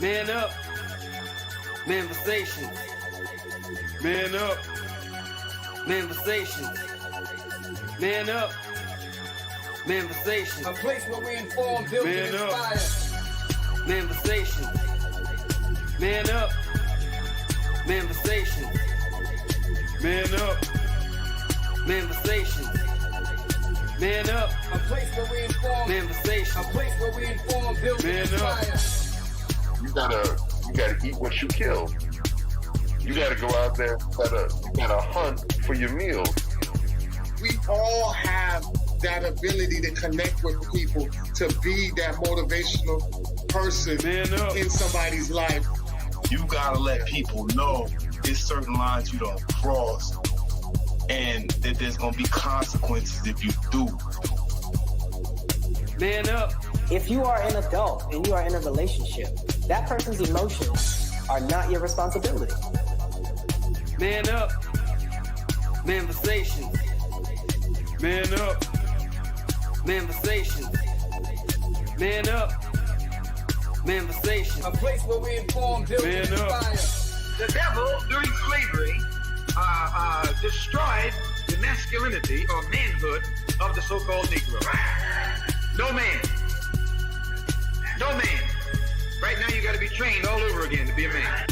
Man up. Manversations. Man up. Manversations. Man up. Manversations. A place where we inform, build, and inspire. Manversations. Man up. Manversations. Man up. Manversations. Man up. A place where we inform. Manversations. A place where we inform, build, and inspire. You gotta eat what you kill. You gotta go out there. You gotta hunt for your meals. We all have that ability to connect with people, to be that motivational person in somebody's life. You gotta let people know there's certain lines you don't cross, and that there's gonna be consequences if you do. Man up. If you are an adult and you are in a relationship, that person's emotions are not your responsibility. Man up. Manversations. Man up. Manversations. Man up. Manversations. A place where we inform, build, and inspire. The devil, during slavery, destroyed the masculinity or manhood of the so-called Negro. No man. No man. Right now you got to be trained all over again to be a man.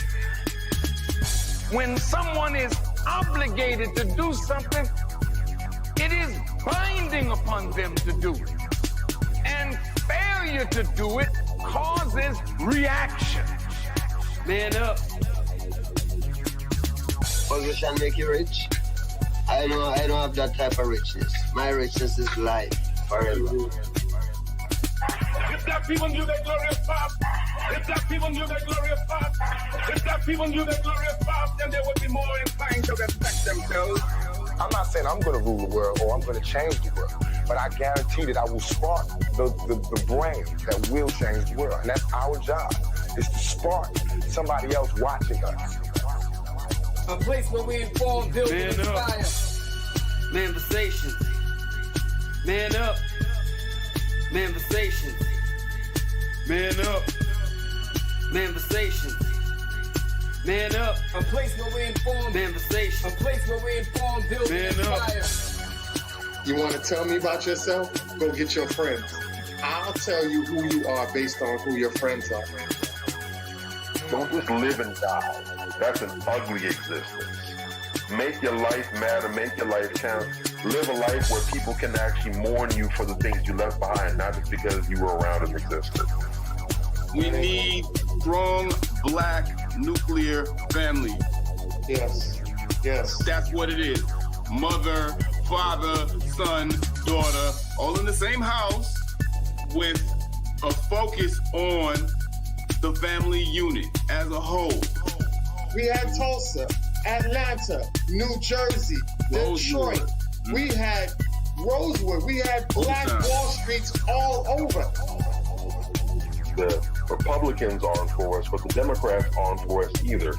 When someone is obligated to do something, it is binding upon them to do it. And failure to do it causes reaction. Man up. Position make you rich? I don't have that type of richness. My richness is life forever. If that people knew that glorious path, if that people knew that glorious path, if that people knew that glorious path, then they would be more inclined to respect themselves. I'm not saying I'm going to rule the world or I'm going to change the world, but I guarantee that I will spark the brain that will change the world. And that's our job, is to spark somebody else watching us. A place where we inform, build, and inspire. Manversations. Man up. Manversations. Man up. Manversations. Man up. A place where we inform. Manversations. A place where we inform, build, and inspire. You want to tell me about yourself? Go get your friends. I'll tell you who you are based on who your friends are. Don't just live and die. That's an ugly existence. Make your life matter, make your life count. Live a life where people can actually mourn you for the things you left behind, not just because you were around and existed. We need strong black nuclear family. Yes. Yes. That's what it is. Mother, father, son, daughter, all in the same house with a focus on the family unit as a whole. We had Tulsa, Atlanta, New Jersey, Detroit. We had Rosewood. We had Black Wall Streets all over. The Republicans aren't for us, but the Democrats aren't for us either.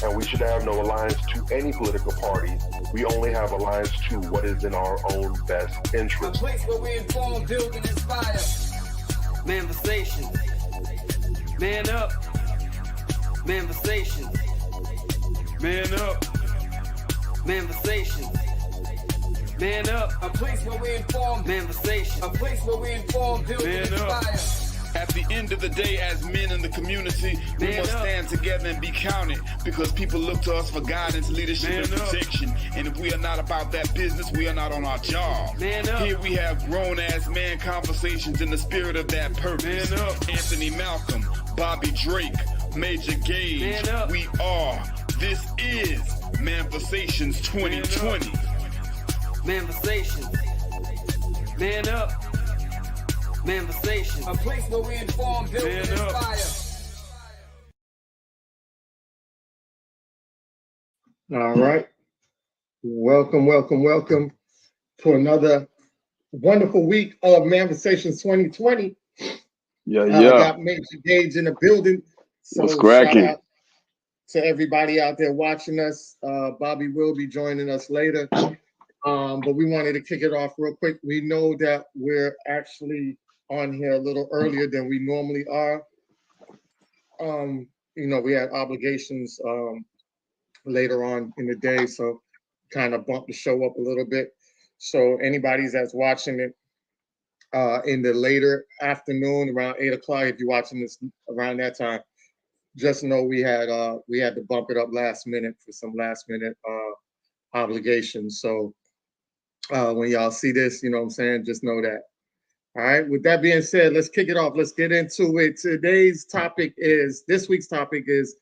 And we should have no alliance to any political party. We only have alliance to what is in our own best interest. A place where we inform, build, and inspire. Manversations. Man up. Manversations. Man up. Manversations. Man up. A place where we inform. Manversations. A place where we inform, build, and inspire. At the end of the day, as men in the community, we must stand together and be counted, because people look to us for guidance, leadership, and protection. And if we are not about that business, we are not on our job. Here we have grown-ass man conversations in the spirit of that purpose. Anthony Malcolm, Bobby Drake, Major Gage. We are. This is MANVERSATIONS 2020. Manversations. Man up. Manversations. A place where we inform, build, and inspire. All right. Welcome to another wonderful week of MANVERSATIONS 2020. Yeah. Got Major Gage in the building. So what's cracking? Shout out to everybody out there watching us. Bobby will be joining us later. But we wanted to kick it off real quick. We know that we're actually on here a little earlier than we normally are. We had obligations later on in the day, so kind of bumped the show up a little bit. So anybody that's watching it in the later afternoon, around 8 o'clock, if you're watching this around that time, just know we had to bump it up last minute for some last minute obligations. So when y'all see this, you know what I'm saying, just know that. All right. With that being said, let's kick it off. Let's get into it. This week's topic is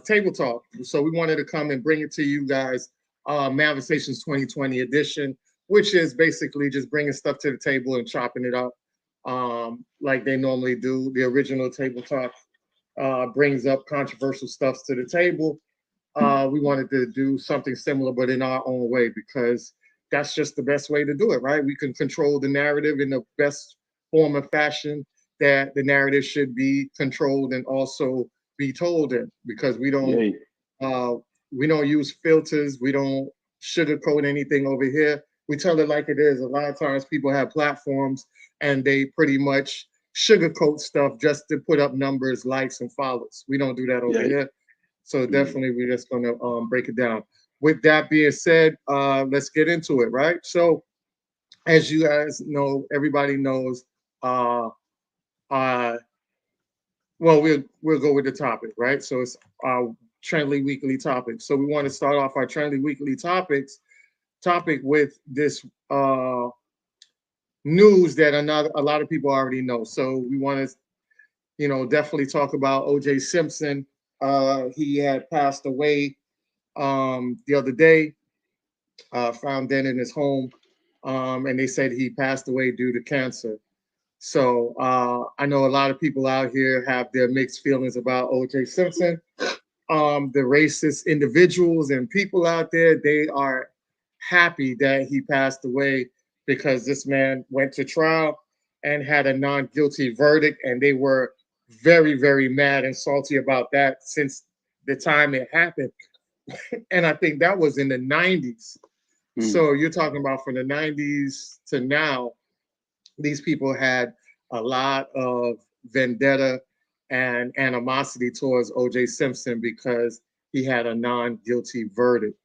table talk. So we wanted to come and bring it to you guys, MANVERSATIONS 2020 edition, which is basically just bringing stuff to the table and chopping it up like they normally do. The original table talk brings up controversial stuff to the table. We wanted to do something similar, but in our own way, because that's just the best way to do it, right? We can control the narrative in the best form and fashion that the narrative should be controlled and also be told in, because we don't use filters, we don't sugarcoat anything over here. We tell it like it is. A lot of times people have platforms and they pretty much sugarcoat stuff just to put up numbers, likes, and follows. We don't do that over here. So definitely we're just gonna break it down. With that being said, let's get into it, right? So, as you guys know, everybody knows. Well, we'll go with the topic, right? So it's our Trendly Weekly topic. So we want to start off our Trendly Weekly topic with this news that a lot of people already know. So we want to, definitely talk about O.J. Simpson. He had passed away the other day, found dead in his home, and they said he passed away due to cancer. So I know a lot of people out here have their mixed feelings about O.J. Simpson. The racist individuals and people out there, they are happy that he passed away, because this man went to trial and had a non-guilty verdict, and they were very, very mad and salty about that since the time it happened. And I think that was in the 90s. So you're talking about from the 90s to now, these people had a lot of vendetta and animosity towards O.J. Simpson because he had a non-guilty verdict.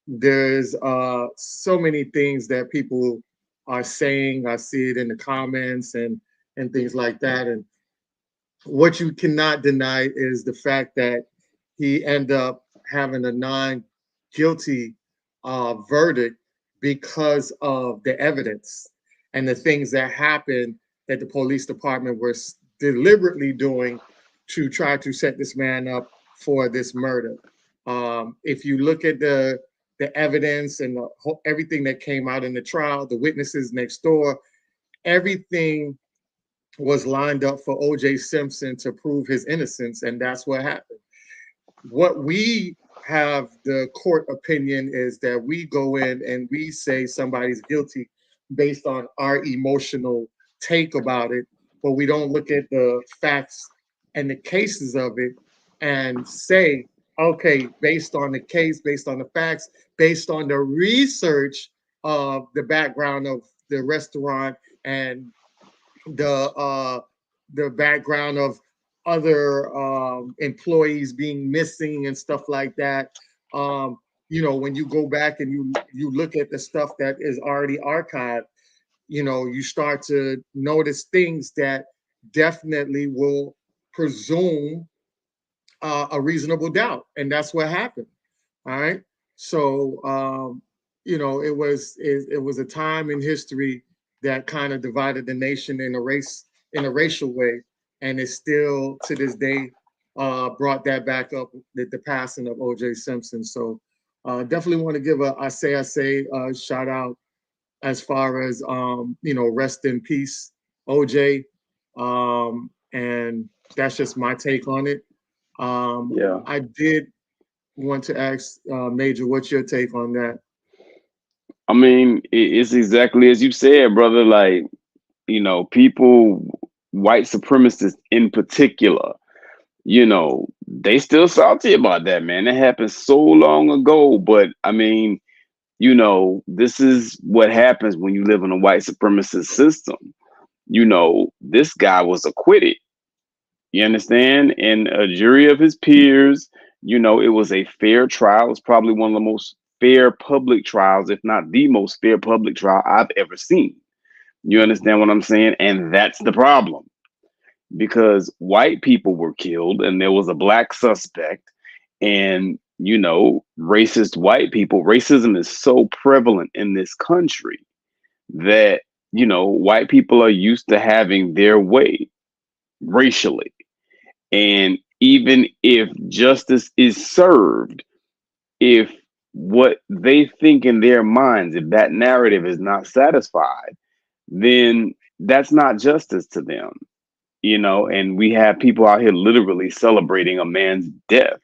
There's so many things that people are saying. I see it in the comments and things like that. And what you cannot deny is the fact that he ended up having a non-guilty verdict because of the evidence and the things that happened that the police department was deliberately doing to try to set this man up for this murder. If you look at the evidence and everything that came out in the trial, the witnesses next door, everything was lined up for O.J. Simpson to prove his innocence, and that's what happened. What we have, the court opinion, is that we go in and we say somebody's guilty based on our emotional take about it, but we don't look at the facts and the cases of it and say, okay, based on the case, based on the facts, based on the research of the background of the restaurant and the background of other employees being missing and stuff like that. When you go back and you look at the stuff that is already archived, you start to notice things that definitely will presume a reasonable doubt, and that's what happened. All right. So it was a time in history that kind of divided the nation in a racial way, and it's still to this day brought that back up with the passing of O.J. Simpson. So definitely want to give a I say shout out as far as rest in peace, O.J. And that's just my take on it. I did want to ask Major, what's your take on that? I mean, it's exactly as you said, brother. Like, people, white supremacists in particular, they still salty about that, man. It happened so long ago. But I mean, this is what happens when you live in a white supremacist system. This guy was acquitted. You understand? And a jury of his peers, it was a fair trial. It was probably one of the most fair public trials, if not the most fair public trial I've ever seen. You understand what I'm saying? And that's the problem, because white people were killed and there was a black suspect, and racist white people. Racism is so prevalent in this country that white people are used to having their way racially. And even if justice is served, if what they think in their minds, if that narrative is not satisfied, then that's not justice to them. And we have people out here literally celebrating a man's death.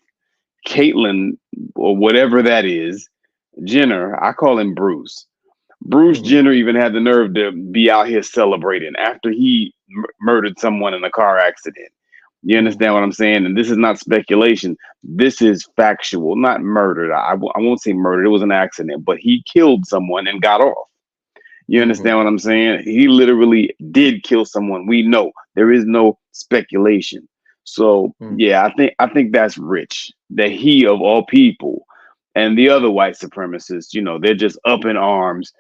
Caitlyn, or whatever that is, Jenner, I call him Bruce. Bruce Jenner even had the nerve to be out here celebrating after he murdered someone in a car accident. You understand what I'm saying? And this is not speculation. This is factual, not murdered. I won't say murdered. It was an accident, but he killed someone and got off. You understand what I'm saying? He literally did kill someone. We know there is no speculation. So yeah, I think that's rich that he, of all people, and the other white supremacists, they're just up in arms,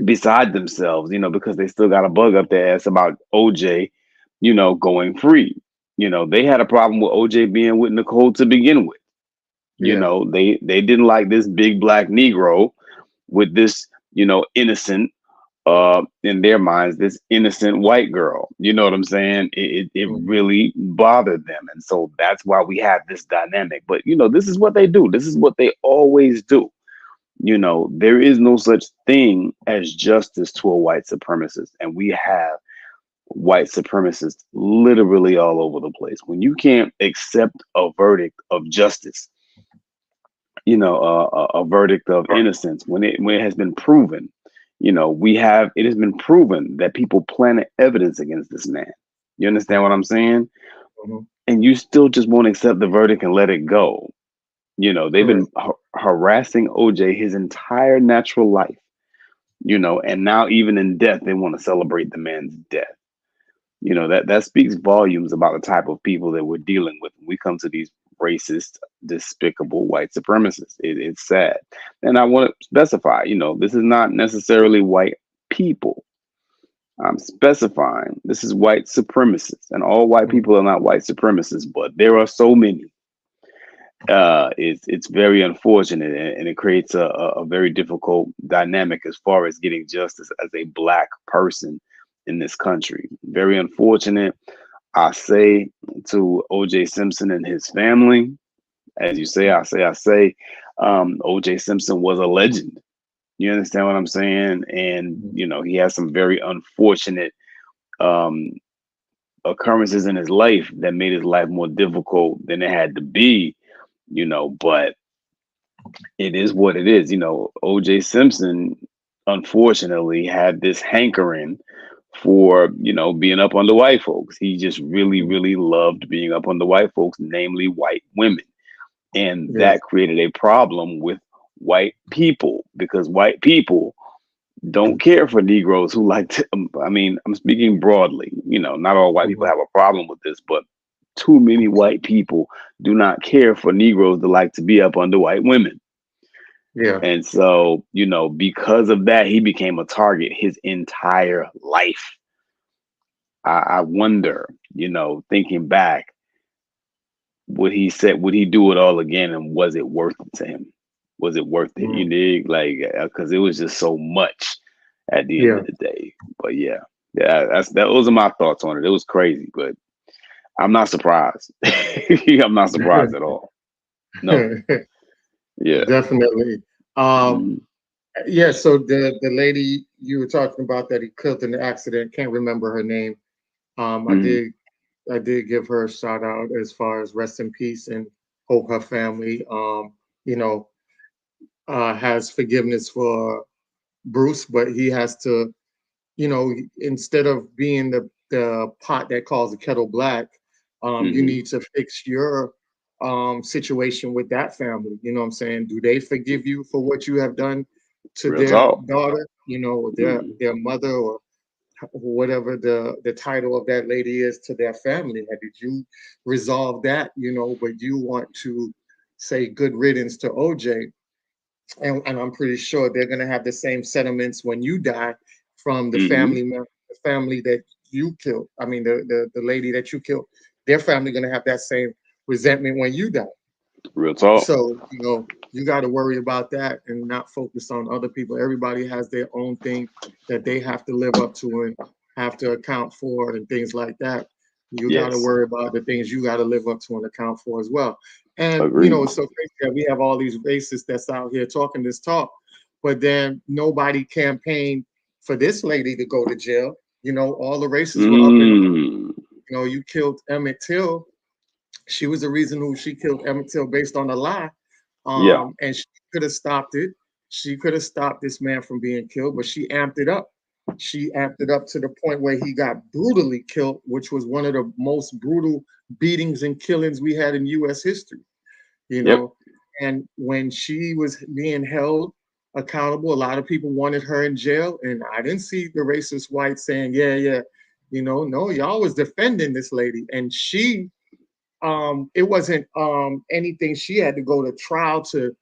beside themselves, because they still got a bug up their ass about OJ, going free. They had a problem with OJ being with Nicole to begin with. They didn't like this big black Negro with this, innocent, in their minds, this innocent white girl. You know what I'm saying? It really bothered them. And so that's why we have this dynamic. But, this is what they do. This is what they always do. There is no such thing as justice to a white supremacist. And we have white supremacists literally all over the place. When you can't accept a verdict of justice, a verdict of innocence, when it has been proven, it has been proven that people planted evidence against this man. You understand what I'm saying? And you still just won't accept the verdict and let it go. They've been harassing OJ his entire natural life, and now even in death, they want to celebrate the man's death. That speaks volumes about the type of people that we're dealing with when we come to these racist, despicable white supremacists. It's sad. And I want to specify, this is not necessarily white people. I'm specifying this is white supremacists, and all white people are not white supremacists, but there are so many. It's very unfortunate, and it creates a very difficult dynamic as far as getting justice as a black person in this country. Very unfortunate. I say to OJ Simpson and his family, as you say, I say, OJ Simpson was a legend. You understand what I'm saying? And he has some very unfortunate occurrences in his life that made his life more difficult than it had to be. But it is what it is. OJ Simpson, unfortunately, had this hankering for, being up under white folks. He just really, really loved being up under white folks, namely white women. And that created a problem with white people, because white people don't care for Negroes who like to, I'm speaking broadly, not all white people have a problem with this, but too many white people do not care for Negroes that like to be up under white women. Yeah. And so, because of that, he became a target his entire life. I wonder, thinking back, would he do it all again, and was it worth it to him? Was it worth it? You dig? Like, because it was just so much at the end of the day. But those are my thoughts on it. It was crazy, but I'm not surprised. I'm not surprised at all. No. Yeah. Definitely. Yeah, so the lady you were talking about that he killed in the accident, can't remember her name. I did give her a shout out as far as rest in peace, and hope her family has forgiveness for Bruce, but he has to, instead of being the pot that calls the kettle black, you need to fix your situation with that family. You know what I'm saying? Do they forgive you for what you have done to their daughter, their mother, or whatever the title of that lady is to their family. Did you resolve that? But you want to say good riddance to OJ, and I'm pretty sure they're gonna have the same sentiments when you die from the family that you killed. I mean, the lady that you killed, their family gonna have that same resentment when you die. Real talk. So, you got to worry about that and not focus on other people. Everybody has their own thing that they have to live up to and have to account for and things like that. You got to worry about the things you got to live up to and account for as well. And, it's so crazy that we have all these racists that's out here talking this talk, but then nobody campaigned for this lady to go to jail. All the racists were up in, you killed Emmett Till. She was the reason who she killed Emmett Till based on a lie. And she could have stopped it. She could have stopped this man from being killed, but she amped it up. She amped it up to the point where he got brutally killed, which was one of the most brutal beatings and killings we had in U.S. history. And when she was being held accountable, a lot of people wanted her in jail, and I didn't see the racist whites saying, no, y'all was defending this lady, and she. It wasn't anything she had to go to trial to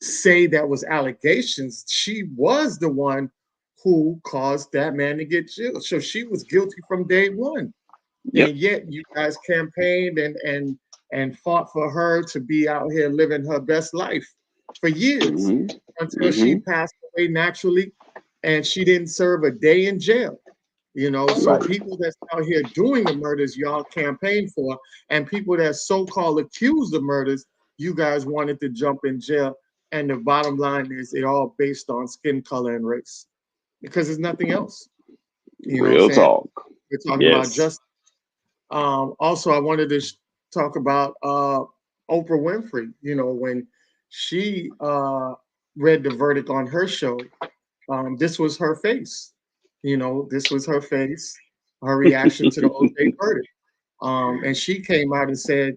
say that was allegations. She was the one who caused that man to get jailed. So she was guilty from day one. And yet you guys campaigned and fought for her to be out here living her best life for years until she passed away naturally, and she didn't serve a day in jail. So people that's out here doing the murders y'all campaign for, and people that so-called accused of murders, you guys wanted to jump in jail. And the bottom line is it all based on skin color and race, because there's nothing else. Real talk. We're talking about justice. Also, I wanted to talk about Oprah Winfrey. When she read the verdict on her show, this was her face. This was her face, her reaction to the OJ verdict. And she came out and said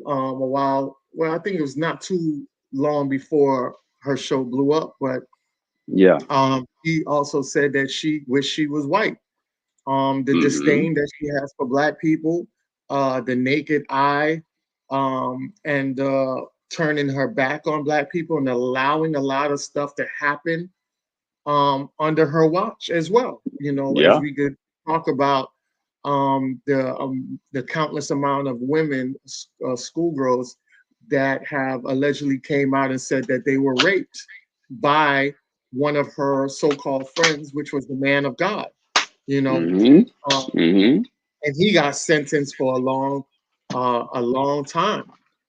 I think it was not too long before her show blew up, but she also said that she wished she was white. The disdain that she has for Black people, the naked eye, and turning her back on Black people and allowing a lot of stuff to happen under her watch as well. As we could talk about the countless amount of women, schoolgirls that have allegedly came out and said that they were raped by one of her so-called friends, which was the man of God. And he got sentenced for a long time,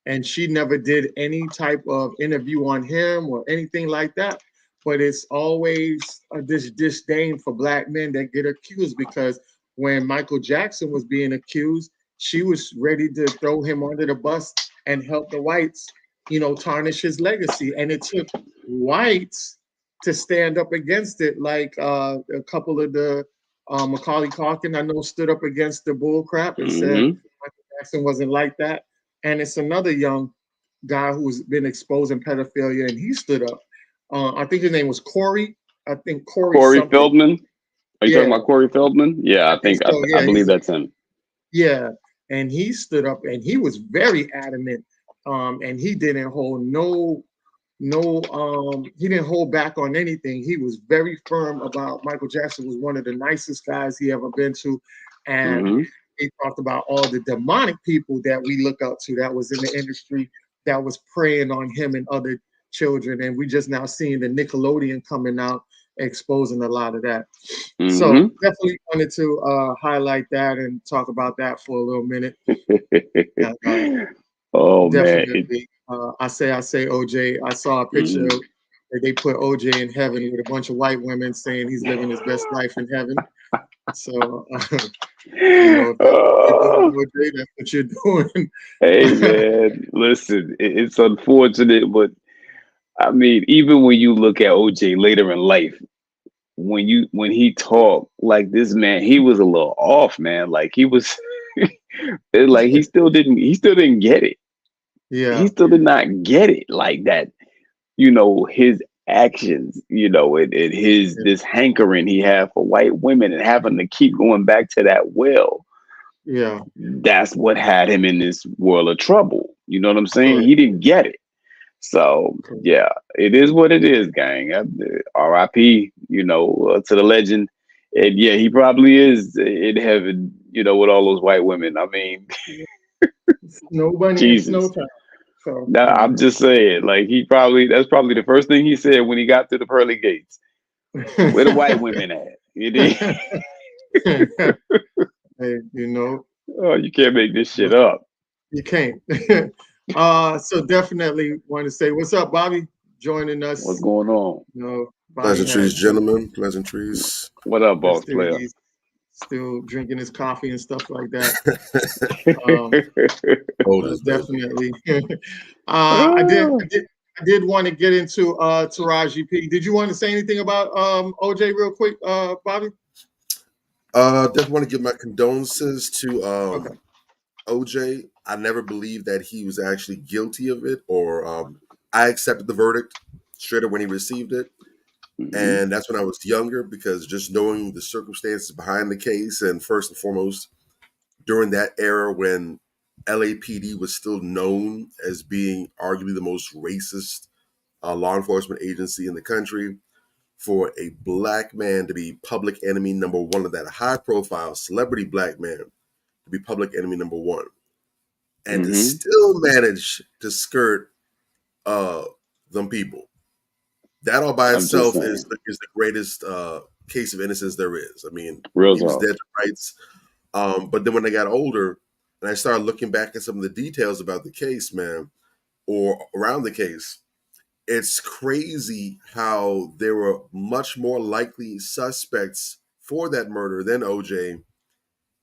and she never did any type of interview on him or anything like that. But it's always this disdain for Black men that get accused, because when Michael Jackson was being accused, she was ready to throw him under the bus and help the whites, tarnish his legacy. And it took whites to stand up against it, like a couple of the Macaulay Culkin, I know, stood up against the bull crap and said Michael Jackson wasn't like that. And it's another young guy who's been exposing pedophilia, and he stood up. I think his name was Corey. I think Corey Feldman. Are you talking about Corey Feldman? Yeah, I think so. I believe that's him. Yeah, and he stood up and he was very adamant. And he didn't hold he didn't hold back on anything. He was very firm about Michael Jackson was one of the nicest guys he ever been to, and he talked about all the demonic people that we look up to that was in the industry that was preying on him and other children. And we just now seeing the Nickelodeon coming out exposing a lot of that. So definitely wanted to highlight that and talk about that for a little minute. Definitely. I say OJ. I saw a picture that they put OJ in heaven with a bunch of white women saying he's living his best life in heaven. So OJ, that's what you're doing. Hey man, listen, it's unfortunate, but I mean, even when you look at OJ later in life, when he talked, like, this man, he was a little off, man. Like, he was like he still didn't get it. Yeah. He still did not get it like that. His actions, and his this hankering he had for white women and having to keep going back to that well. Yeah. That's what had him in this world of trouble. You know what I'm saying? Correct. He didn't get it. So yeah, it is what it is, gang. R.I.P. To the legend. And yeah, he probably is in heaven, with all those white women. I mean, Nobody in Jesus. Snowtown. So No, I'm just saying, like that's probably the first thing he said when he got to the pearly gates. Where the white women at? Hey, Oh, you can't make this shit up. You can't. So definitely want to say what's up, Bobby, joining us. What's going on? Pleasantries, gentlemen. Pleasantries. What up, boss player? Still drinking his coffee and stuff like that. Definitely. I did want to get into Taraji P. Did you want to say anything about OJ real quick, Bobby? Definitely want to give my condolences to OJ. I never believed that he was actually guilty of it, or I accepted the verdict straight up when he received it. And that's when I was younger, because just knowing the circumstances behind the case, and first and foremost, during that era when LAPD was still known as being arguably the most racist law enforcement agency in the country, for a black man to be public enemy number one of that high profile celebrity black man to be public enemy number one, and to still manage to skirt them people. That all by itself is the greatest case of innocence there is. I mean, he was dead to rights. But then when I got older and I started looking back at some of the details about the case, man, or around the case, it's crazy how there were much more likely suspects for that murder than OJ.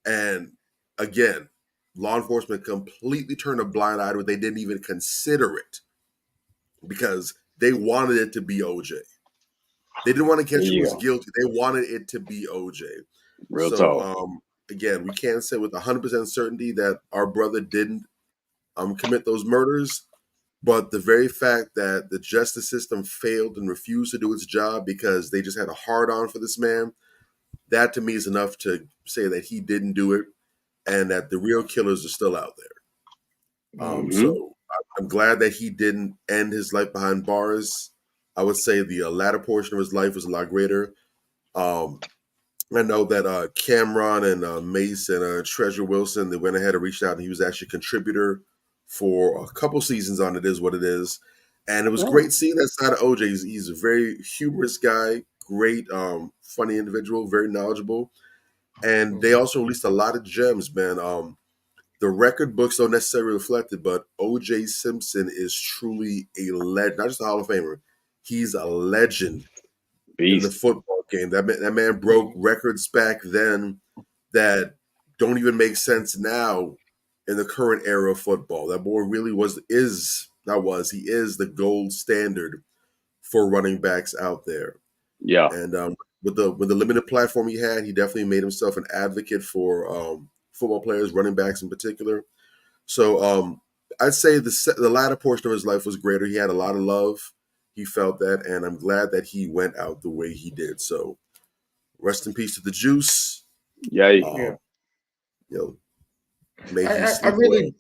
And again, law enforcement completely turned a blind eye to it. They didn't even consider it because they wanted it to be OJ. They didn't want to catch who was guilty. They wanted it to be OJ. Real talk. Again, we can't say with 100% certainty that our brother didn't commit those murders, but the very fact that the justice system failed and refused to do its job because they just had a hard-on for this man, that to me is enough to say that he didn't do it and that the real killers are still out there. So I'm glad that he didn't end his life behind bars. I would say the latter portion of his life was a lot greater. I know that Cameron and Mace and Treasure Wilson, they went ahead and reached out, and he was actually a contributor for a couple seasons on It Is What It Is. And it was great seeing that side of OJ. He's a very humorous guy, great, funny individual, very knowledgeable. And they also released a lot of gems, man. The record books don't necessarily reflect it, but O.J. Simpson is truly a legend, not just a Hall of Famer. He's a legend in the football game. That man broke records back then that don't even make sense now in the current era of football. That boy really he is the gold standard for running backs out there. Yeah. And with the limited platform he had, he definitely made himself an advocate for football players, running backs in particular. So I'd say the latter portion of his life was greater. He had a lot of love. He felt that, and I'm glad that he went out the way he did. So rest in peace to the Juice. Yeah. I really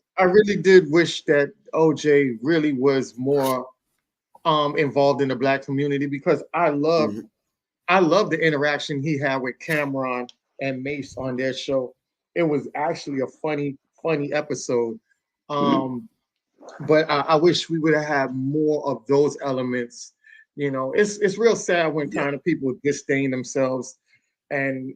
did wish that OJ really was more involved in the black community, because I love the interaction he had with Cameron and Mace on their show. It was actually a funny episode. But I wish we would have had more of those elements. It's real sad when kind of people disdain themselves and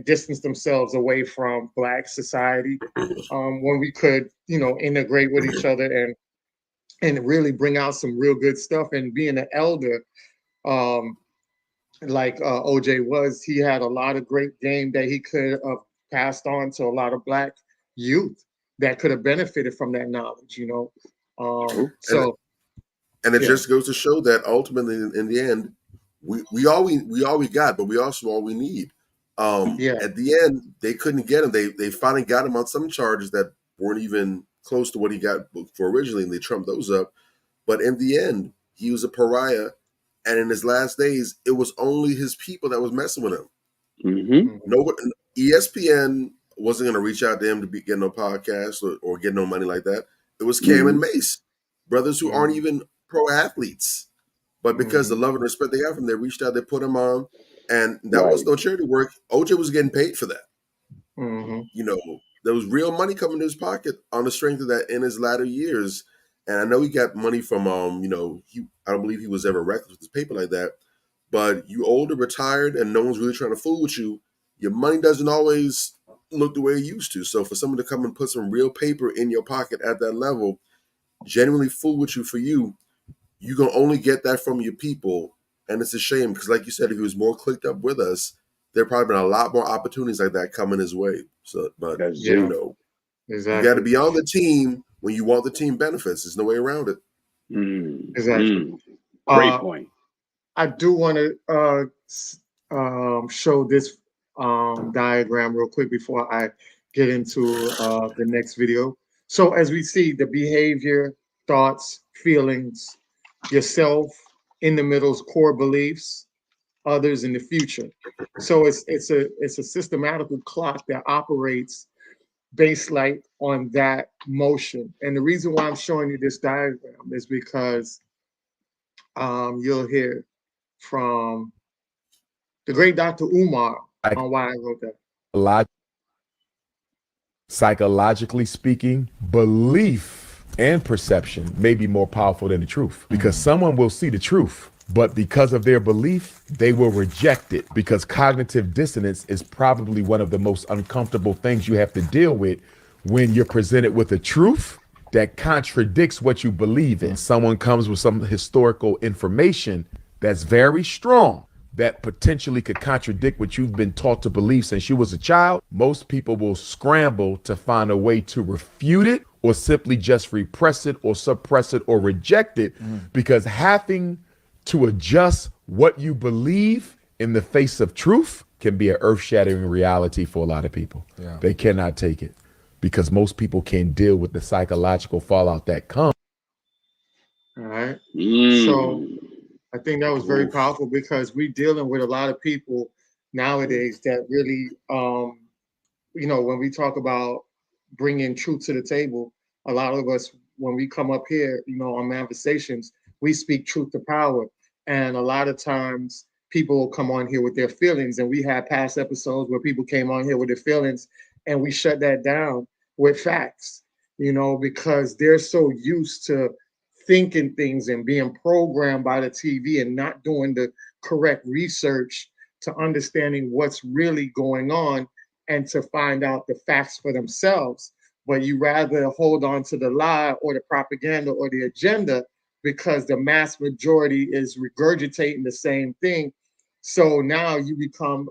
distance themselves away from Black society, when we could, integrate with each other and really bring out some real good stuff. And being an elder, like OJ was, he had a lot of great game that he could have passed on to a lot of Black youth that could have benefited from that knowledge, And it just goes to show that ultimately, in the end, we all we got, but we also all we need. At the end, they couldn't get him. They finally got him on some charges that weren't even close to what he got for originally, and they trumped those up. But in the end, he was a pariah, And in his last days, it was only his people that was messing with him. Mm-hmm. No, ESPN wasn't going to reach out to him to get no podcast or get no money like that. It was Cam and Mace, brothers who aren't even pro athletes. But because the love and respect they have from, they reached out, they put him on, and that was no charity work. OJ was getting paid for that. You know, there was real money coming to his pocket on the strength of that in his latter years. And I know he got money from, you know, I don't believe he was ever reckless with his paper like that. But you older, retired, and no one's really trying to fool with you. Your money doesn't always look the way it used to. So for someone to come and put some real paper in your pocket at that level, genuinely fool with you for you, you can only get that from your people. And it's a shame because, like you said, if he was more clicked up with us, there probably been a lot more opportunities like that coming his way. So, but you know, you got to be on the team when you want the team benefits. There's no way around it. Exactly. Great point. I do want to show this diagram real quick before I get into the next video. So as we see, the behavior, thoughts, feelings, yourself in the middle's core beliefs, others in the future. So it's a systematical clock that operates based like on that motion. And the reason why I'm showing you this diagram is because you'll hear from the great Dr. Umar on why I wrote that. Psychologically speaking, belief and perception may be more powerful than the truth, because someone will see the truth, but because of their belief, they will reject it, because cognitive dissonance is probably one of the most uncomfortable things you have to deal with when you're presented with a truth that contradicts what you believe in. Someone comes with some historical information that's very strong, that potentially could contradict what you've been taught to believe since you was a child. Most people will scramble to find a way to refute it or simply just repress it or suppress it or reject it, because having to adjust what you believe in the face of truth can be an earth-shattering reality for a lot of people. They cannot take it because most people can't deal with the psychological fallout that comes. All right. So I think that was very powerful, because we're dealing with a lot of people nowadays that really, you know, when we talk about bringing truth to the table, a lot of us, when we come up here, you know, on Manversations, we speak truth to power. And a lot of times people will come on here with their feelings. And we had past episodes where people came on here with their feelings and we shut that down with facts, you know, because they're so used to thinking things and being programmed by the TV and not doing the correct research to understanding what's really going on and to find out the facts for themselves. But you rather hold on to the lie or the propaganda or the agenda because the mass majority is regurgitating the same thing. So now you become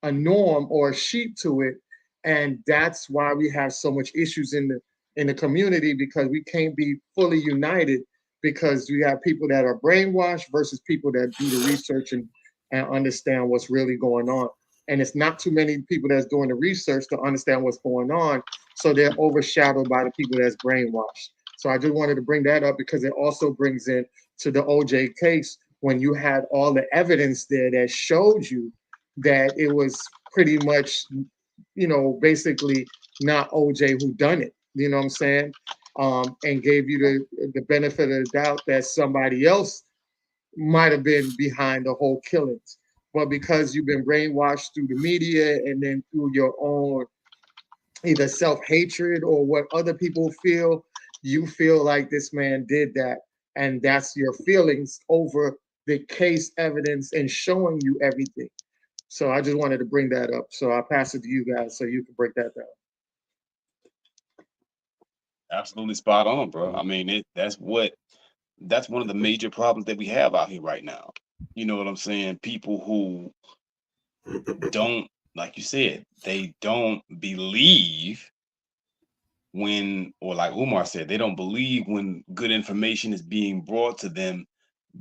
a norm or a sheep to it. And that's why we have so much issues in the community, because we can't be fully united, because we have people that are brainwashed versus people that do the research and understand what's really going on. And it's not too many people that's doing the research to understand what's going on. So they're overshadowed by the people that's brainwashed. So I just wanted to bring that up because it also brings in to the OJ case, when you had all the evidence there that showed you that it was pretty much, you know, basically not OJ who done it, you know what I'm saying? And gave you the benefit of the doubt that somebody else might have been behind the whole killings. But because you've been brainwashed through the media and then through your own either self-hatred or what other people feel, you feel like this man did that. And that's your feelings over the case evidence and showing you everything. So I just wanted to bring that up. So I'll pass it to you guys so you can break that down. Absolutely spot on, bro. I mean, that's one of the major problems that we have out here right now. You know what I'm saying? People who don't, like you said, they don't believe when, or like Umar said, they don't believe when good information is being brought to them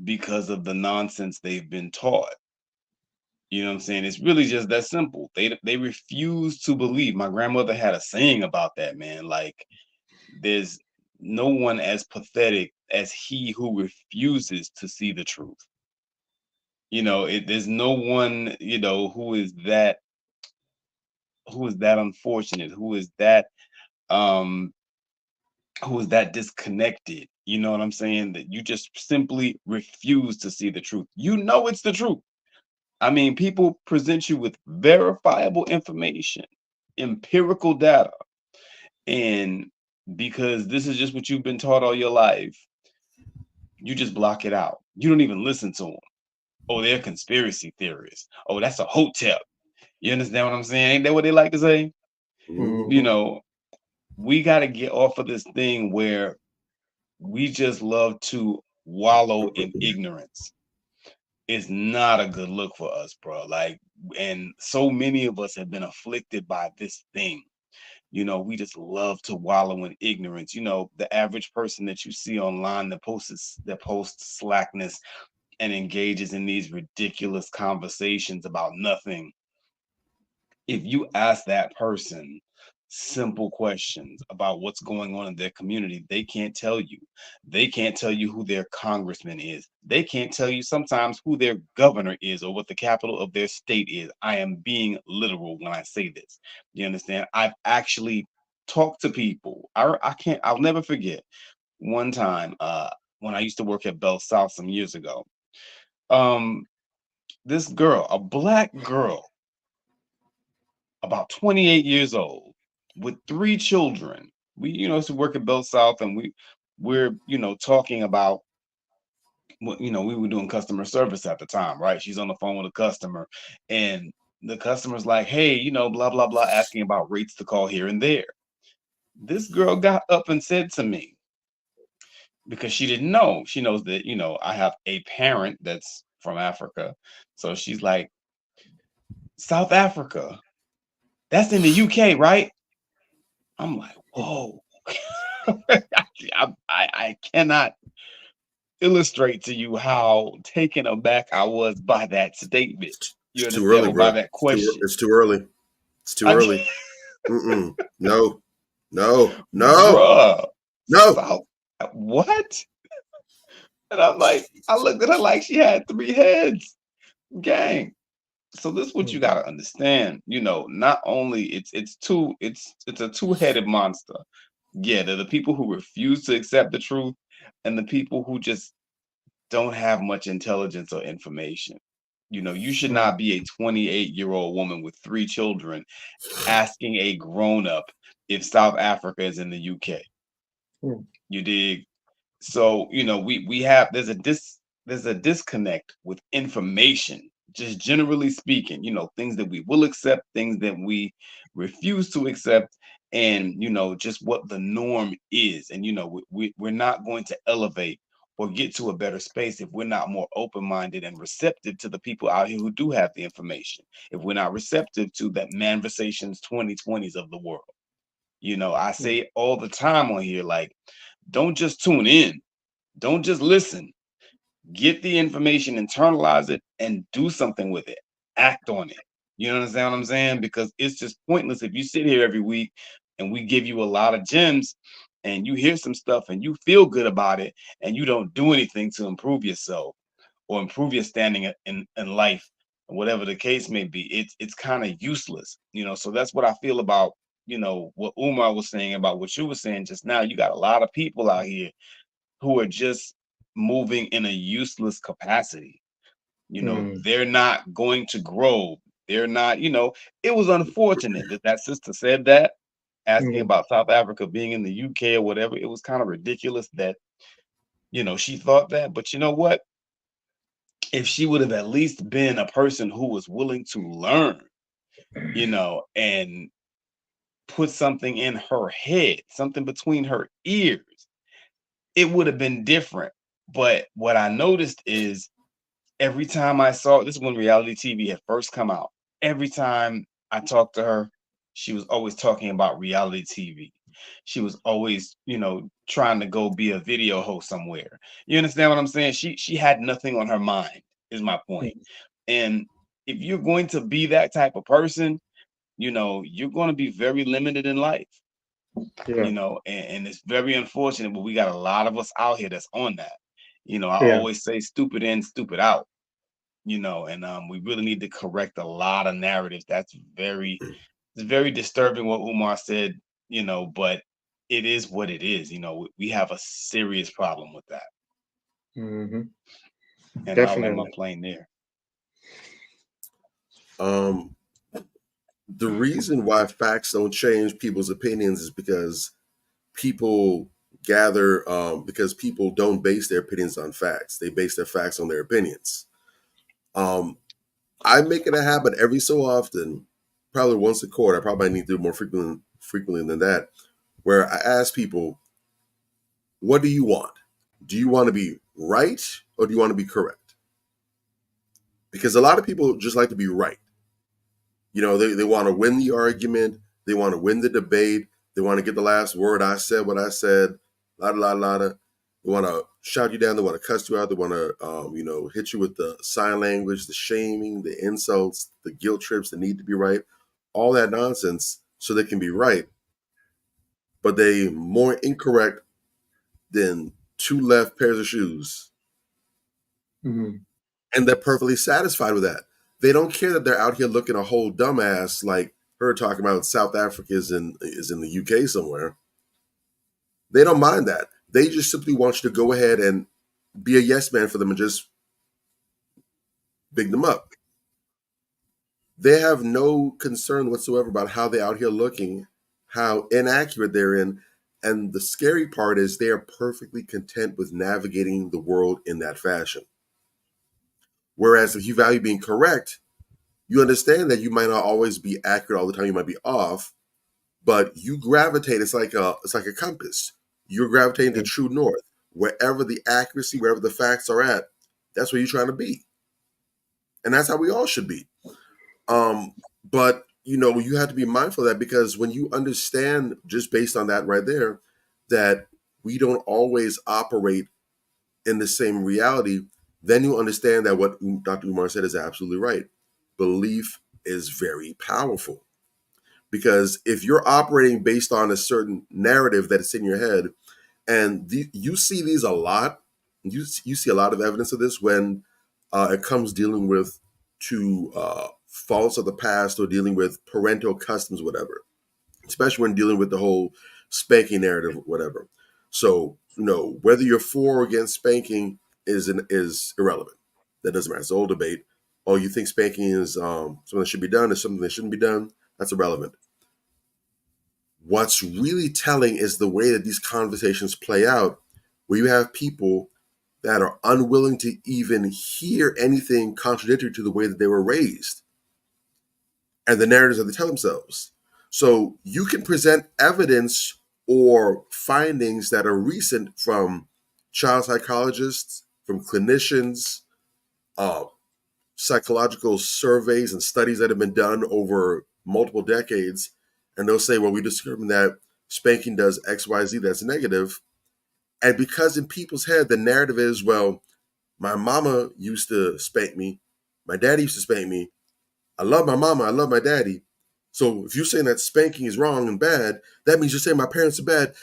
because of the nonsense they've been taught. You know what I'm saying? It's really just that simple. They refuse to believe. My grandmother had a saying about that, man. Like, there's no one as pathetic as he who refuses to see the truth. You know, there's no one, you know, who is that unfortunate, um who is that disconnected. You know what I'm saying? That you just simply refuse to see the truth. You know it's the truth. I mean, people present you with verifiable information, empirical data, and because this is just what you've been taught all your life, you just block it out. You don't even listen to them. Oh, they're conspiracy theorists. Oh, that's a hotel. You understand what I'm saying? Ain't that what they like to say? You know, we got to get off of this thing where we just love to wallow in ignorance. It's not a good look for us, bro. Like, and so many of us have been afflicted by this thing. You know, we just love to wallow in ignorance. You know, the average person that you see online that posts slackness and engages in these ridiculous conversations about nothing. If you ask that person simple questions about what's going on in their community, they can't tell you. They can't tell you who their congressman is. They can't tell you sometimes who their governor is or what the capital of their state is. I am being literal when I say this. You understand? I've actually talked to people. I'll never forget one time when I used to work at Bell South some years ago. This girl, a black girl, about 28 years old, with 3 children. We, used to work at Bell South, and we're, talking about what, we were doing customer service at the time, right? She's on the phone with a customer, and the customer's like, hey, blah, blah, blah, asking about rates to call here and there. This girl got up and said to me, because she didn't know, she knows that, I have a parent that's from Africa. So she's like, South Africa, that's in the UK, right? I'm like, whoa. I cannot illustrate to you how taken aback I was by that statement. You It's too understand? early, Or by bro. that question. It's too early. It's too I early. Mm-mm. No. Bruh. No. South, what? And I'm like, I looked at her like she had 3 heads. Gang. So this is what you gotta understand. Not only it's a two-headed monster. Yeah, they're the people who refuse to accept the truth and the people who just don't have much intelligence or information. You should not be a 28-year-old woman with 3 children asking a grown-up if South Africa is in the UK. You dig? So, we have there's a disconnect with information, just generally speaking, things that we will accept, things that we refuse to accept, and just what the norm is. And we're not going to elevate or get to a better space if we're not more open-minded and receptive to the people out here who do have the information. If we're not receptive to that MANVERSATIONS2020s of the world. I say it all the time on here, like, don't just tune in. Don't just listen. Get the information, internalize it, and do something with it. Act on it. You understand what I'm saying? Because it's just pointless if you sit here every week and we give you a lot of gems and you hear some stuff and you feel good about it and you don't do anything to improve yourself or improve your standing in life, whatever the case may be. It's kind of useless. So that's what I feel about, what Umar was saying about what you were saying just now. You got a lot of people out here who are just moving in a useless capacity. They're not going to grow. They're not, it was unfortunate that that sister said that, asking about South Africa being in the UK or whatever. It was kind of ridiculous that, she thought that. But you know what? If she would have at least been a person who was willing to learn, and put something in her head, something between her ears, it would have been different. But what I noticed is every time I saw, this is when reality TV had first come out. Every time I talked to her, she was always talking about reality TV. She was always, trying to go be a video host somewhere. You understand what I'm saying? She had nothing on her mind, is my point. And if you're going to be that type of person, you're going to be very limited in life. And it's very unfortunate, but we got a lot of us out here that's on that. I always say stupid in, stupid out. you know, and we really need to correct a lot of narratives. It's very disturbing what Umar said, you know, but it is what it is. You know, we have a serious problem with that. Mm-hmm. And I'll land my plane there. The reason why facts don't change people's opinions is because people gather, because people don't base their opinions on facts. They base their facts on their opinions. I make it a habit every so often, probably once a quarter. I probably need to do it more frequently than that, where I ask people, what do you want? Do you want to be right or do you want to be correct? Because a lot of people just like to be right. You know, they want to win the argument. They want to win the debate. They want to get the last word. I said what I said. La la la la. They want to shout you down. They want to cuss you out. They want to, hit you with the sign language, the shaming, the insults, the guilt trips, the need to be right, all that nonsense so they can be right. But they more incorrect than two left pairs of shoes. Mm-hmm. And they're perfectly satisfied with that. They don't care that they're out here looking a whole dumbass like her talking about South Africa is in the UK somewhere. They don't mind that. They just simply want you to go ahead and be a yes man for them and just big them up. They have no concern whatsoever about how they're out here looking, how inaccurate they're in. And the scary part is they are perfectly content with navigating the world in that fashion. Whereas if you value being correct, you understand that you might not always be accurate all the time. You might be off, but you gravitate. It's like a compass. You're gravitating to true north. Wherever the accuracy, wherever the facts are at, that's where you're trying to be. And that's how we all should be. But, you have to be mindful of that, because when you understand, just based on that right there, that we don't always operate in the same reality, then you understand that what Dr. Umar said is absolutely right. Belief is very powerful, because if you're operating based on a certain narrative that is in your head, and you see these a lot, you see a lot of evidence of this when it comes dealing with faults of the past or dealing with parental customs, whatever, especially when dealing with the whole spanking narrative, whatever. So, whether you're for or against spanking is irrelevant. That doesn't matter. It's an old debate. Oh, you think spanking is something that should be done, or something that shouldn't be done? That's irrelevant. What's really telling is the way that these conversations play out, where you have people that are unwilling to even hear anything contradictory to the way that they were raised and the narratives that they tell themselves. So you can present evidence or findings that are recent from child psychologists, from clinicians, psychological surveys and studies that have been done over multiple decades, and they'll say, well, we determined that spanking does X, Y, Z, that's negative. And because in people's head, the narrative is, well, my mama used to spank me, my daddy used to spank me, I love my mama, I love my daddy. So if you're saying that spanking is wrong and bad, that means you're saying my parents are bad.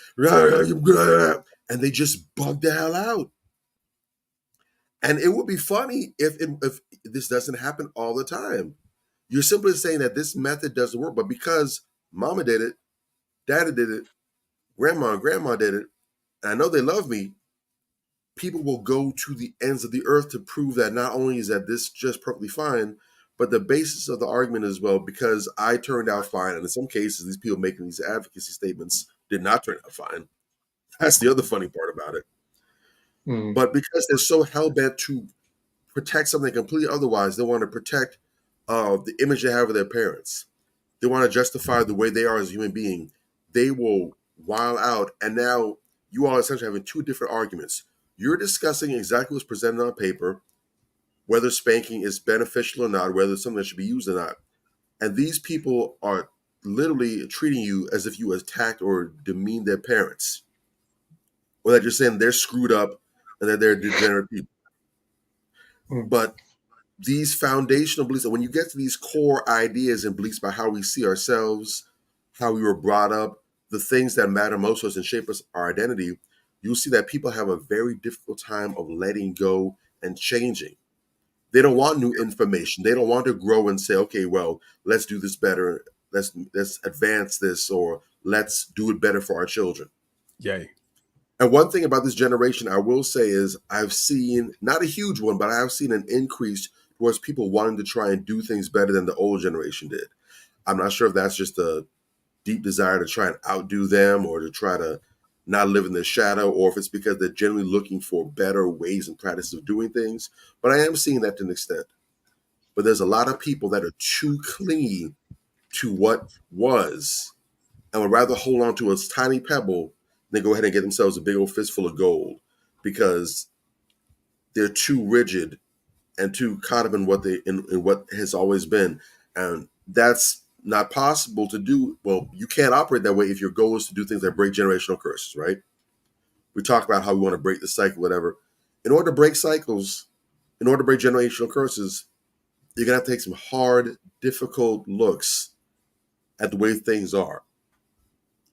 And they just bug the hell out. And it would be funny if this doesn't happen all the time. You're simply saying that this method doesn't work, but because mama did it, daddy did it, grandma and grandma did it, and I know they love me, people will go to the ends of the earth to prove that not only is that this just perfectly fine, but the basis of the argument as well, because I turned out fine. And in some cases, these people making these advocacy statements did not turn out fine. That's the other funny part about it. Mm. But because they're so hell-bent to protect something completely otherwise, they want to protect the image they have of their parents. They want to justify the way they are as a human being. They will wild out. And now you all essentially having two different arguments. You're discussing exactly what's presented on paper, whether spanking is beneficial or not, whether it's something that should be used or not. And these people are literally treating you as if you attacked or demeaned their parents, or that you're saying they're screwed up and that they're degenerate people. But these foundational beliefs, when you get to these core ideas and beliefs about how we see ourselves, how we were brought up, the things that matter most to us and shape us, our identity, you'll see that people have a very difficult time of letting go and changing. They don't want new information. They don't want to grow and say, okay, well, let's do this better. Let's advance this, or let's do it better for our children. Yay. And one thing about this generation, I will say, is I've seen, not a huge one, but I have seen an increase towards people wanting to try and do things better than the old generation did. I'm not sure if that's just a deep desire to try and outdo them, or to try to not live in their shadow, or if it's because they're generally looking for better ways and practices of doing things. But I am seeing that to an extent. But there's a lot of people that are too clingy to what was, and would rather hold on to a tiny pebble than go ahead and get themselves a big old fistful of gold, because they're too rigid and too caught up in what in what has always been. And that's not possible to do. Well, you can't operate that way if your goal is to do things that break generational curses, right? We talk about how we want to break the cycle, whatever. In order to break cycles, in order to break generational curses, you're going to have to take some hard, difficult looks at the way things are,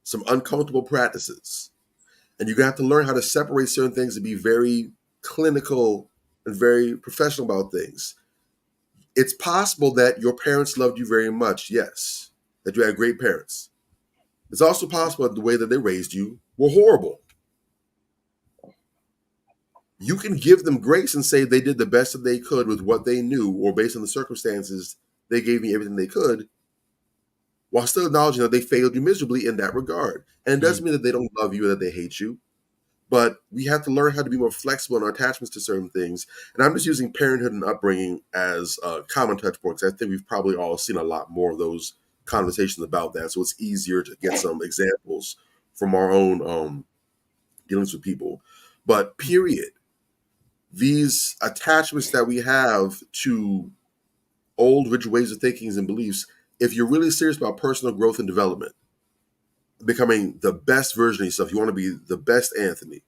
some uncomfortable practices. And you're going to have to learn how to separate certain things and be very clinical and very professional about things. It's possible that your parents loved you very much, yes, that you had great parents. It's also possible that the way that they raised you were horrible. You can give them grace and say they did the best that they could with what they knew, or based on the circumstances, they gave me everything they could, while still acknowledging that they failed you miserably in that regard. And it doesn't mean that they don't love you or that they hate you, but we have to learn how to be more flexible in our attachments to certain things. And I'm just using parenthood and upbringing as common touch points. I think we've probably all seen a lot more of those conversations about that, so it's easier to get some examples from our own dealings with people. But period, these attachments that we have to old, rigid ways of thinking and beliefs, if you're really serious about personal growth and development, becoming the best version of yourself, you want to be the best Anthony,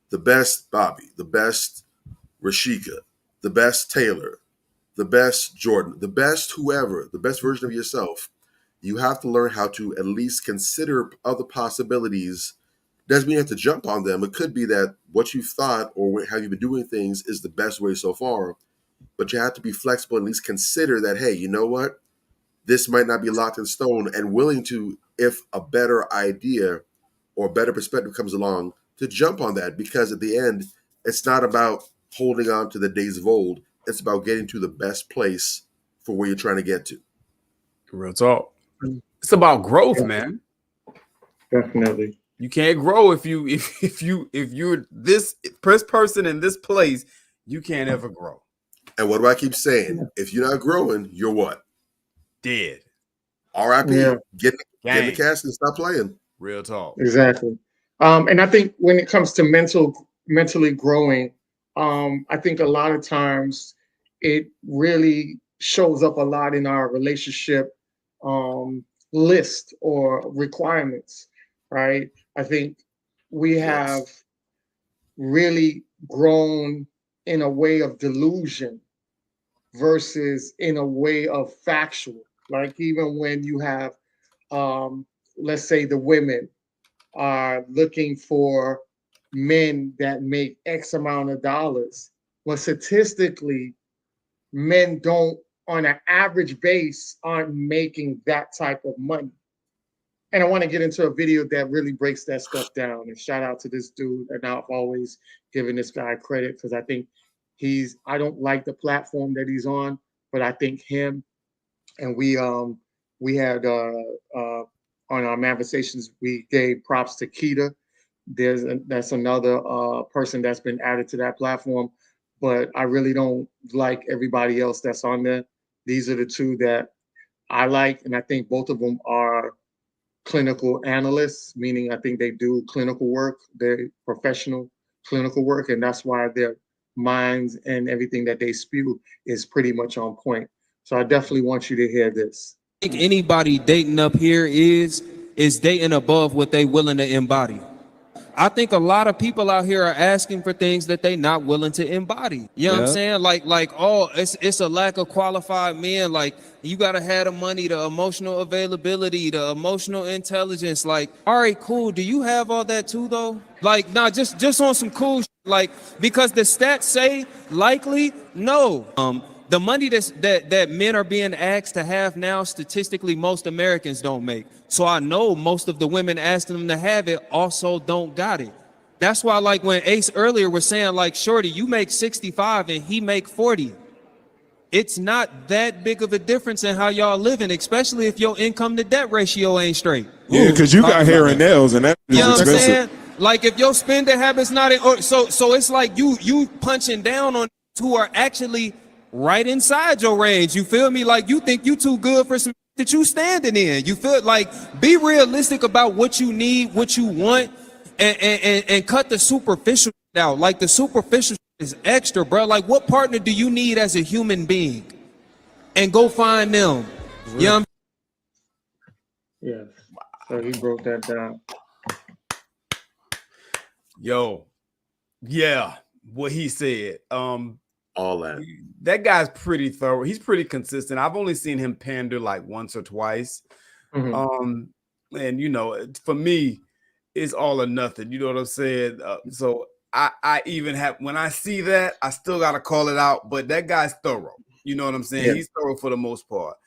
the best Bobby, the best Rashika, the best Taylor, the best Jordan, the best whoever, the best version of yourself, you have to learn how to at least consider other possibilities. Doesn't mean you have to jump on them. It could be that what you've thought or how you've been doing things is the best way so far, but you have to be flexible and at least consider that, hey, you know what? This might not be locked in stone, and willing to, if a better idea or a better perspective comes along, to jump on that, because at the end, it's not about holding on to the days of old. It's about getting to the best place for where you're trying to get to. Real talk. It's about growth, man. Definitely. You can't grow if you're this person in this place. You can't ever grow. And what do I keep saying? If you're not growing, you're what? Dead. R.I.P. Yeah. Get in the casket and stop playing. Real talk. Exactly. And I think when it comes to mentally growing, I think a lot of times it really shows up a lot in our relationship list or requirements, right? I think we have really grown in a way of delusion versus in a way of factual. Like even when you have, let's say the women are looking for men that make X amount of dollars. Well, statistically, men don't, on an average base, aren't making that type of money. And I want to get into a video that really breaks that stuff down. And shout out to this dude. And I've always given this guy credit because I think I don't like the platform that he's on, but I think him and we had on our Manversations, we gave props to Keita. That's another person that's been added to that platform, but I really don't like everybody else that's on there. These are the two that I like, and I think both of them are clinical analysts, meaning I think they do clinical work. They're professional clinical work, and that's why their minds and everything that they spew is pretty much on point. So I definitely want you to hear this. I think anybody dating up here is dating above what they willing to embody. I think a lot of people out here are asking for things that they not willing to embody. You know what I'm saying? Like, oh, it's a lack of qualified men. Like, you gotta have the money, the emotional availability, the emotional intelligence. Like, all right, cool. Do you have all that too, though? Like, nah, just on some cool shit. Like, because the stats say likely no. The money that men are being asked to have now, statistically, most Americans don't make. So I know most of the women asking them to have it also don't got it. That's why, like when Ace earlier was saying, like, Shorty, you make 65 and he make 40. It's not that big of a difference in how y'all living, especially if your income to debt ratio ain't straight. Yeah, because you got hair and nails, and that is You know what I'm expensive. saying? Like if your spending habits not in, so it's like you punching down on who are actually right inside your range. You feel me? Like you think you too good for some that you standing in. You feel like be realistic about what you need, what you want, and cut the superficial out. Like the superficial is extra, bro. Like what partner do you need as a human being? And go find them. You know what I'm Yes. So he broke that down. Yo, yeah, what he said. All that guy's pretty thorough. He's pretty consistent. I've only seen him pander like once or twice. Mhm. And you know, for me, it's all or nothing. You know what I'm saying? So I even have when I see that, I still gotta call it out. But that guy's thorough. You know what I'm saying? Yeah. He's thorough for the most part.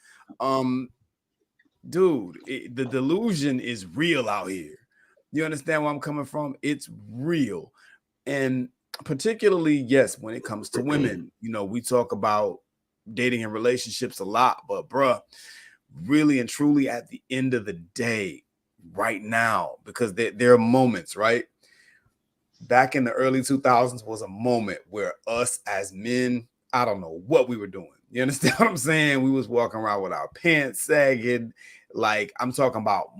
Dude, the delusion is real out here. You understand where I'm coming from? It's real. And particularly, yes, when it comes to women, you know, we talk about dating and relationships a lot, but bruh, really and truly at the end of the day, right now, because there are moments, right? Back in the early 2000s was a moment where us as men, I don't know what we were doing. You understand what I'm saying? We was walking around with our pants sagging. Like I'm talking about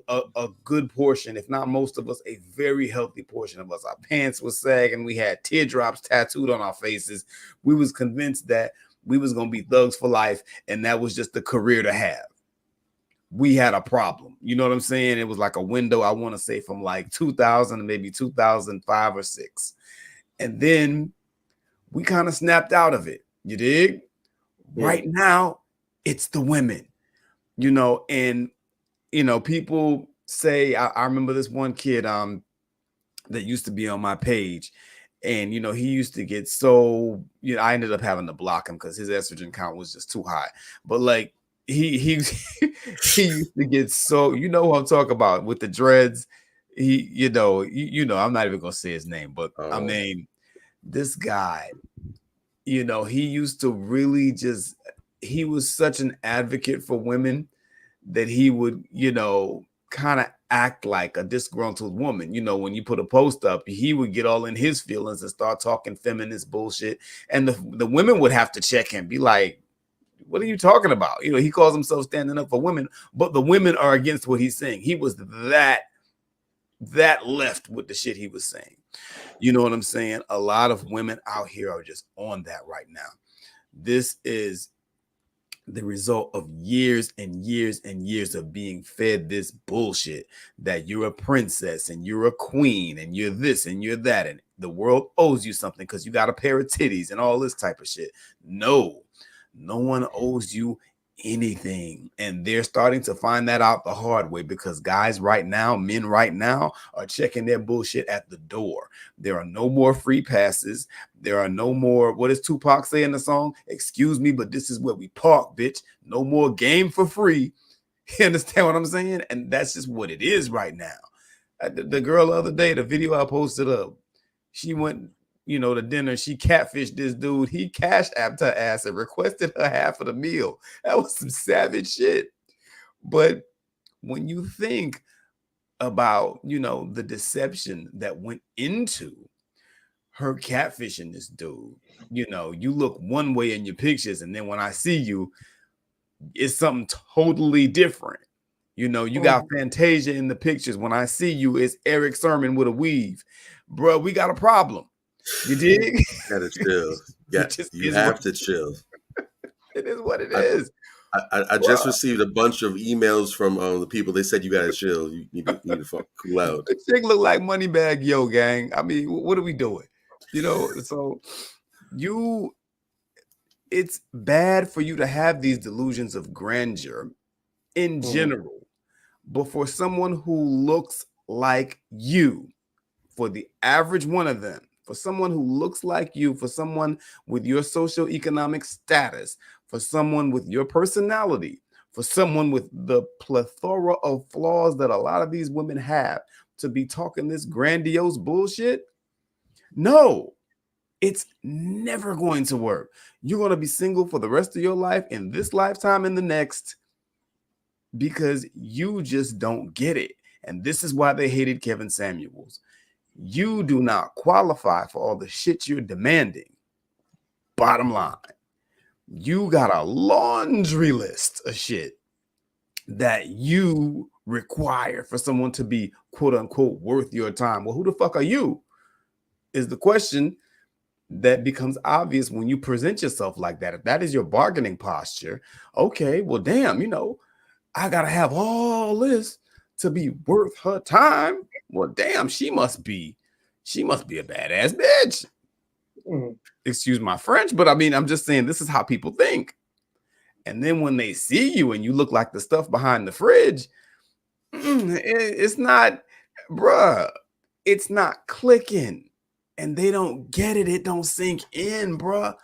a good portion, if not most of us, a very healthy portion of us. Our pants was sagging. We had teardrops tattooed on our faces. We was convinced that we was gonna be thugs for life, and that was just the career to have. We had a problem. You know what I'm saying? It was like a window, I want to say from like 2000 to maybe 2005 or 6. And then we kind of snapped out of it. You dig? Yeah. Right now, it's the women. You know, and you know, people say I remember this one kid that used to be on my page, and you know, he used to get so, you know, I ended up having to block him because his estrogen count was just too high. But like he he used to get so, you know what I'm talking about with the dreads. He, you know, I'm not even gonna say his name, but I mean, this guy, you know, he used to really just, he was such an advocate for women that he would, you know, kind of act like a disgruntled woman. You know, when you put a post up, he would get all in his feelings and start talking feminist bullshit. And the women would have to check him, be like, what are you talking about? You know, he calls himself standing up for women, but the women are against what he's saying. He was that left with the shit he was saying. You know what I'm saying? A lot of women out here are just on that right now. This is the result of years and years and years of being fed this bullshit that you're a princess and you're a queen and you're this and you're that and the world owes you something because you got a pair of titties and all this type of shit. No one owes you anything, and they're starting to find that out the hard way because guys right now, men right now, are checking their bullshit at the door. There are no more free passes. There are no more, what does Tupac say in the song? Excuse me, but this is where we park, bitch. No more game for free. You understand what I'm saying? And that's just what it is right now. The girl the other day, the video I posted up, she went, you know, to dinner. She catfished this dude. He cash apped her ass and requested her half of the meal. That was some savage shit. But when you think about, you know, the deception that went into her catfishing this dude, you know, you look one way in your pictures, and then when I see you, it's something totally different. You know, you got Fantasia in the pictures. When I see you, it's Eric Sermon with a weave. Bro, we got a problem. You dig? Gotta chill. Yeah, you have to chill. It is what it is. I just received a bunch of emails from the people. They said you gotta chill. You need to fuck cool out. The chick look like Moneybag Yo, gang. I mean, what are we doing? You know, so it's bad for you to have these delusions of grandeur in general, but for someone who looks like you, for the average one of them, for someone who looks like you, for someone with your socioeconomic status, for someone with your personality, for someone with the plethora of flaws that a lot of these women have, to be talking this grandiose bullshit? No, it's never going to work. You're going to be single for the rest of your life, in this lifetime and the next, because you just don't get it. And this is why they hated Kevin Samuels. You do not qualify for all the shit you're demanding. Bottom line, you got a laundry list of shit that you require for someone to be quote unquote worth your time. Well, who the fuck are you? Is the question that becomes obvious when you present yourself like that. If that is your bargaining posture, okay, well, damn, I gotta have all this to be worth her time. Well, damn, she must be a badass bitch. Excuse my French, but I mean, I'm just saying this is how people think. And then when they see you and you look like the stuff behind the fridge, it's not, bruh, it's not clicking. And they don't get it. It don't sink in, bruh.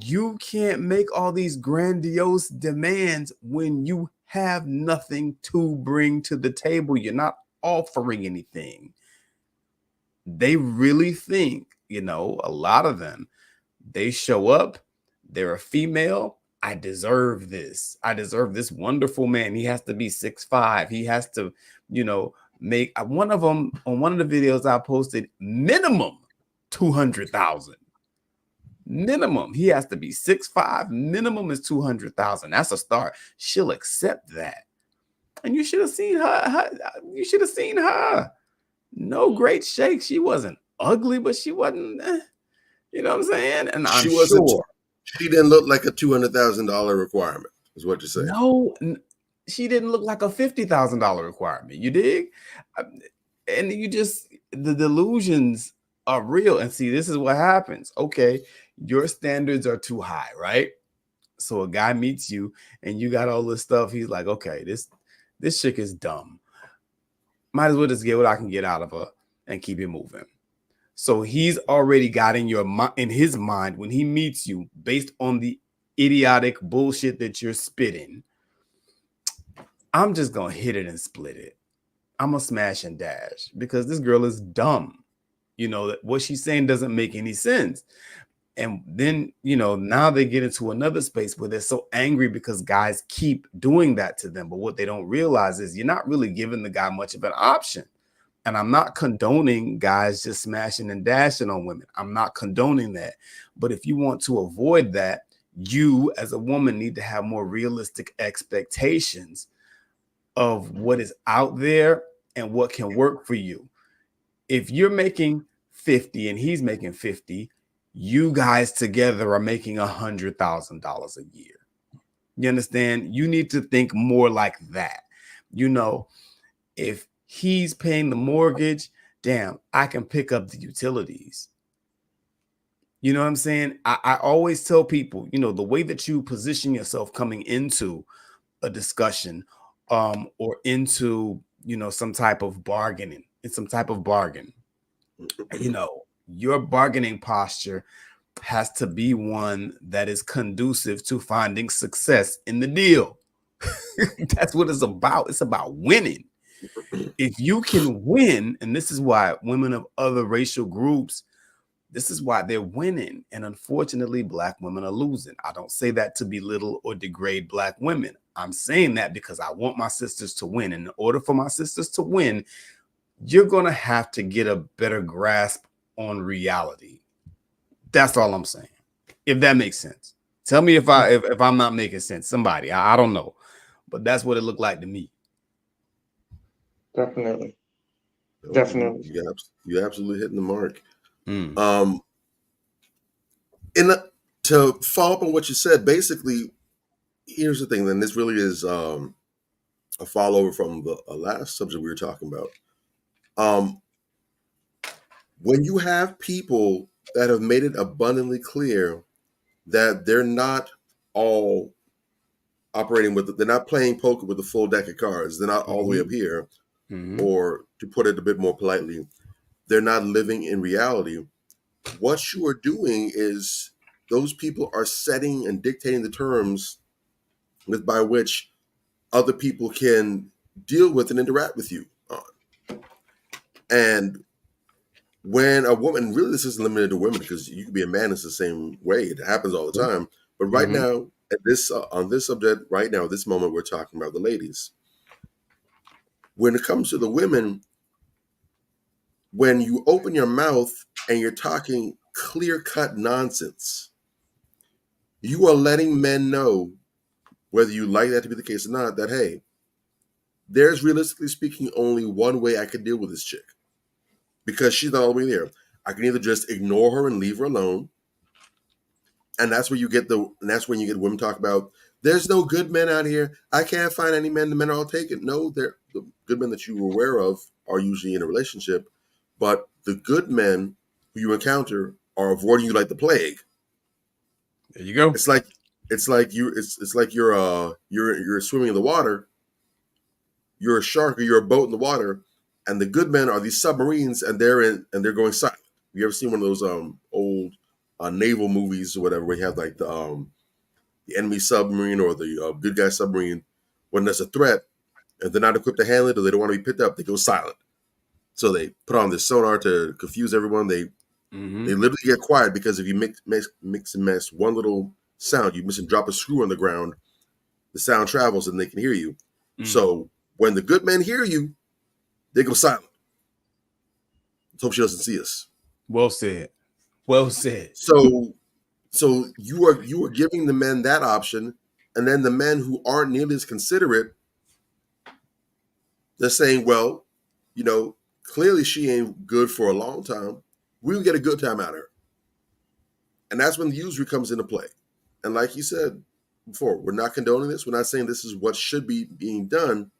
You can't make all these grandiose demands when you have nothing to bring to the table. You're not offering anything. They really think, a lot of them, they show up, they're a female. I deserve this. I deserve this wonderful man. He has to be 6'5". He has to, make one of them on one of the videos I posted, minimum 200,000. Minimum. He has to be 6'5". Minimum is 200,000. That's a start. She'll accept that. And you should have seen her. You should have seen her. No great shake. She wasn't ugly, but she wasn't, you know what I'm saying? And I'm sure she didn't look like a $200,000 requirement, is what you're saying. No, she didn't look like a $50,000 requirement. You dig? And the delusions are real. And see, this is what happens. Okay, your standards are too high, right? So a guy meets you and you got all this stuff. He's like, okay, this chick is dumb. Might as well just get what I can get out of her and keep it moving. So he's already got in his mind when he meets you, based on the idiotic bullshit that you're spitting, I'm just gonna hit it and split it. I'm gonna smash and dash because this girl is dumb. What she's saying doesn't make any sense. And then, now they get into another space where they're so angry because guys keep doing that to them. But what they don't realize is you're not really giving the guy much of an option. And I'm not condoning guys just smashing and dashing on women. I'm not condoning that. But if you want to avoid that, you as a woman need to have more realistic expectations of what is out there and what can work for you. If you're making 50 and he's making 50, you guys together are making $100,000 a year. You understand? You need to think more like that. If he's paying the mortgage, damn, I can pick up the utilities. You know what I'm saying? I always tell people, the way that you position yourself coming into a discussion or into, some type of bargaining, your bargaining posture has to be one that is conducive to finding success in the deal. That's what it's about. It's about winning. If you can win, and this is why women of other racial groups, this is why they're winning. And unfortunately, Black women are losing. I don't say that to belittle or degrade Black women. I'm saying that because I want my sisters to win. And in order for my sisters to win, you're going to have to get a better grasp on reality. That's all I'm saying. If that makes sense. Tell me if I'm not making sense. Somebody, I don't know. But that's what it looked like to me. Definitely. You're absolutely hitting the mark. To follow up on what you said, basically, here's the thing. Then this really is a follow over from the last subject we were talking about. When you have people that have made it abundantly clear that they're not all operating they're not playing poker with a full deck of cards. They're not all the way up here. Or to put it a bit more politely, they're not living in reality. what you are doing is those people are setting and dictating the terms by which other people can deal with and interact with you on. And when a woman, really this isn't limited to women, because you can be a man, it's the same way. It happens all the time. But right now, at this on this subject, right now, this moment, we're talking about the ladies. When it comes to the women, when you open your mouth and you're talking clear-cut nonsense, you are letting men know, whether you like that to be the case or not, that, hey, there's realistically speaking only one way I could deal with this chick, because she's not all the way there. I can either just ignore her and leave her alone, and that's where you get that's when you get women talk about, there's no good men out here. I can't find any men. The men are all taken. No, the good men that you were aware of are usually in a relationship, but the good men who you encounter are avoiding you like the plague. There you go. It's like you're swimming in the water. You're a shark or you're a boat in the water, and the good men are these submarines, and they're going silent. You ever seen one of those old naval movies or whatever, where you have like the enemy submarine or the good guy submarine? When there's a threat and they're not equipped to handle it, or they don't want to be picked up, they go silent. So they put on this sonar to confuse everyone. They literally get quiet, because if you mix and mess one little sound, you miss and drop a screw on the ground, the sound travels and they can hear you. So when the good men hear you, they go silent. Let's hope she doesn't see us. Well said. Well said. So you are giving the men that option, and then the men who aren't nearly as considerate, they're saying, well, clearly she ain't good for a long time. We'll get a good time out of her. And that's when the usury comes into play. And like you said before, we're not condoning this. We're not saying this is what should be being done.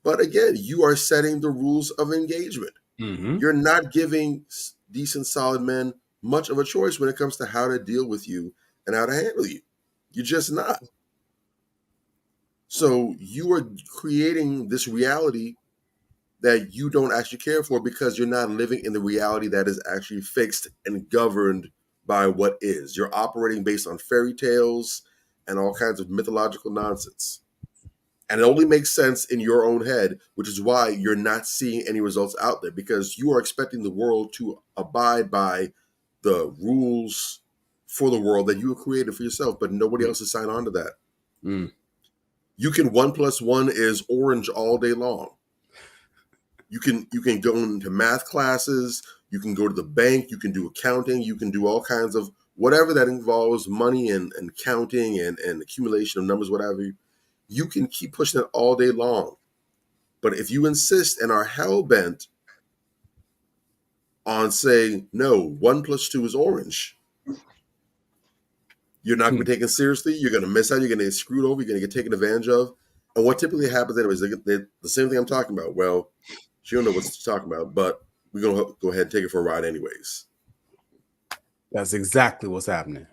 But again, you are setting the rules of engagement. You're not giving decent, solid men much of a choice when it comes to how to deal with you and how to handle you. You're just not. So you are creating this reality that you don't actually care for, because you're not living in the reality that is actually fixed and governed by what is. You're operating based on fairy tales and all kinds of mythological nonsense. And it only makes sense in your own head, which is why you're not seeing any results out there, because you are expecting the world to abide by the rules for the world that you have created for yourself, but nobody else has signed on to that. You can 1 + 1 is orange all day long. You can go into math classes, you can go to the bank, you can do accounting, you can do all kinds of whatever that involves money and counting and accumulation of numbers, whatever. You can keep pushing it all day long. But if you insist and are hell-bent on saying, no, 1 + 2 is orange, you're not going to be taken seriously. You're going to miss out. You're going to get screwed over. You're going to get taken advantage of. And what typically happens anyways, the same thing I'm talking about. Well, she don't know what she's talking about, but we're going to go ahead and take it for a ride anyways. That's exactly what's happening.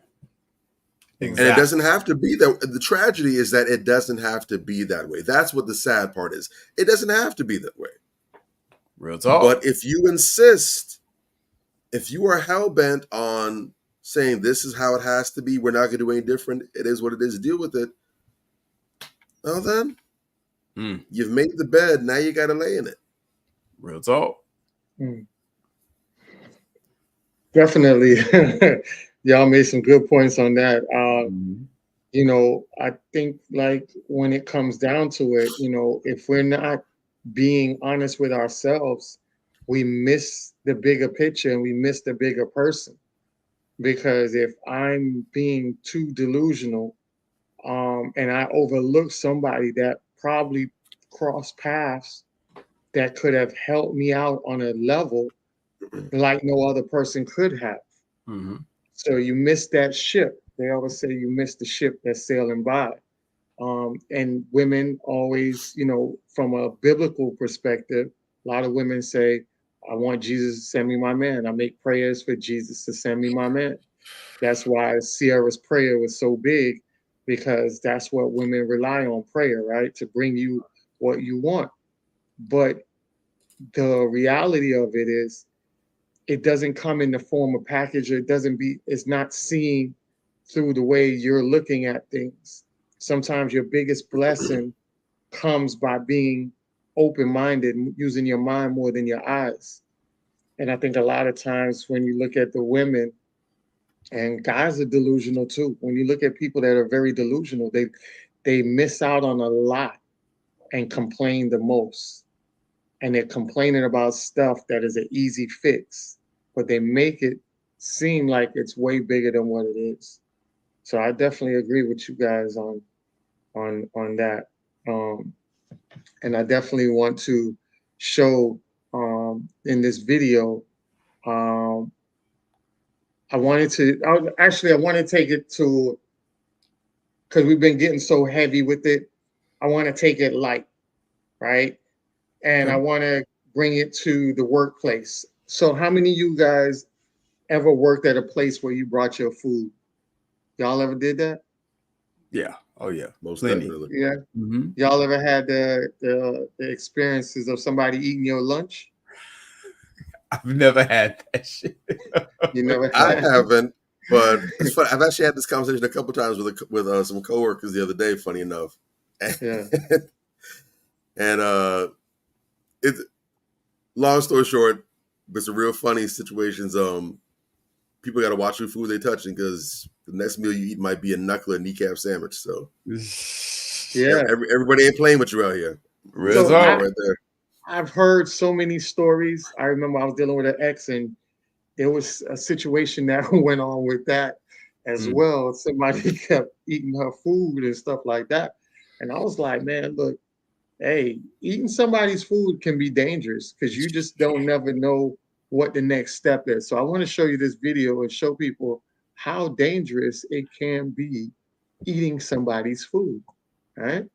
Exactly. And it doesn't have to be that. The tragedy is that it doesn't have to be that way. That's what the sad part is. It doesn't have to be that way. Real talk. But if you insist, if you are hell-bent on saying this is how it has to be, we're not going to do any different, it is what it is, deal with it, well then, you've made the bed, now you got to lay in it. Real talk. Definitely. Y'all made some good points on that. I think like when it comes down to it, if we're not being honest with ourselves, we miss the bigger picture and we miss the bigger person. Because if I'm being too delusional, and I overlook somebody that probably crossed paths that could have helped me out on a level like no other person could have. So you miss that ship. They always say you miss the ship that's sailing by. And women always, from a biblical perspective, a lot of women say, I want Jesus to send me my man. I make prayers for Jesus to send me my man. That's why Sierra's prayer was so big, because that's what women rely on, prayer, right? To bring you what you want. But the reality of it is, it doesn't come in the form of package. It's not seen through the way you're looking at things. Sometimes your biggest blessing comes by being open-minded, using your mind more than your eyes. And I think a lot of times when you look at the women, and guys are delusional too. When you look at people that are very delusional, they miss out on a lot and complain the most. And they're complaining about stuff that is an easy fix, but they make it seem like it's way bigger than what it is. So I definitely agree with you guys on that. And I definitely want to show in this video. I want to take it to, because we've been getting so heavy with it. I want to take it light, right? And I want to bring it to the workplace. So how many of you guys ever worked at a place where you brought your food? Y'all ever did that? Yeah. Oh yeah. Most Plenty. definitely. Yeah. Mm-hmm. Y'all ever had the experiences of somebody eating your lunch? I've never had that shit. You never I had? haven't, but it's funny. I've actually had this conversation a couple times with some coworkers the other day. Funny enough, Yeah. And it's long story short, but some real funny situations. People got to watch your food they touching, because the next meal you eat might be a knuckle or kneecap sandwich. So Yeah. everybody ain't playing with you out here. So right there. I've heard so many stories. I remember I was dealing with an ex, and there was a situation that went on with that as well. Somebody kept eating her food and stuff like that. And I was like, man, look, hey, eating somebody's food can be dangerous, because you just don't never know what the next step is. So I want to show you this video and show people how dangerous it can be eating somebody's food. All right.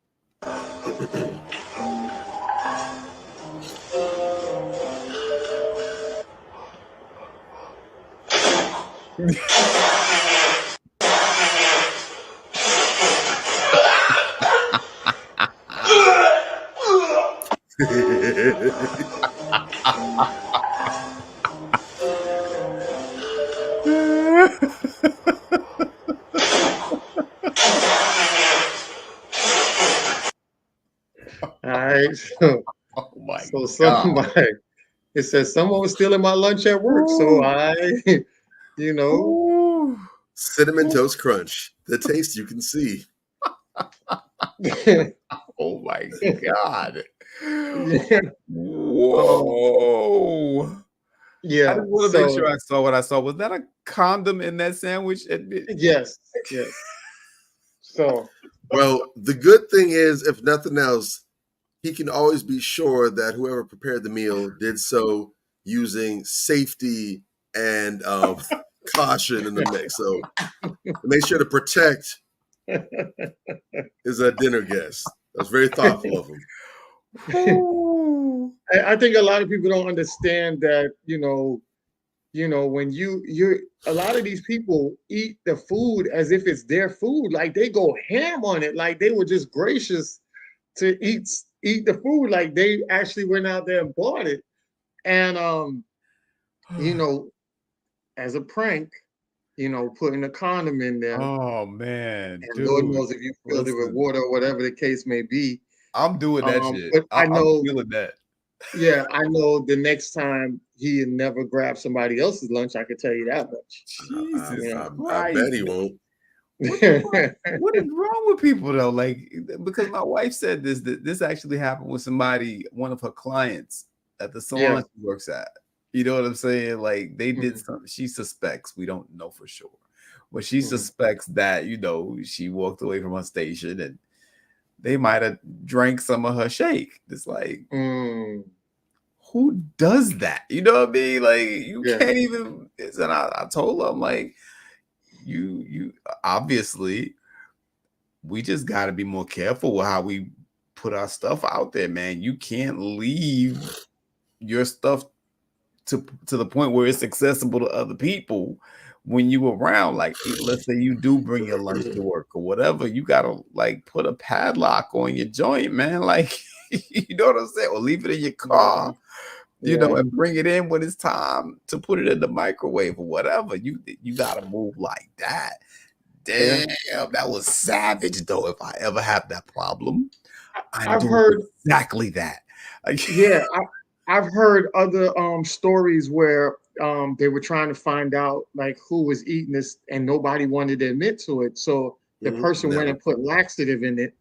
All right. So, somebody, it says someone was stealing my lunch at work. So I, Cinnamon Toast Crunch, the taste you can see. Oh my God. Yeah. Whoa. Yeah. I just want to make sure I saw what I saw. Was that a condom in that sandwich? Yes. Yes. So, well, the good thing is, if nothing else, he can always be sure that whoever prepared the meal did so using safety and caution in the mix. So make sure to protect his dinner guest. That's very thoughtful of him. I think a lot of people don't understand that, when you're a lot of these people eat the food as if it's their food. Like they go ham on it. Like they were just gracious to eat the food. Like they actually went out there and bought it. And, as a prank, putting a condom in there. Oh man. And dude, Lord knows if you filled it with water or whatever the case may be. I'm doing that shit. But I'm know, feeling that. Yeah, I know the next time he'd never grab somebody else's lunch, I could tell you that much. Jesus I bet he won't. What is wrong with people though? Like, because my wife said this actually happened with somebody, one of her clients at the salon she works at. You know what I'm saying? Like they did something. She suspects, we don't know for sure, but she suspects that, she walked away from her station and they might have drank some of her shake. It's like, who does that? You know what I mean? Like you can't even. And I told her, I'm like, you obviously, we just got to be more careful with how we put our stuff out there, man. You can't leave your stuff to the point where it's accessible to other people when you around. Like, let's say you do bring your lunch to work or whatever, you gotta like put a padlock on your joint, man. Like, you know what I'm saying? Or leave it in your car. you know, Yeah. and bring it in when it's time to put it in the microwave or whatever. You gotta move like that. Yeah. Damn, that was savage though. If I ever have that problem, I'm I've doing heard, exactly that. yeah, I've heard other stories where they were trying to find out like who was eating this and nobody wanted to admit to it. So the person went Never. and put laxative in it,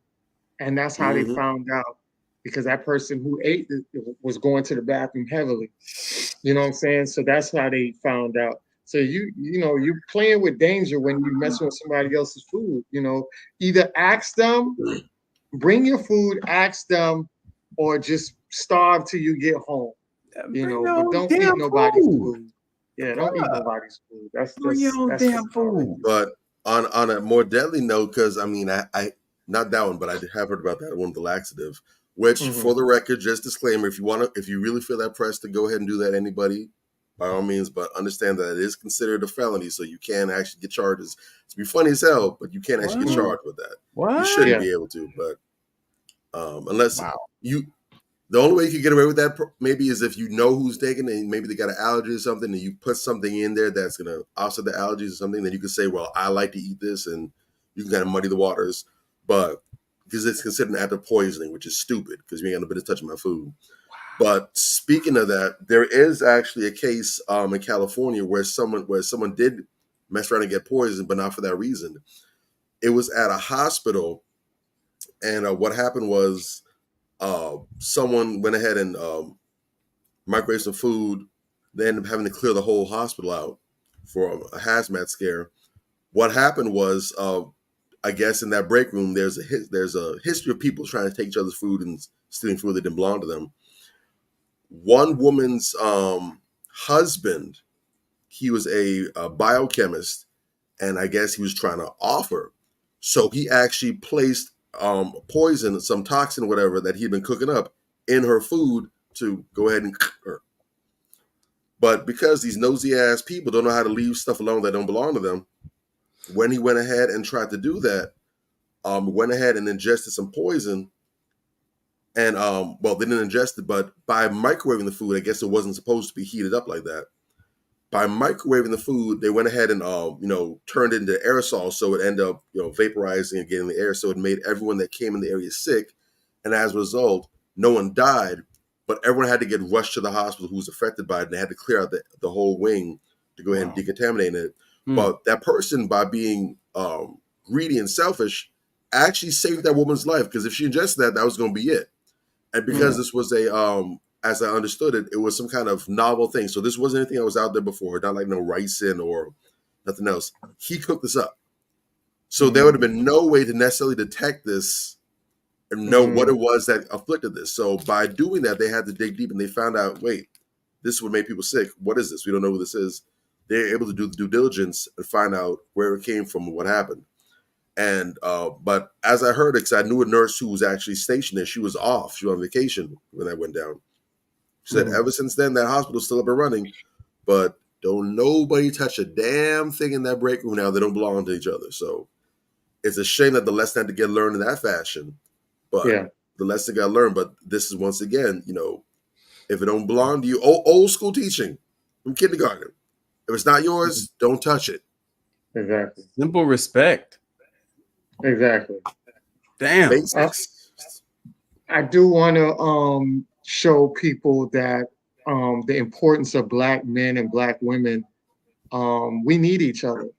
and that's how they Mhm. found out, because that person who ate it was going to the bathroom heavily. You know what I'm saying? So that's how they found out. So you know, you're playing with danger when you messing with somebody else's food. You know, either ask them, bring your food, ask them, or just starve till you get home. You Bring know, your but own don't eat damn nobody's food. food. Yeah, don't eat nobody's food. Bring your own That's damn just food. But on a more deadly note, because I mean, I not that one, but I have heard about that one, the laxative. Which, for the record, just disclaimer: if you really feel that pressed to go ahead and do that, anybody, by all means, but understand that it is considered a felony, so you can actually get charges. It's be funny as hell, but you can't actually get charged with that. What? You shouldn't Yeah. be able to, but unless Wow. the only way you can get away with that maybe is if you know who's taking it, and maybe they got an allergy or something, and you put something in there that's going to offset the allergies or something, then you can say, well, I like to eat this, and you can kind of muddy the waters. But because it's considered an act of poisoning, which is stupid because you ain't got no business touching my food. Wow. But speaking of that, there is actually a case in California where someone did mess around and get poisoned, but not for that reason. It was at a hospital, and what happened was someone went ahead and microwaved some food. They ended up having to clear the whole hospital out for a hazmat scare. What happened was, I guess in that break room, there's a history of people trying to take each other's food and stealing food that didn't belong to them. One woman's husband, he was a biochemist, and I guess he was trying to offer. So he actually placed poison, some toxin, whatever, that he'd been cooking up in her food to go ahead and cook her. But because these nosy ass people don't know how to leave stuff alone that don't belong to them, when he went ahead and tried to do that, went ahead and ingested some poison. And well, they didn't ingest it, but by microwaving the food, I guess it wasn't supposed to be heated up like that. By microwaving the food, they went ahead and turned it into aerosol, so it ended up vaporizing and getting in the air. So it made everyone that came in the area sick, and as a result, no one died, but everyone had to get rushed to the hospital who was affected by it, and they had to clear out the whole wing to go ahead and decontaminate it. But that person, by being greedy and selfish, actually saved that woman's life, because if she ingested that was going to be it. And because this was as I understood it, it was some kind of novel thing. So this wasn't anything that was out there before, not like no ricin or nothing else. He cooked this up. So there would have been no way to necessarily detect this and know what it was that afflicted this. So by doing that, they had to dig deep, and they found out, wait, this is what made people sick. What is this? We don't know what this is. They're able to do the due diligence and find out where it came from and what happened. And but as I heard it, because I knew a nurse who was actually stationed there, she was off. She was on vacation when that went down. She said ever since then, that hospital's still up and running, but don't nobody touch a damn thing in that break room now. They don't belong to each other. So it's a shame that the lesson had to get learned in that fashion. But the lesson got learned. But this is, once again, if it don't belong to you, old school teaching from kindergarten. If it's not yours, don't touch it. Exactly. Simple respect. Exactly. Damn. Basics. I do want to show people that the importance of Black men and Black women. We need each other,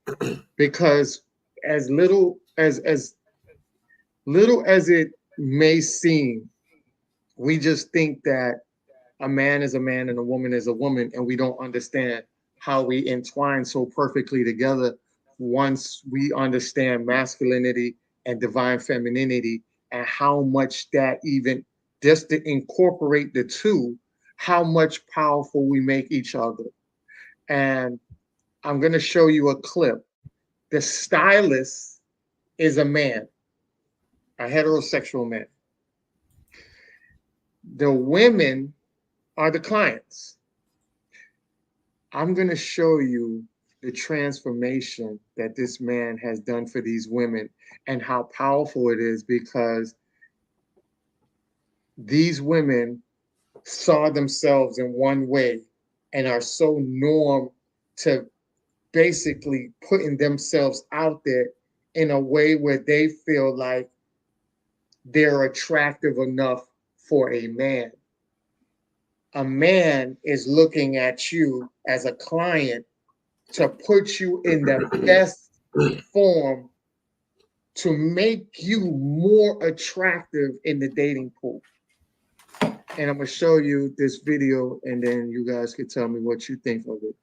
because as little as it may seem, we just think that a man is a man and a woman is a woman, and we don't understand how we entwine so perfectly together once we understand masculinity and divine femininity, and how much that, even just to incorporate the two, how much powerful we make each other. And I'm going to show you a clip. The stylist is a man, a heterosexual man. The women are the clients. I'm going to show you the transformation that this man has done for these women and how powerful it is, because these women saw themselves in one way and are so norm to basically putting themselves out there in a way where they feel like they're attractive enough for a man. A man is looking at you as a client to put you in the best form to make you more attractive in the dating pool. And I'm gonna show you this video, and then you guys can tell me what you think of it.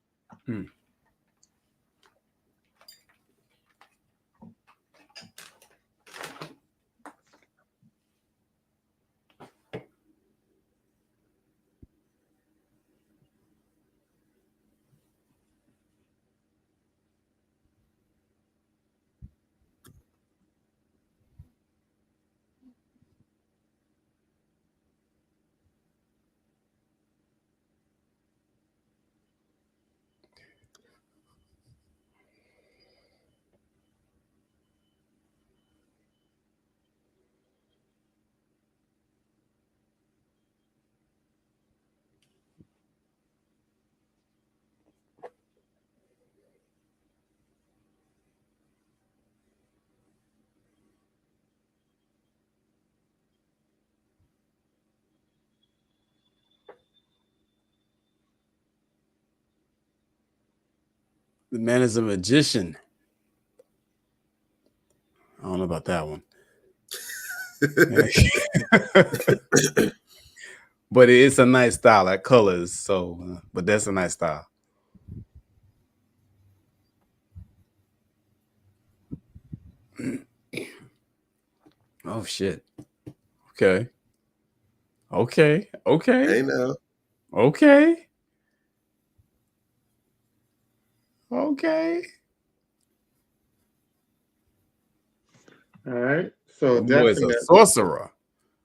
The man is a magician. I don't know about that one. But it's a nice style. That color is so, but that's a nice style. Oh shit. Okay. Okay. Okay. Hey now. Okay. Okay. All right. So That boy is definitely, a sorcerer.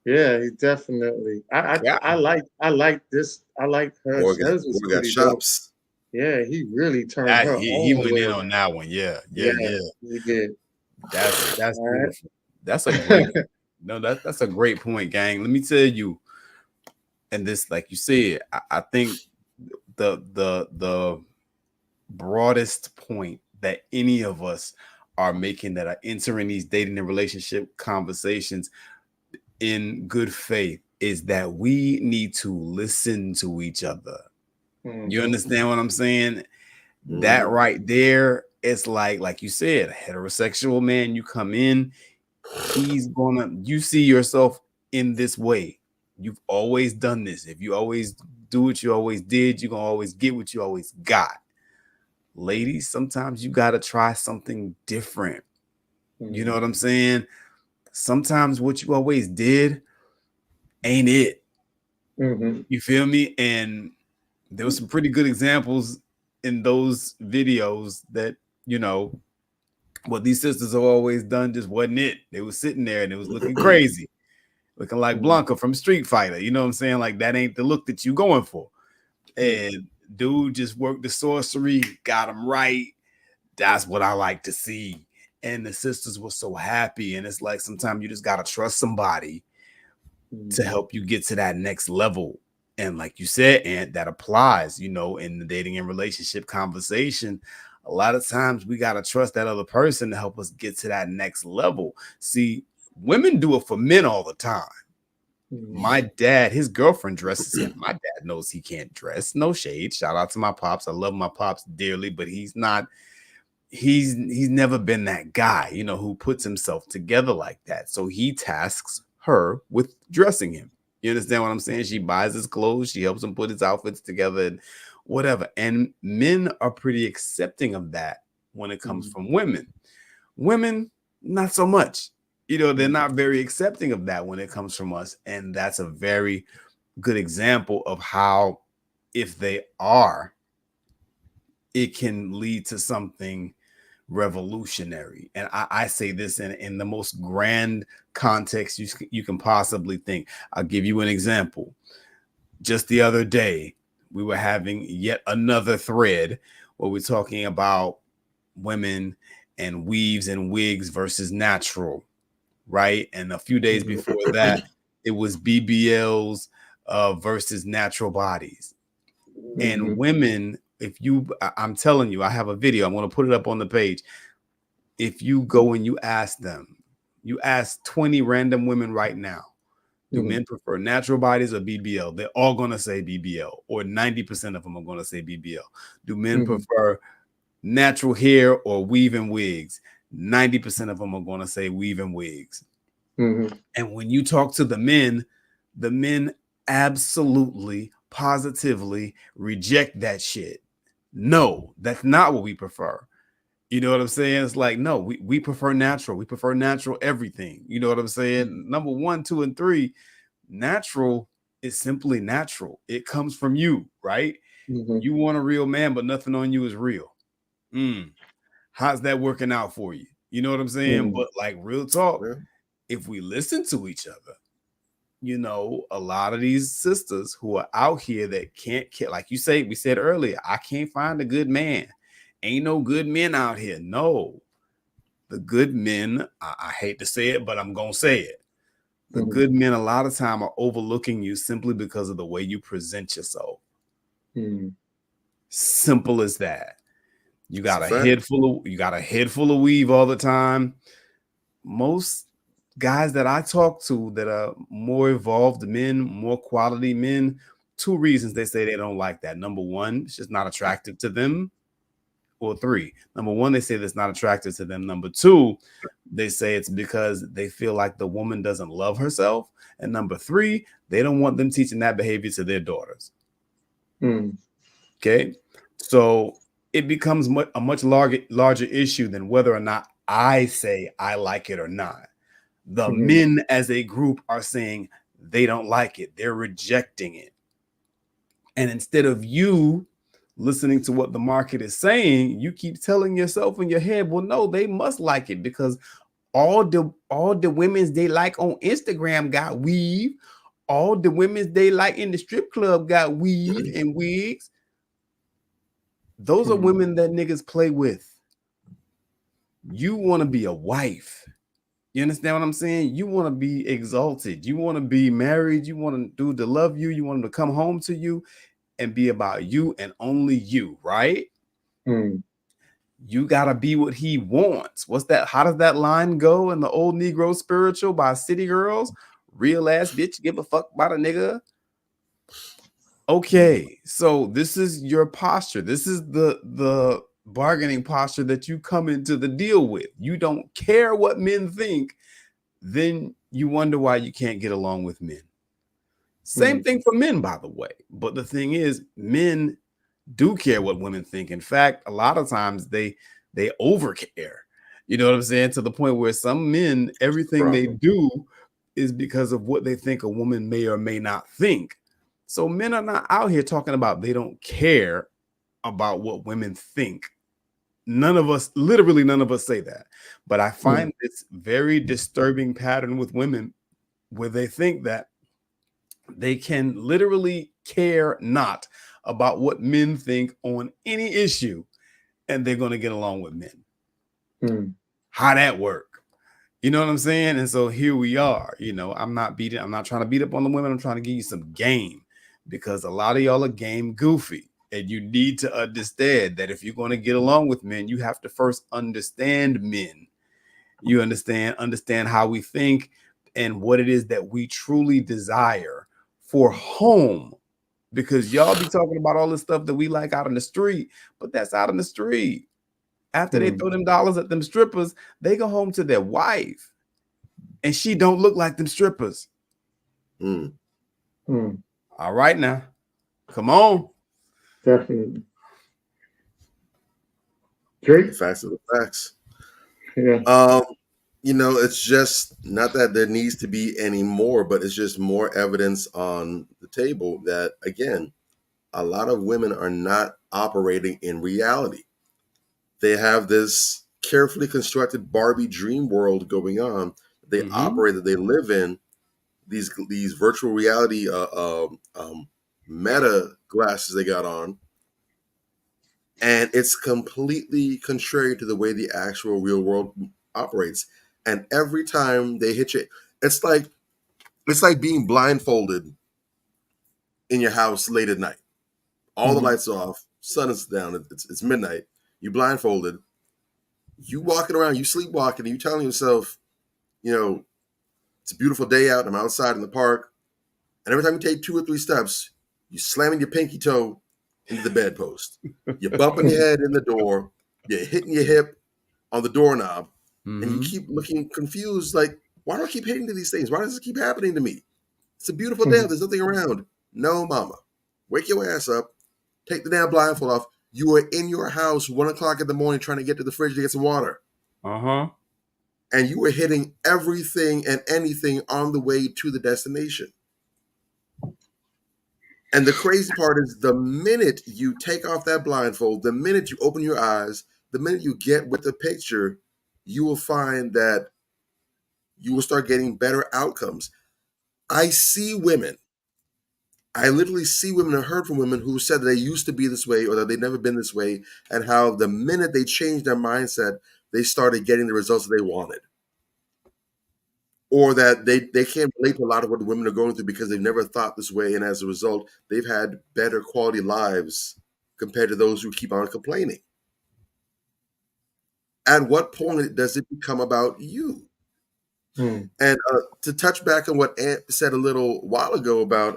yeah, he definitely. I like this. I like her. Boy Hers was got pretty dope. chops. Yeah, he really turned That, her he on. went in on that one. Yeah. He did. That's All right. beautiful. That's a great no, that's a great point, gang. Let me tell you, and this, like you said, I think the broadest point that any of us are making that are entering these dating and relationship conversations in good faith is that we need to listen to each other. You understand what I'm saying? That right there, it's like you said, a heterosexual man, you come in, you see yourself in this way. You've always done this. If you always do what you always did, you're gonna always get what you always got. Ladies, sometimes you gotta try something different. You know what I'm saying? Sometimes what you always did ain't it. You feel me? And there was some pretty good examples in those videos that, you know, what these sisters have always done just wasn't it. They was sitting there and it was looking crazy, looking like Blanca from Street Fighter. You know what I'm saying? Like that ain't the look that you going for. And dude just worked the sorcery, got him right. That's what I like to see. And the sisters were so happy. And it's like sometimes you just gotta trust somebody to help you get to that next level. And like you said, and that applies, you know, in the dating and relationship conversation. A lot of times we got to trust that other person to help us get to that next level. See, women do it for men all the time. My dad, his girlfriend dresses him. My dad knows he can't dress. No shade. Shout out to my pops. I love my pops dearly, but he's never been that guy, you know, who puts himself together like that. So he tasks her with dressing him. You understand what I'm saying? She buys his clothes. She helps him put his outfits together and whatever. And men are pretty accepting of that when it comes from women. Women, not so much. You know, they're not very accepting of that when it comes from us. And that's a very good example of how, if they are, it can lead to something revolutionary. And I say this in the most grand context you can possibly think. I'll give you an example. Just the other day, we were having yet another thread where we're talking about women and weaves and wigs versus natural, right? And a few days before that, it was BBL's versus natural bodies. And women, I'm telling you, I have a video. I'm going to put it up on the page. If you go and you ask 20 random women right now, do men prefer natural bodies or BBL? They're all going to say BBL, or 90% of them are going to say BBL. Do men prefer natural hair or weave and wigs? 90% of them are going to say weave and wigs. And when you talk to the men absolutely, positively reject that shit. No, that's not what we prefer. You know what I'm saying? It's like, no, we prefer natural. We prefer natural everything. You know what I'm saying? Number 1, 2, and 3, natural is simply natural. It comes from you, right? You want a real man, but nothing on you is real. How's that working out for you? You know what I'm saying? But like, real talk, if we listen to each other, you know, a lot of these sisters who are out here that can't, like you say, we said earlier, I can't find a good man. Ain't no good men out here. No, the good men, I hate to say it, but I'm going to say it. The good men a lot of time are overlooking you simply because of the way you present yourself. Simple as that. You got a head full of weave all the time. Most guys that I talk to that are more evolved men, more quality men, 2 reasons they say they don't like that. Number 1, it's just not attractive to them. Or 3, number 1, they say that's not attractive to them. Number 2, they say it's because they feel like the woman doesn't love herself. And number 3, they don't want them teaching that behavior to their daughters. Okay, so it becomes a much larger issue than whether or not I say I like it or not. The men as a group are saying they don't like it. They're rejecting it. And instead of you listening to what the market is saying, you keep telling yourself in your head, well, no, they must like it because all the women's they like on Instagram got weave. All the women's they like in the strip club got weave and wigs. Those are women that niggas play with. You want to be a wife. You understand what I'm saying? You want to be exalted. You want to be married. You want a dude to love you. You want him to come home to you and be about you and only you, right? You gotta be what he wants. What's that? How does that line go in the old Negro spiritual by City Girls? Real ass bitch, give a fuck about a nigga. Okay, so this is your posture. This is the bargaining posture that you come into the deal with. You don't care what men think, then you wonder why you can't get along with men. Same thing for men, by the way. But the thing is, men do care what women think. In fact, a lot of times they overcare. You know what I'm saying? To the point where some men, everything they do is because of what they think a woman may or may not think. So men are not out here talking about they don't care about what women think. Literally none of us say that. But I find this very disturbing pattern with women where they think that they can literally care not about what men think on any issue, and they're going to get along with men. How that work? You know what I'm saying? And so here we are. You know, I'm not trying to beat up on the women. I'm trying to give you some game, because a lot of y'all are game goofy, and you need to understand that if you're going to get along with men, you have to first understand men. You understand how we think and what it is that we truly desire for home. Because y'all be talking about all this stuff that we like out in the street, but that's out in the street. After they throw them dollars at them strippers, they go home to their wife, and she don't look like them strippers. All right now, come on. Definitely. Facts are the facts. Yeah. You know, it's just not that there needs to be any more, but it's just more evidence on the table that, again, a lot of women are not operating in reality. They have this carefully constructed Barbie dream world going on. They operate, that they live in, these virtual reality meta glasses they got on. And it's completely contrary to the way the actual real world operates. And every time they hit you, it's like being blindfolded in your house late at night. All the lights are off, sun is down, it's midnight, you blindfolded, you walking around, you sleepwalking, and you telling yourself, it's a beautiful day out, I'm outside in the park, and every time you take 2 or 3 steps, you slamming your pinky toe into the bedpost. You're bumping your head in the door, you're hitting your hip on the doorknob, and you keep looking confused, like, why do I keep hitting to these things? Why does this keep happening to me? It's a beautiful day out, there's nothing around. No, mama. Wake your ass up, take the damn blindfold off. You were in your house 1 o'clock in the morning trying to get to the fridge to get some water. And you were hitting everything and anything on the way to the destination. And the crazy part is the minute you take off that blindfold, the minute you open your eyes, the minute you get with the picture, you will find that you will start getting better outcomes. I literally see women and heard from women who said that they used to be this way or that they'd never been this way, and how the minute they changed their mindset, they started getting the results that they wanted. Or that they can't relate to a lot of what the women are going through because they've never thought this way, and as a result, they've had better quality lives compared to those who keep on complaining. At what point does it become about you? And to touch back on what Ant said a little while ago about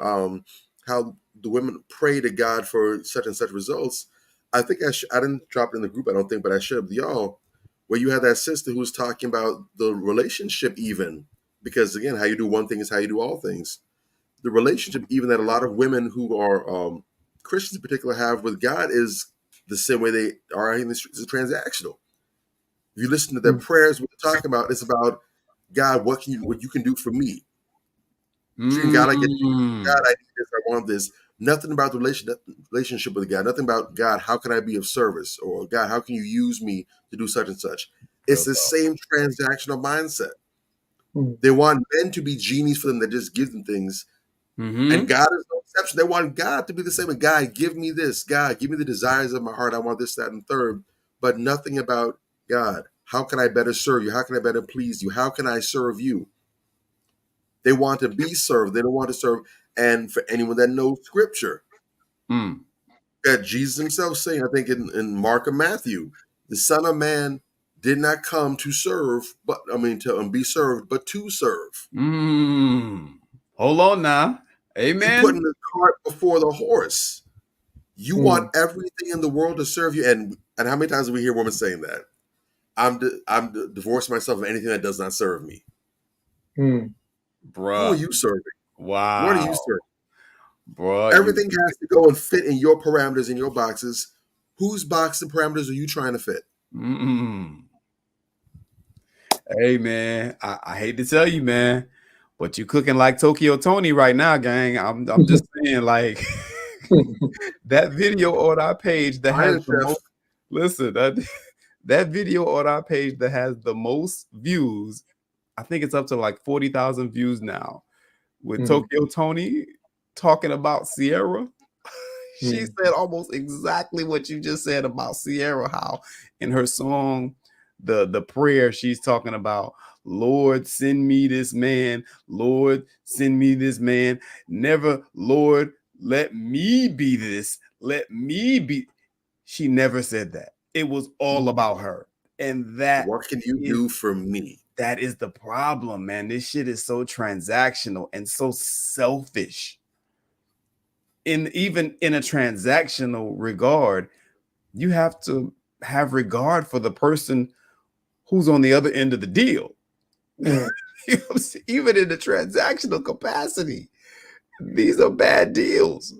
how the women pray to God for such and such results, I think I didn't drop it in the group, I don't think, but I should have y'all, where you had that sister who was talking about the relationship even, because again, how you do one thing is how you do all things. The relationship even that a lot of women who are Christians in particular have with God is the same way they are in the streets, is transactional. If you listen to their prayers, what they're talking about, it's about God, what you can do for me. God, I get God, I need this, I want this. Nothing about the relationship with God. Nothing about God, how can I be of service? Or God, how can you use me to do such and such? It's the same transactional mindset. They want men to be genies for them that just give them things. And God is no exception. They want God to be the same. God, give me this. God, give me the desires of my heart. I want this, that, and third. But nothing about God. How can I better serve you? How can I better please you? How can I serve you? They want to be served. They don't want to serve. And for anyone that knows scripture, that Jesus himself saying, I think in Mark or Matthew, the Son of Man did not come to serve, to be served, but to serve. Hold on now. Amen. You putting the cart before the horse. You want everything in the world to serve you. And how many times do we hear women saying that? I'm divorcing myself of anything that does not serve me. Bruh. Who are you serving? Wow. What are you serving? Bruh, everything has to go and fit in your parameters, in your boxes. Whose box and parameters are you trying to fit? Hey, man, I hate to tell you, man, but you cooking like Tokyo Tony right now, gang. I'm just saying, like, that video on our page that has the most, listen, that video on our page that has the most views, I think it's up to like 40,000 views now, with Tokyo Tony talking about Sierra. She said almost exactly what you just said about Sierra, how in her song, the prayer, she's talking about, Lord, send me this man. Lord, send me this man. Never, Lord, let me be this. Let me be. She never said that. It was all about her. And that, what can you do for me? That is the problem, man. This shit is so transactional and so selfish. Even in a transactional regard, you have to have regard for the person who's on the other end of the deal. Even in the transactional capacity, these are bad deals.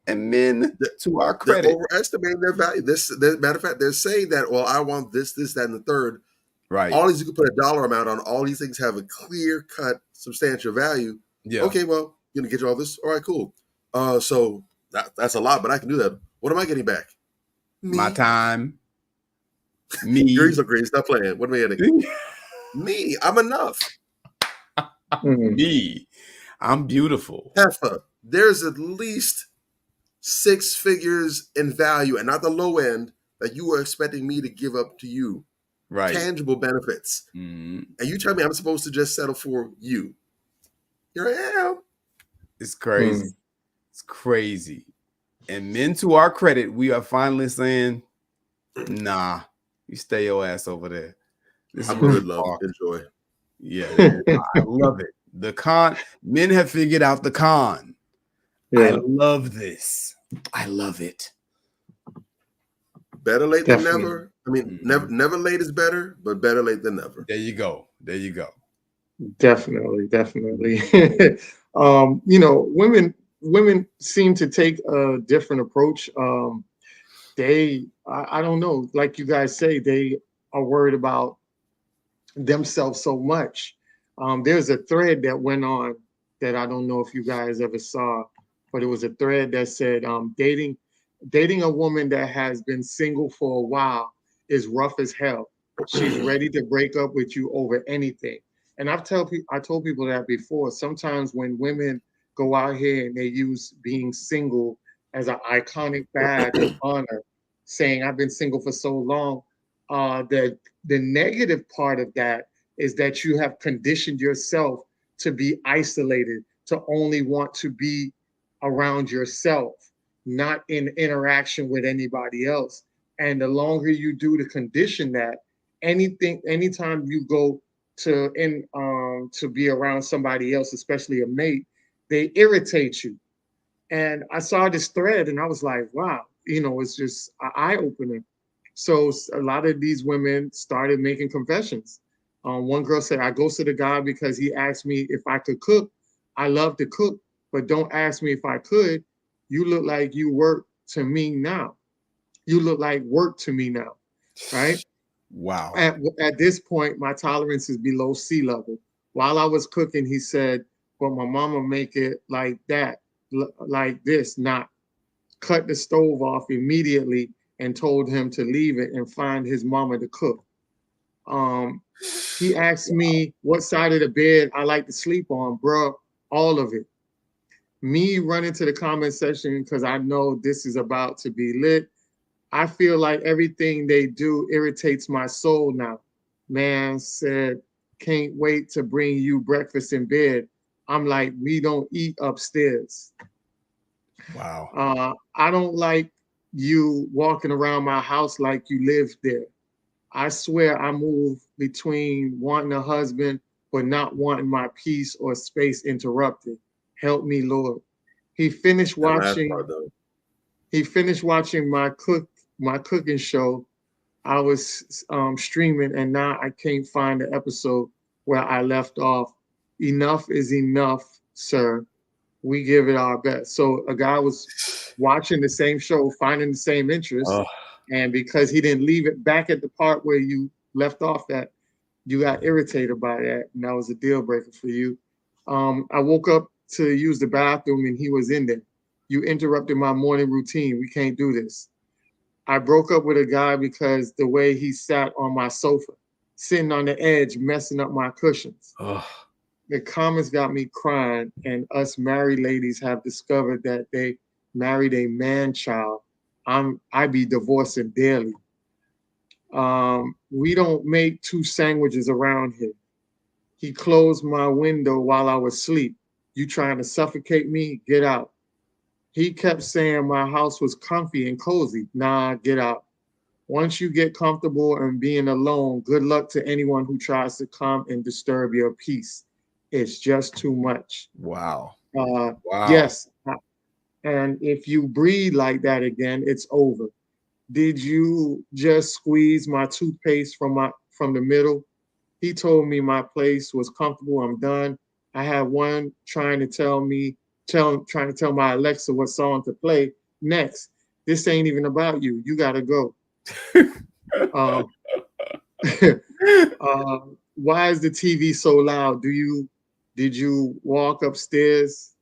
And men, to our credit, they're overestimating their value. Matter of fact, they're saying that, well, I want this, that, and the third. Right. All these, you can put a dollar amount on. All these things have a clear-cut, substantial value. Yeah. Okay, well, you're gonna get you all this. All right, cool. So that's a lot, but I can do that. What am I getting back? Me. My time. Me. You're so great. Stop playing. What am I getting? Me. I'm enough. Me. I'm beautiful. Heffa, there's at least 6 figures in value, and not the low end, that you are expecting me to give up to you. Right. Tangible benefits. And you tell me I'm supposed to just settle for you. Here I am. It's crazy. It's crazy. And men, to our credit, we are finally saying, nah, you stay your ass over there. This I'm is good, love. Enjoy. Yeah, man, I love it. The con, men have figured out the con. I love this. I love it. Better late Definitely. than never. I mean, never late is better, but better late than never. There you go. There you go. Definitely. You know, women seem to take a different approach. I don't know, like you guys say, they are worried about themselves so much. There's a thread that went on that I don't know if you guys ever saw, but it was a thread that said dating a woman that has been single for a while is rough as hell. She's ready to break up with you over anything. And I told people that before. Sometimes when women go out here and they use being single as an iconic badge of honor, saying I've been single for so long, the negative part of that is that you have conditioned yourself to be isolated, to only want to be around yourself, not in interaction with anybody else. And the longer you do to condition that, anytime you go to be around somebody else, especially a mate, they irritate you. And I saw this thread and I was like, wow, you know, it's just an eye opener. So a lot of these women started making confessions. One girl said, I ghosted a guy because he asked me if I could cook. I love to cook, but don't ask me if I could. You look like you work to me now. You look like work to me now, right? Wow. At this point, my tolerance is below sea level. While I was cooking, he said, but my mama make it like that, like this, not cut the stove off immediately and told him to leave it and find his mama to cook. He asked me what side of the bed I like to sleep on, bro, all of it. Me running to the comment section because I know this is about to be lit. I feel like everything they do irritates my soul now. Man said, can't wait to bring you breakfast in bed. I'm like, we don't eat upstairs. Wow. I don't like you walking around my house like you live there. I swear I move between wanting a husband but not wanting my peace or space interrupted. Help me, Lord. He finished watching my cooking show. I was streaming and now I can't find the episode where I left off. Enough is enough, sir. We give it our best. So a guy was watching the same show, finding the same interest. And because he didn't leave it back at the part where you left off at, you got irritated by that. And that was a deal breaker for you. I woke up to use the bathroom and he was in there. You interrupted my morning routine. We can't do this. I broke up with a guy because the way he sat on my sofa, sitting on the edge, messing up my cushions. The comments got me crying, and us married ladies have discovered that they married a man child. I be divorcing daily. We don't make two sandwiches around here. He closed my window while I was asleep. You trying to suffocate me? Get out. He kept saying my house was comfy and cozy. Nah, get out. Once you get comfortable and being alone, good luck to anyone who tries to come and disturb your peace. It's just too much. Wow. Wow. Wow. Yes. And if you breathe like that again, it's over. Did you just squeeze my toothpaste from the middle? He told me my place was comfortable. I'm done. I had one trying to tell my Alexa what song to play next. This ain't even about you. You gotta go. Why is the TV so loud? Did you walk upstairs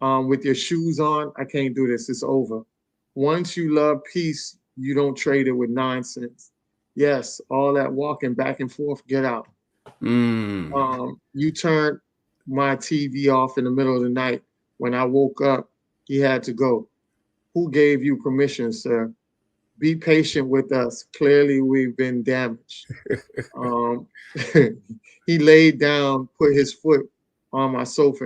with your shoes on? I can't do this. It's over. Once you love peace, you don't trade it with nonsense. Yes, all that walking back and forth, get out. You turned my TV off in the middle of the night. When I woke up, he had to go. Who gave you permission, sir? Be patient with us. Clearly, we've been damaged. He laid down, put his foot on my sofa,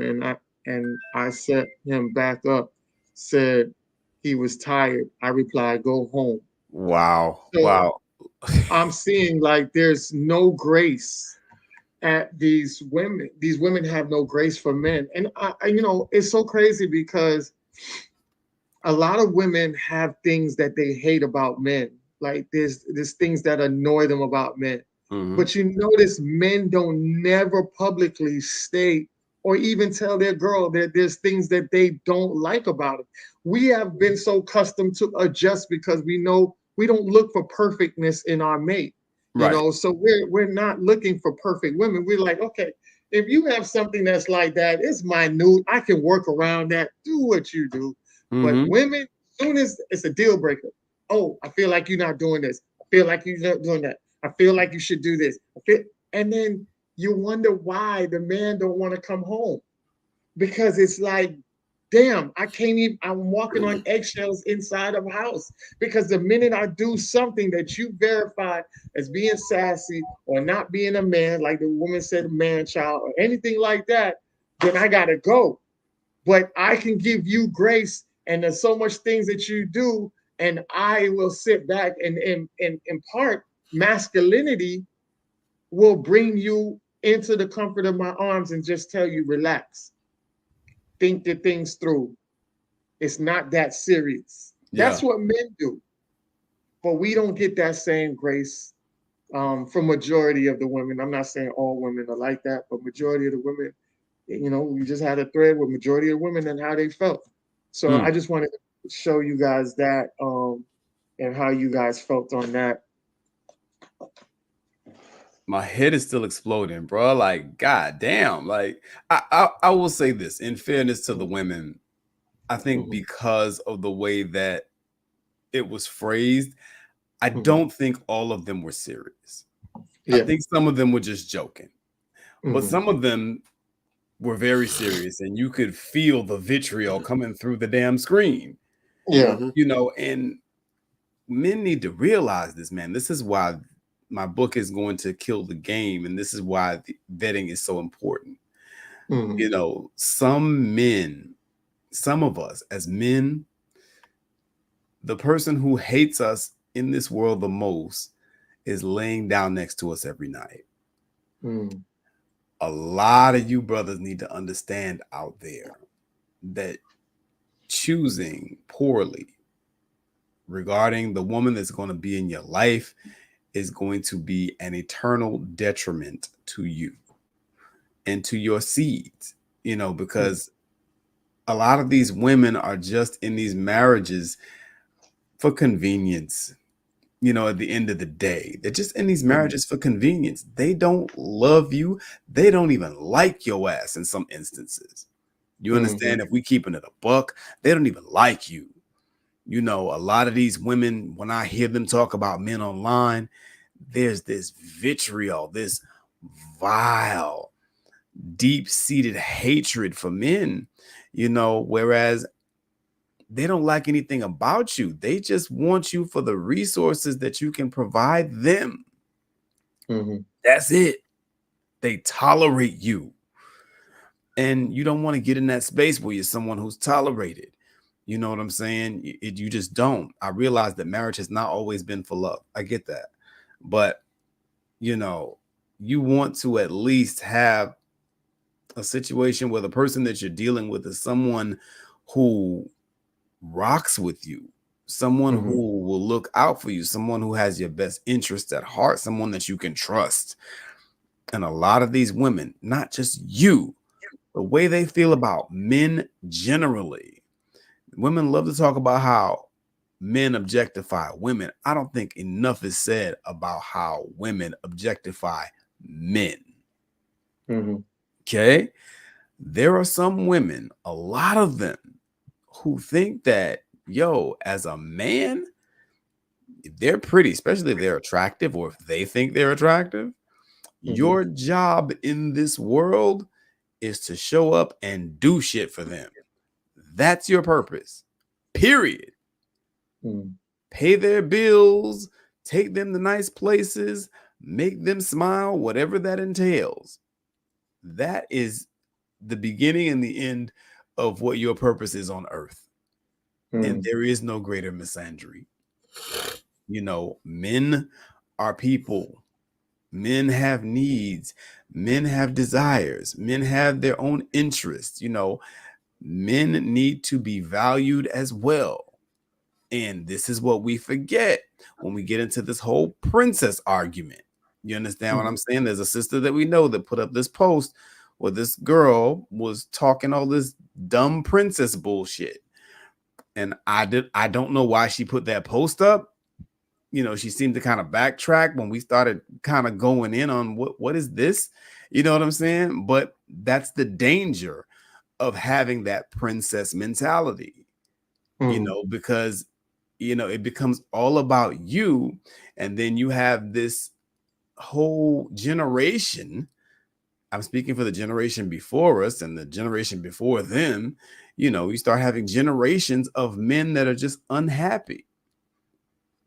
and I set him back up. said he was tired. I replied, go home. Wow. So Wow. I'm seeing like there's no grace at these women. These women have no grace for men. And it's so crazy because a lot of women have things that they hate about men. Like there's things that annoy them about men. But you notice men don't never publicly state or even tell their girl that there's things that they don't like about it. We have been so accustomed to adjust because we know we don't look for perfectness in our mate. Right. So we're not looking for perfect women. We're like, okay, if you have something that's like that, it's minute. I can work around that. Do what you do. But women, soon as it's a deal breaker. Oh, I feel like you're not doing this. I feel like you're not doing that. I feel like you should do this. And then you wonder why the man don't want to come home. Because it's like, damn, I can't even, I'm walking on eggshells inside of a house. Because the minute I do something that you verify as being sassy or not being a man, like the woman said, man child, or anything like that, then I gotta go. But I can give you grace, and there's so much things that you do, and I will sit back and impart masculinity will bring you into the comfort of my arms and just tell you, relax. Think the things through. It's not that serious. That's what men do. But we don't get that same grace from majority of the women. I'm not saying all women are like that, but majority of the women, we just had a thread with majority of women and how they felt. So I just wanted to show you guys that and how you guys felt on that. My head is still exploding, bro. Like, god damn. Like, I will say this in fairness to the women. I think because of the way that it was phrased, I don't think all of them were serious. I think some of them were just joking, but some of them were very serious, and you could feel the vitriol coming through the damn screen. And men need to realize this, man. This is why my book is going to kill the game, and this is why the vetting is so important. Some men, some of us as men, the person who hates us in this world the most is laying down next to us every night. A lot of you brothers need to understand out there that choosing poorly regarding the woman that's going to be in your life is going to be an eternal detriment to you and to your seeds, because a lot of these women are just in these marriages for convenience. At the end of the day, they're just in these marriages for convenience. They don't love you. They don't even like your ass in some instances. You understand? If we keeping it a buck, they don't even like you. A lot of these women, when I hear them talk about men online, there's this vitriol, this vile, deep-seated hatred for men, whereas they don't like anything about you. They just want you for the resources that you can provide them. That's it. They tolerate you. And you don't want to get in that space where you're someone who's tolerated. You know what I'm saying? You just don't. I realize that marriage has not always been for love. I get that. But, you want to at least have a situation where the person that you're dealing with is someone who rocks with you, someone who will look out for you, someone who has your best interest at heart, someone that you can trust. And a lot of these women, not just you, the way they feel about men generally, women love to talk about how men objectify women. I don't think enough is said about how women objectify men. Okay? There are some women, a lot of them, who think that, as a man, if they're pretty, especially if they're attractive or if they think they're attractive, your job in this world is to show up and do shit for them. That's your purpose, period. Pay their bills, take them to nice places, make them smile, whatever that entails. That is the beginning and the end of what your purpose is on earth. And there is no greater misandry. You know, men are people. Men have needs. Men have desires. Men have their own interests. You know, men need to be valued as well. And this is what we forget when we get into this whole princess argument. You understand what I'm saying? There's a sister that we know that put up this post where this girl was talking all this dumb princess bullshit. And I don't know why she put that post up. You know, she seemed to kind of backtrack when we started kind of going in on what is this? You know what I'm saying? But that's the danger of having that princess mentality, you know, because, you know, it becomes all about you. And then you have this whole generation. I'm speaking for the generation before us and the generation before them. You know, you start having generations of men that are just unhappy.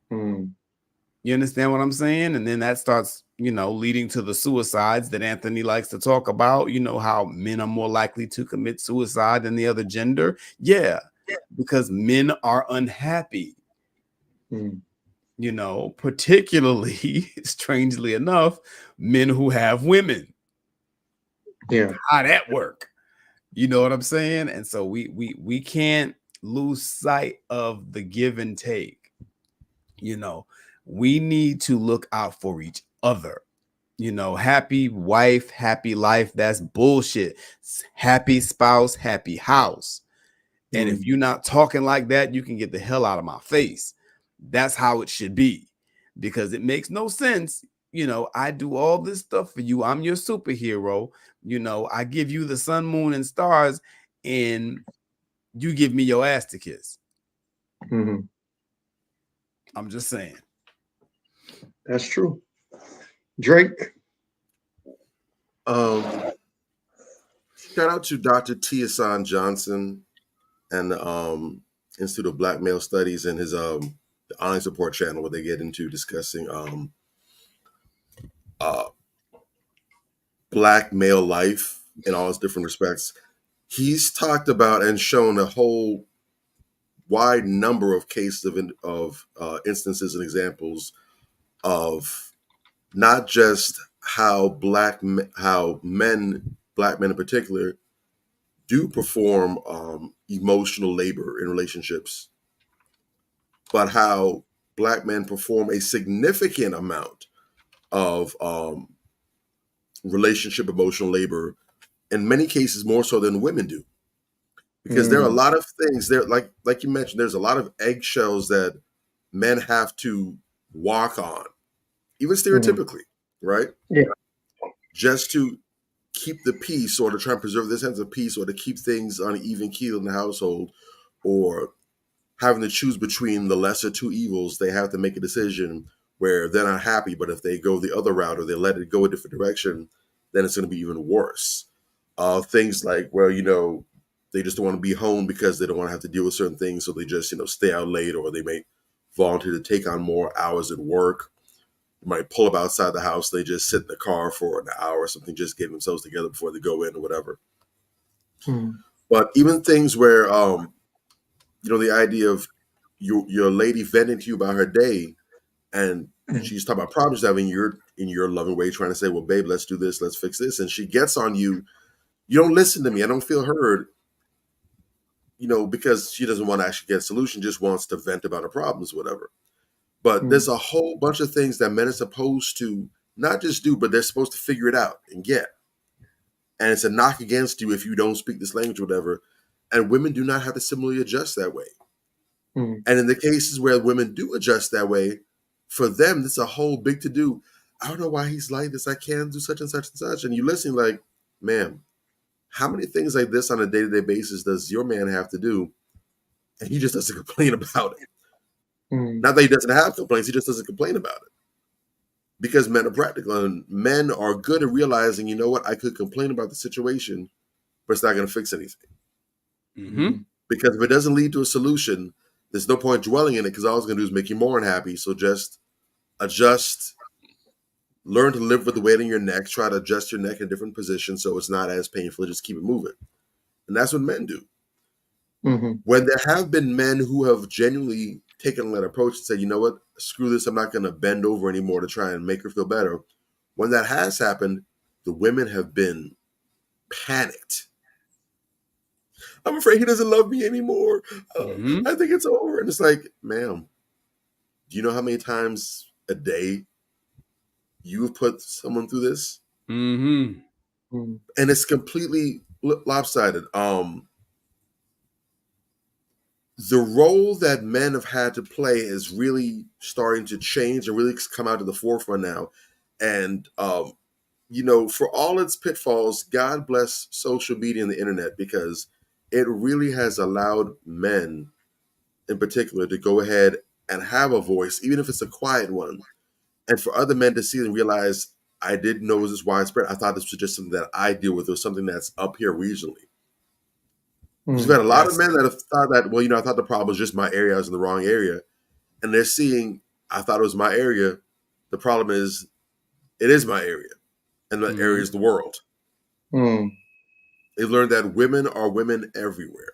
You understand what I'm saying? And then that starts, you know, leading to the suicides that Anthony likes to talk about. You know, how men are more likely to commit suicide than the other gender. Yeah, because men are unhappy. You know, particularly, strangely enough, men who have women. Yeah. How that work? You know what I'm saying? And so we can't lose sight of the give and take. You know, we need to look out for each other. You know, happy wife, happy life, that's bullshit. Happy spouse, happy house. And if you're not talking like that, you can get the hell out of my face. That's how it should be, because it makes no sense. You know, I do all this stuff for you. I'm your superhero. You know, I give you the sun, moon, and stars, and you give me your ass to kiss. I'm just saying. That's true. Drake. Shout out to Dr. Tiasan Johnson and the Institute of Black Male Studies and his the online support channel, where they get into discussing Black male life in all its different respects. He's talked about and shown a whole wide number of cases of instances and examples of not just how black men in particular, do perform emotional labor in relationships, but how Black men perform a significant amount of relationship emotional labor, in many cases more so than women do. Because there are a lot of things there, like you mentioned, there's a lot of eggshells that men have to walk on, even stereotypically, right? Yeah. Just to keep the peace, or to try and preserve this sense of peace, or to keep things on an even keel in the household, or having to choose between the lesser two evils. They have to make a decision where they're not happy, but if they go the other route or they let it go a different direction, then it's going to be even worse. Things like, well, you know, they just don't want to be home because they don't want to have to deal with certain things, so they just, you know, stay out late, or they may volunteer to take on more hours at work. They might pull up outside the house, they just sit in the car for an hour or something, just getting themselves together before they go in or whatever. But even things where, you know, the idea of your lady venting to you about her day, and she's talking about problems having in your loving way, trying to say, well, babe, let's do this, let's fix this. And she gets on you. You don't listen to me. I don't feel heard, you know, because she doesn't want to actually get a solution, just wants to vent about her problems, whatever. But there's a whole bunch of things that men are supposed to not just do, but they're supposed to figure it out and get. And it's a knock against you if you don't speak this language or whatever. And women do not have to similarly adjust that way. And in the cases where women do adjust that way, for them, it's a whole big to do. I don't know why he's like this. I can't do such and such and such. And you listen like, ma'am, how many things like this on a day-to-day basis does your man have to do? And he just doesn't complain about it. Not that he doesn't have complaints, he just doesn't complain about it. Because men are practical, and men are good at realizing, you know what, I could complain about the situation, but it's not going to fix anything. Because if it doesn't lead to a solution, there's no point dwelling in it, because all it's going to do is make you more unhappy. So just adjust, learn to live with the weight on your neck, try to adjust your neck in a different position so it's not as painful, just keep it moving. And that's what men do. When there have been men who have genuinely taken that approach and said, you know what, screw this, I'm not going to bend over anymore to try and make her feel better. When that has happened, the women have been panicked. I'm afraid he doesn't love me anymore. I think it's over. And it's like, ma'am, do you know how many times a day you've put someone through this? And it's completely lopsided. The role that men have had to play is really starting to change and really come out to the forefront now. And, you know, for all its pitfalls, God bless social media and the internet, because it really has allowed men in particular to go ahead and have a voice, even if it's a quiet one. And for other men to see and realize, I didn't know it was this widespread. I thought this was just something that I deal with, or something that's up here regionally. We've had a lot of men that have thought that, well, you know, I thought the problem was just my area, I was in the wrong area. And they're seeing, I thought it was my area. The problem is, it is my area. And that area is the world. They've learned that women are women everywhere.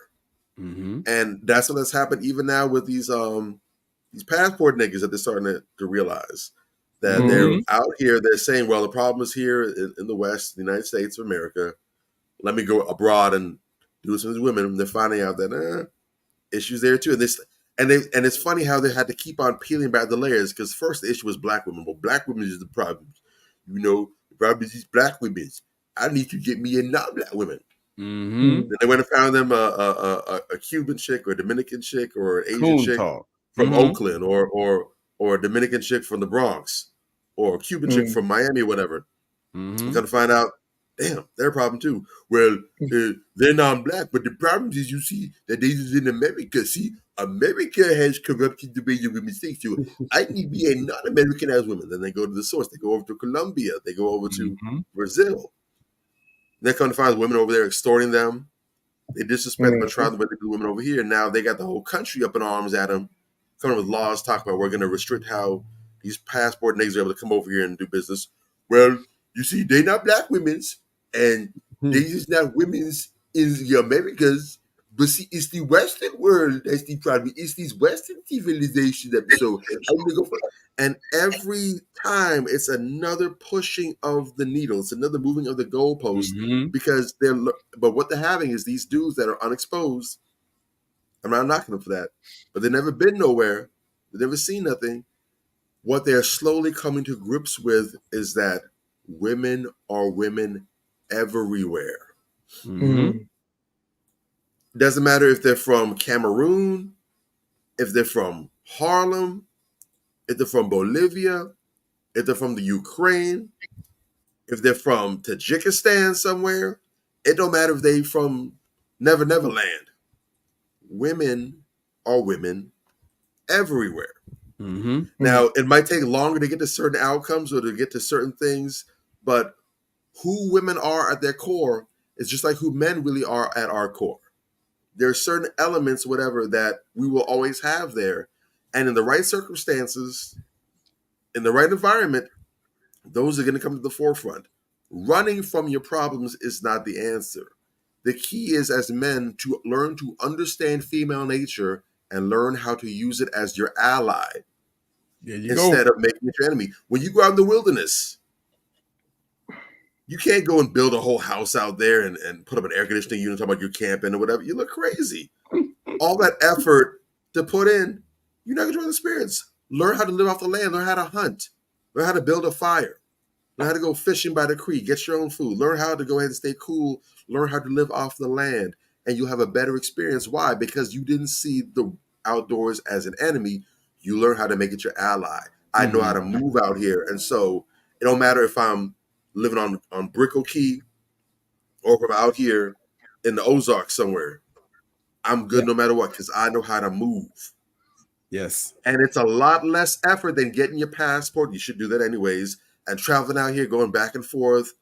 And that's what has happened even now with these passport niggas that they're starting to realize. That they're out here, they're saying, well, the problem is here in the West, the United States of America. Let me go abroad and do some of these women. And they're finding out that issues there too. And it's funny how they had to keep on peeling back the layers, because first the issue was black women. Well, black women is the problem. You know, the problem is these black women. I need to get me a non-black women. Then they went and found them a Cuban chick or a Dominican chick or an Asian chick from Oakland or a Dominican chick from the Bronx or a Cuban chick from Miami or whatever. You're gonna find out, damn, they're a problem too. Well, they're non-black, but the problem is, you see, that this is in America. See, America has corrupted the way you women think. So I need to be a non-American as women. Then they go to the source. They go over to Colombia. They go over to Brazil. They're coming to find women over there extorting them. They disrespect them and try to do the women over here. Now they got the whole country up in arms at them, coming with laws talking about we're going to restrict how these passport niggas are able to come over here and do business. Well, you see, they not black women's, and they is not women's in the Americas. But see, it's the Western world that's the problem. It's these Western civilization that so I'm gonna go for. And every time it's another pushing of the needle, it's another moving of the goalpost, because but what they're having is these dudes that are unexposed. I'm not knocking them for that, but they've never been nowhere. They've never seen nothing. What they're slowly coming to grips with is that women are women everywhere. Doesn't matter if they're from Cameroon, if they're from Harlem, if they're from Bolivia, if they're from the Ukraine, if they're from Tajikistan somewhere. It don't matter if they from Never Land. Women are women everywhere. Now, it might take longer to get to certain outcomes or to get to certain things, but who women are at their core is just like who men really are at our core. There are certain elements, whatever, that we will always have there. And in the right circumstances, in the right environment, those are going to come to the forefront. Running from your problems is not the answer. The key is, as men, to learn to understand female nature and learn how to use it as your ally instead of making it your enemy. When you go out in the wilderness, you can't go and build a whole house out there and put up an air conditioning unit, talk about your camping or whatever. You look crazy. All that effort to put in, you're not going to enjoy the experience. Learn how to live off the land. Learn how to hunt. Learn how to build a fire. Learn how to go fishing by the creek. Get your own food. Learn how to go ahead and stay cool. Learn how to live off the land. And you'll have a better experience. Why? Because you didn't see the outdoors as an enemy. You learn how to make it your ally. I know how to move out here. And so it don't matter if I'm living on Brickell Key or if I'm out here in the Ozarks somewhere. I'm good no matter what, because I know how to move. Yes. And it's a lot less effort than getting your passport. You should do that anyways. And traveling out here, going back and forth,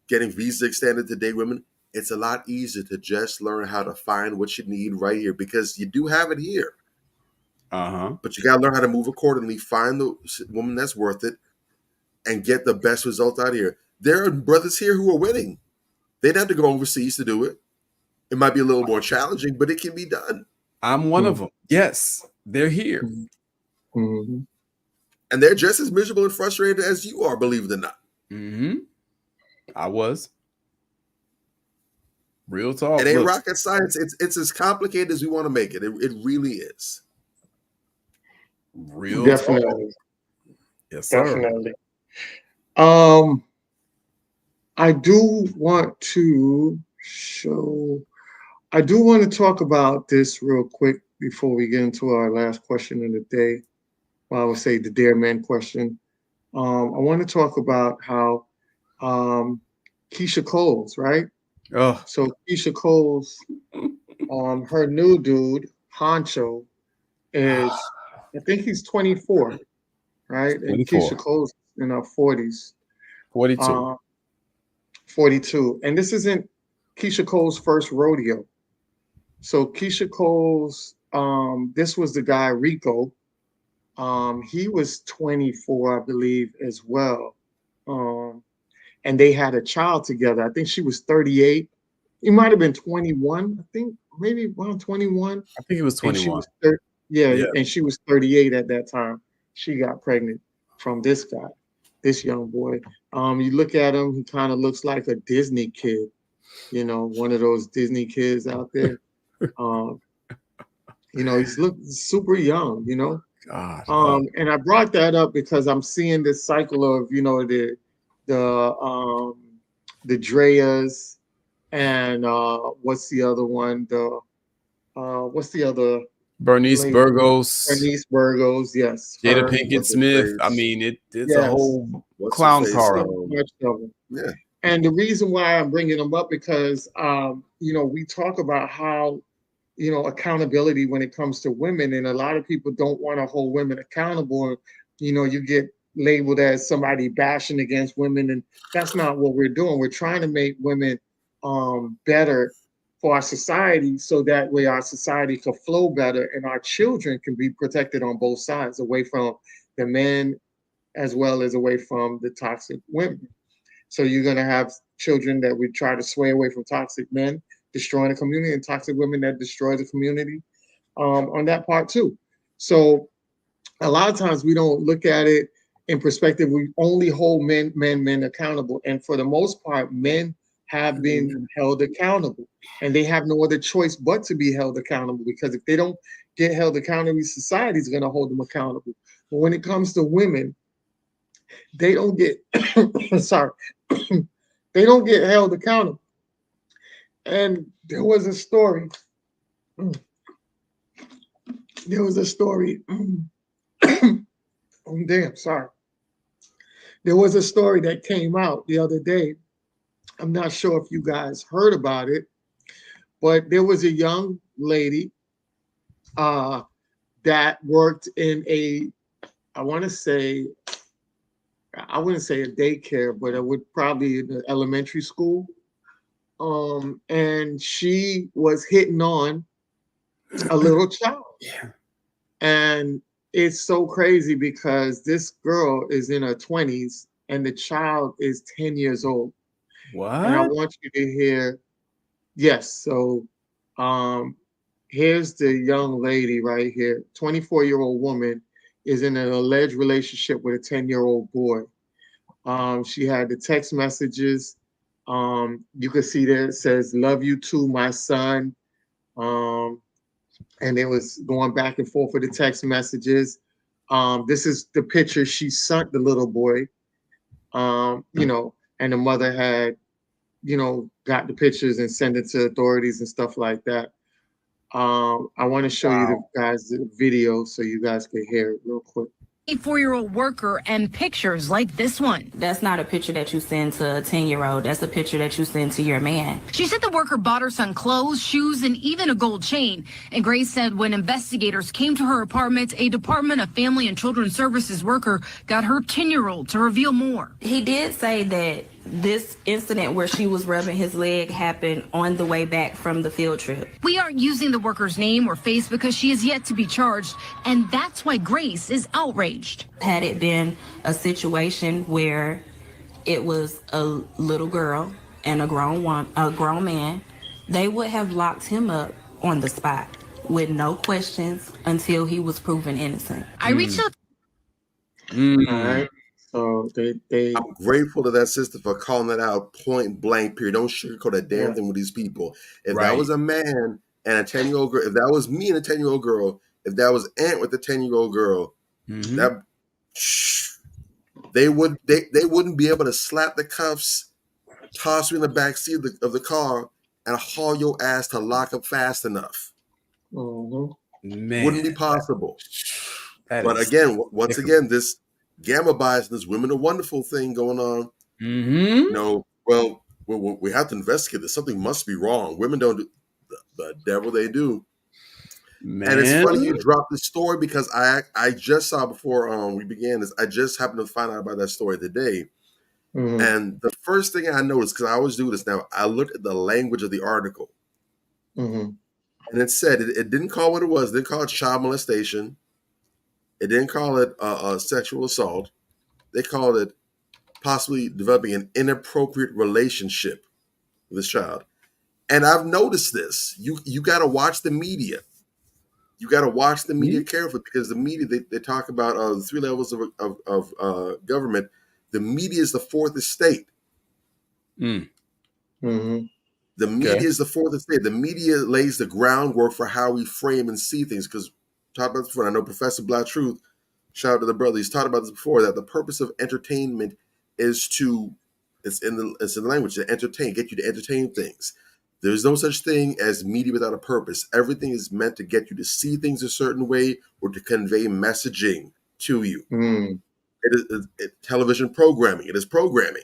getting visa extended to date women. It's a lot easier to just learn how to find what you need right here, because you do have it here. But you got to learn how to move accordingly, find the woman that's worth it, and get the best result out here. There are brothers here who are winning. They didn't have to go overseas to do it. It might be a little more challenging, but it can be done. I'm one of them. Yes, they're here. Mm-hmm. And they're just as miserable and frustrated as you are, believe it or not. Mm-hmm. I was. Real talk. It ain't Look. rocket science. It's as complicated as we want to make it. It really is. Real Definitely. talk. Yes, sir. Definitely. I do want to talk about this real quick before we get into our last question of the day. Well, I would say the Dare Men question. I want to talk about how Keisha Coles, right? Oh. So Keisha Coles, her new dude, Honcho, is, I think he's 24, right? 24. And Keisha Coles in her 40s. 42. 42. And this isn't Keisha Cole's first rodeo. So Keisha Cole's, this was the guy, Rico. He was 24, I believe, as well. And they had a child together. I think she was 38. He might have been 21. I think maybe around 21. I think he was 21. And she was and she was 38 at that time. She got pregnant from this guy, this young boy. You look at him, he kind of looks like a Disney kid, one of those Disney kids out there. He's super young, God. And I brought that up because I'm seeing this cycle of, the Dreas and what's the other one? What's the other? Bernice lady? Burgos. Bernice Burgos, yes. Jada Pinkett Smith. I mean, it's a whole clown car. Yeah. And the reason why I'm bringing them up because, we talk about how, accountability when it comes to women, and a lot of people don't want to hold women accountable. You get labeled as somebody bashing against women, and that's not what we're doing. We're trying to make women better for our society, so that way our society can flow better and our children can be protected on both sides, away from the men as well as away from the toxic women. So you're going to have children that we try to sway away from toxic men destroying the community, and toxic women that destroy the community on that part too. So a lot of times we don't look at it in perspective. We only hold men accountable. And for the most part, men have been held accountable, and they have no other choice but to be held accountable, because if they don't get held accountable, society is going to hold them accountable. But when it comes to women, they don't get they don't get held accountable. And there was a story. There was a story that came out the other day. I'm not sure if you guys heard about it, but there was a young lady that worked in I wouldn't say a daycare, but it would probably in the elementary school. And she was hitting on a little child. Yeah. And it's so crazy because this girl is in her 20s and the child is 10 years old. What? And I want you to hear, yes. So here's the young lady right here. 24-year-old woman is in an alleged relationship with a 10-year-old boy. She had the text messages. You can see there it says, "Love you too, my son." And it was going back and forth with the text messages. This is the picture she sent the little boy, and the mother had, got the pictures and sent it to authorities and stuff like that. I want to show you guys the video so you guys can hear it real quick. A 4-year-old worker and pictures like this one. That's not a picture that you send to a 10-year-old. That's a picture that you send to your man. She said the worker bought her son clothes, shoes, and even a gold chain. And Grace said when investigators came to her apartment, a Department of Family and Children's Services worker got her 10-year-old to reveal more. He did say that this incident where she was rubbing his leg happened on the way back from the field trip. We aren't using the worker's name or face because she is yet to be charged, and that's why Grace is outraged. Had it been a situation where it was a little girl and a grown man, they would have locked him up on the spot with no questions until he was proven innocent. I reached out. All right. So they I'm grateful to that sister for calling it out point blank, period. Don't sugarcoat a damn Yeah. thing with these people. If that Right. was a man and a 10-year-old girl, if that was me and a 10-year-old girl, if that was Ant with a 10-year-old girl, that they wouldn't be able to slap the cuffs, toss you in the back seat of the car, and haul your ass to lock up fast enough. Mm-hmm. Wouldn't be possible. That But is again, once again, this gamma bias, this women are wonderful thing going on. Mm-hmm. No, well, we have to investigate this. Something must be wrong. Women don't do the devil they do. Man. And it's funny you dropped this story because I just saw before we began this. I just happened to find out about that story today. Mm-hmm. And the first thing I noticed, because I always do this now, I looked at the language of the article. Mm-hmm. And it said it didn't call what it was. It didn't call it child molestation. It didn't call it sexual assault. They called it possibly developing an inappropriate relationship with this child. And I've noticed this. You got to watch the media. You got to watch the media carefully because the media, they talk about the three levels of government. The media is the fourth estate. Mm-hmm. The media is the fourth estate. The media lays the groundwork for how we frame and see things. Because talked about this before. I know Professor Black Truth, shout out to the brother. He's talked about this before. That the purpose of entertainment is it's in the language to entertain, get you to entertain things. There's no such thing as media without a purpose. Everything is meant to get you to see things a certain way or to convey messaging to you. Mm. It is television programming. It is programming.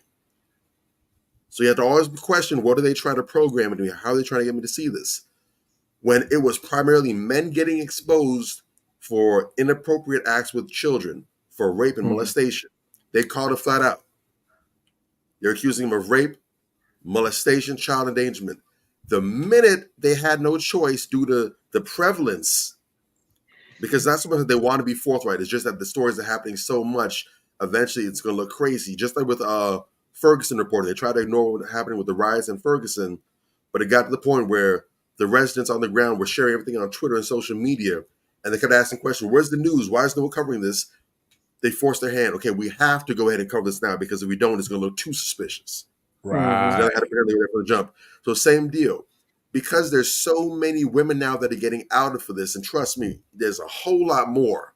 So you have to always question, what are they trying to program me? How are they trying to get me to see this? When it was primarily men getting exposed for inappropriate acts with children, for rape and molestation, they called it flat out. They're accusing him of rape, molestation, child endangerment. The minute they had no choice due to the prevalence, because that's what they want to be forthright. It's just that the stories are happening so much, eventually it's going to look crazy. Just like with Ferguson reported, they tried to ignore what was happening with the riots in Ferguson, but it got to the point where the residents on the ground were sharing everything on Twitter and social media, and they kept asking questions, where's the news? Why is no one covering this? They forced their hand. Okay, we have to go ahead and cover this now because if we don't, it's going to look too suspicious. Right. So they had to prepare for the jump. So same deal. Because there's so many women now that are getting outed for this, and trust me, there's a whole lot more.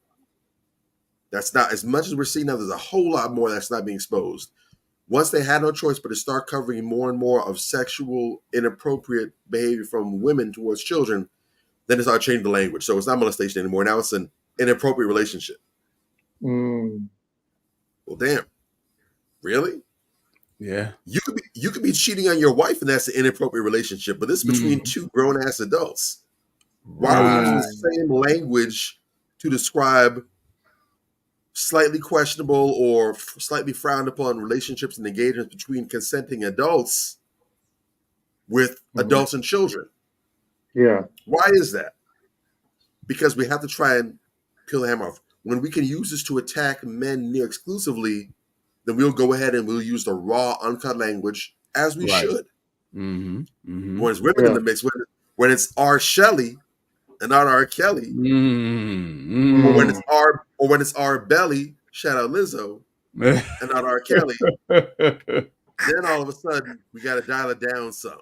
That's not, as much as we're seeing now, there's a whole lot more that's not being exposed. Once they had no choice but to start covering more and more of sexual inappropriate behavior from women towards children, then they started changing the language. So it's not molestation anymore. Now it's an inappropriate relationship. Mm. Well, damn. Really? Yeah. You could be cheating on your wife, and that's an inappropriate relationship. But this is between two grown ass adults. Why are we using the same language to describe slightly questionable or slightly frowned upon relationships and engagements between consenting adults with adults and children? Yeah. Why is that? Because we have to try and peel the hammer off. When we can use this to attack men near exclusively, then we'll go ahead and we'll use the raw, uncut language as we should. When it's women in the mix, when it's R. Shelley and not R. Kelly, or when it's R. Belly, shout out Lizzo, and not R. Kelly, then all of a sudden we got to dial it down some.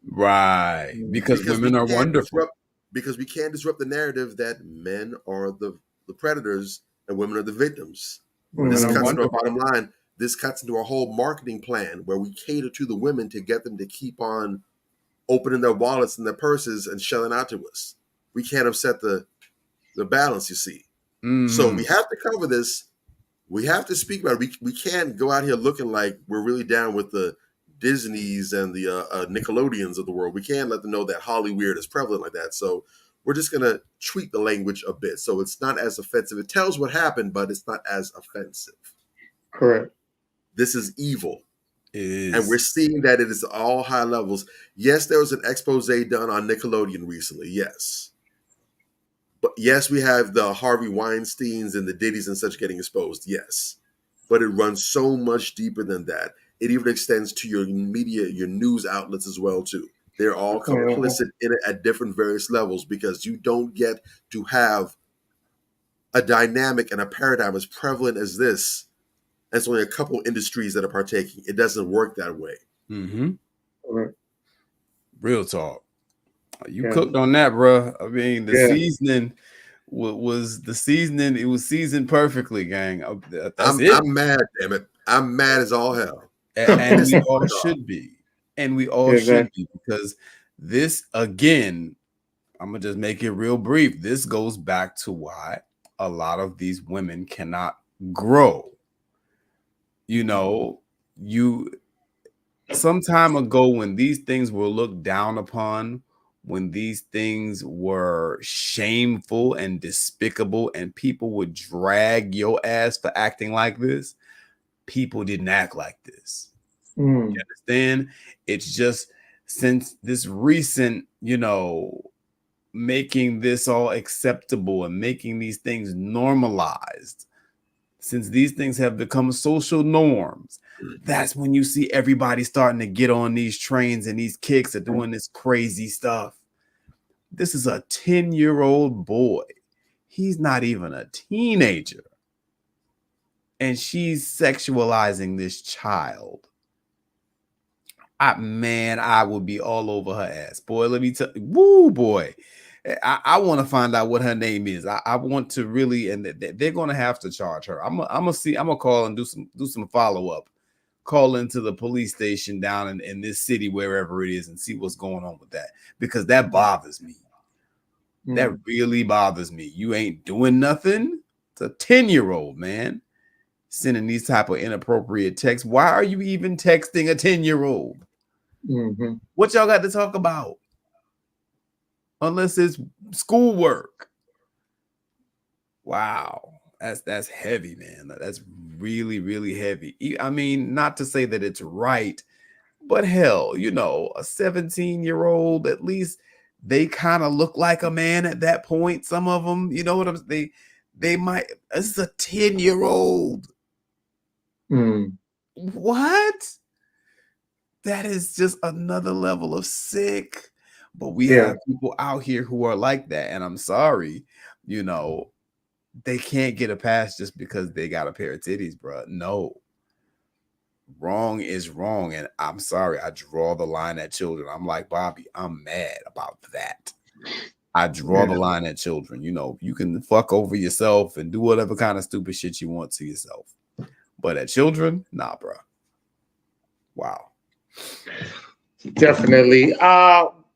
Right. Because women are wonderful. Because we can't disrupt the narrative that men are the predators and women are the victims. This cuts into our bottom line. This cuts into our whole marketing plan where we cater to the women to get them to keep on opening their wallets and their purses and shelling out to us. We can't upset the balance, you see. So we have to cover this. We have to speak about it. We can't go out here looking like we're really down with the Disneys and the Nickelodeons of the world. We can't let them know that Hollyweird is prevalent like that. So we're just going to tweak the language a bit so it's not as offensive. It tells what happened, but it's not as offensive. Correct. This is evil. It is. And we're seeing that it is all high levels. Yes, there was an expose done on Nickelodeon recently. Yes. But yes, we have the Harvey Weinsteins and the Diddy's and such getting exposed. Yes. But it runs so much deeper than that. It even extends to your media, your news outlets as well, too. They're all complicit in it at different various levels, because you don't get to have a dynamic and a paradigm as prevalent as this. There's only a couple industries that are partaking. It doesn't work that way. Real talk. You cooked on that, bro. I mean, the seasoning was the seasoning. It was seasoned perfectly, gang. That's it. I'm mad, damn it. I'm mad as all hell. And we all should be. And we all should be, because this, again, I'm going to just make it real brief. This goes back to why a lot of these women cannot grow. You know, some time ago, when these things were looked down upon, when these things were shameful and despicable, and people would drag your ass for acting like this, people didn't act like this. You understand? It's just since this recent, making this all acceptable and making these things normalized, since these things have become social norms, that's when you see everybody starting to get on these trains, and these kicks are doing this crazy stuff. This is a 10-year-old boy. He's not even a teenager. And she's sexualizing this child. I would be all over her ass. Boy, let me tell you, woo, boy. I want to find out what her name is. I want to really, and they're going to have to charge her. I'm gonna call and do some follow-up. Call into the police station down in this city, wherever it is, and see what's going on with that, because that bothers me. That really bothers me. You ain't doing nothing. It's a 10-year-old, man, sending these type of inappropriate texts. Why are you even texting a 10-year-old? What y'all got to talk about? Unless it's schoolwork. Wow. That's heavy, man. That's really, really heavy. I mean, not to say that it's right, but hell, a 17-year-old, at least they kind of look like a man at that point. Some of them, you know what I'm saying? They might. This is a 10-year-old. What? That is just another level of sick. But we have people out here who are like that, and I'm sorry, they can't get a pass just because they got a pair of titties, bro. No. Wrong is wrong, and I'm sorry. I draw the line at children. I'm like, Bobby, I'm mad about that. I draw the line at children. You can fuck over yourself and do whatever kind of stupid shit you want to yourself. But at children, nah, bro. Wow. Definitely.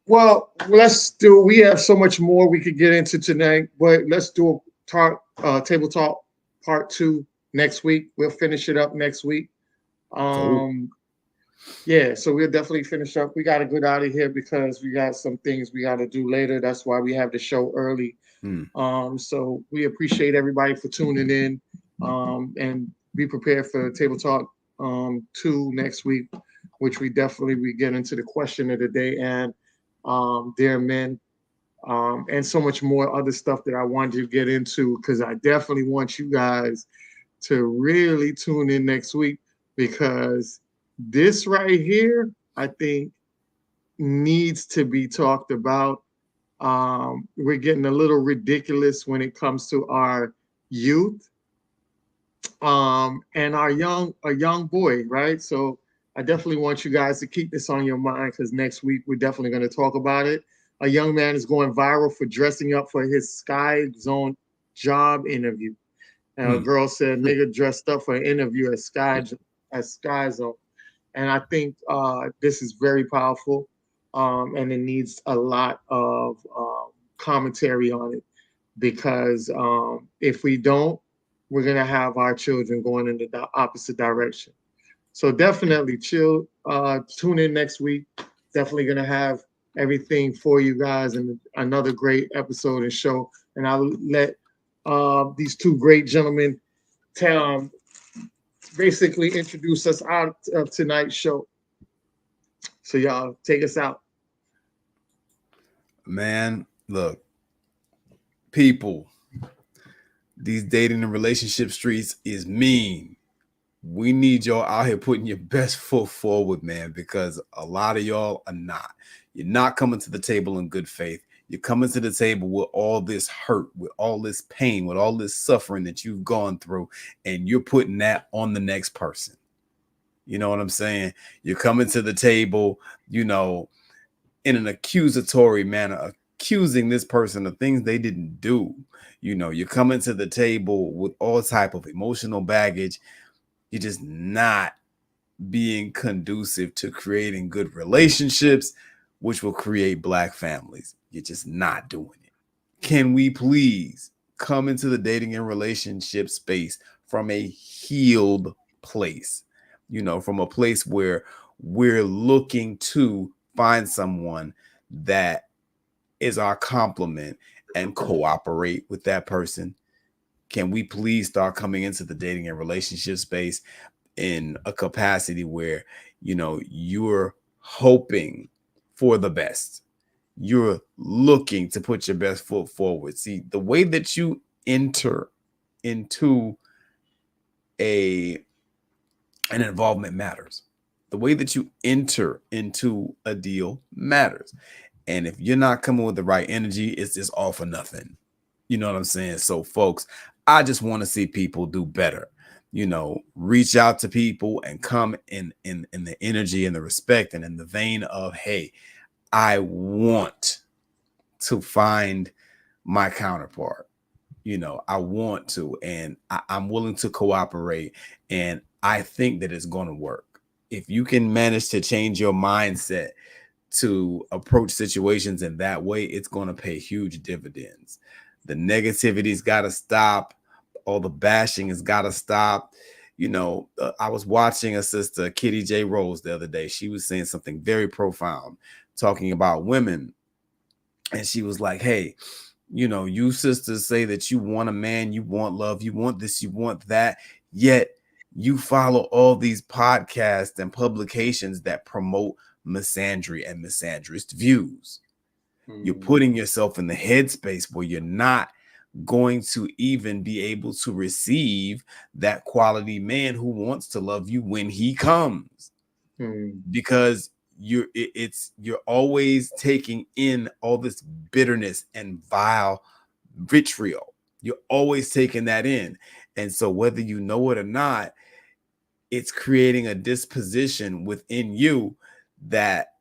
Well, we have so much more we could get into tonight, but let's do a table talk part 2 next week. We'll finish it up next week. Yeah, so we'll definitely finish up. We got to get out of here because we got some things we got to do later. That's why we have the show early. So we appreciate everybody for tuning in, and be prepared for Table Talk 2 next week, which we get into the question of the day and Dear Men, and so much more other stuff that I wanted to get into, because I definitely want you guys to really tune in next week, because this right here, I think, needs to be talked about. We're getting a little ridiculous when it comes to our youth, and our young boy, right? So I definitely want you guys to keep this on your mind, because next week we're definitely going to talk about it. A young man is going viral for dressing up for his Sky Zone job interview. And a girl said, "Nigga dressed up for an interview at Sky Zone." And I think this is very powerful, and it needs a lot of commentary on it, because if we don't, we're going to have our children going in the opposite direction. So definitely tune in next week. Definitely going to have everything for you guys, and another great episode and show. And I'll let these two great gentlemen basically introduce us out of tonight's show. So y'all take us out. Man, look, people, these dating and relationship streets is mean. We need y'all out here putting your best foot forward, man, because a lot of y'all are not. You're not coming to the table in good faith. You're coming to the table with all this hurt, with all this pain, with all this suffering that you've gone through, and you're putting that on the next person. You know what I'm saying? You're coming to the table, you know, in an accusatory manner, accusing this person of things they didn't do. You know, you're coming to the table with all type of emotional baggage. You're just not being conducive to creating good relationships, which will create Black families. You're just not doing it. Can we please come into the dating and relationship space from a healed place? You know, from a place where we're looking to find someone that is our complement and cooperate with that person. Can we please start coming into the dating and relationship space in a capacity where, you know, you're hoping for the best? You're looking to put your best foot forward. See, the way that you enter into an involvement matters. The way that you enter into a deal matters. And if you're not coming with the right energy, it's just all for nothing. You know what I'm saying? So, folks, I just want to see people do better. You know, reach out to people and come in the energy and the respect and in the vein of, hey, I want to find my counterpart. You know, I want to, and I'm willing to cooperate. And I think that it's going to work. If you can manage to change your mindset to approach situations in that way, it's going to pay huge dividends. The negativity's got to stop. All the bashing has got to stop. You know, I was watching a sister, Kitty J. Rose, the other day. She was saying something very profound, talking about women. And she was like, hey, you know, you sisters say that you want a man, you want love, you want this, you want that, yet you follow all these podcasts and publications that promote misandry and misandrist views. You're putting yourself in the headspace where you're not going to even be able to receive that quality man who wants to love you when he comes, because you're always taking in all this bitterness and vile vitriol. You're always taking that in, and so whether you know it or not, it's creating a disposition within you that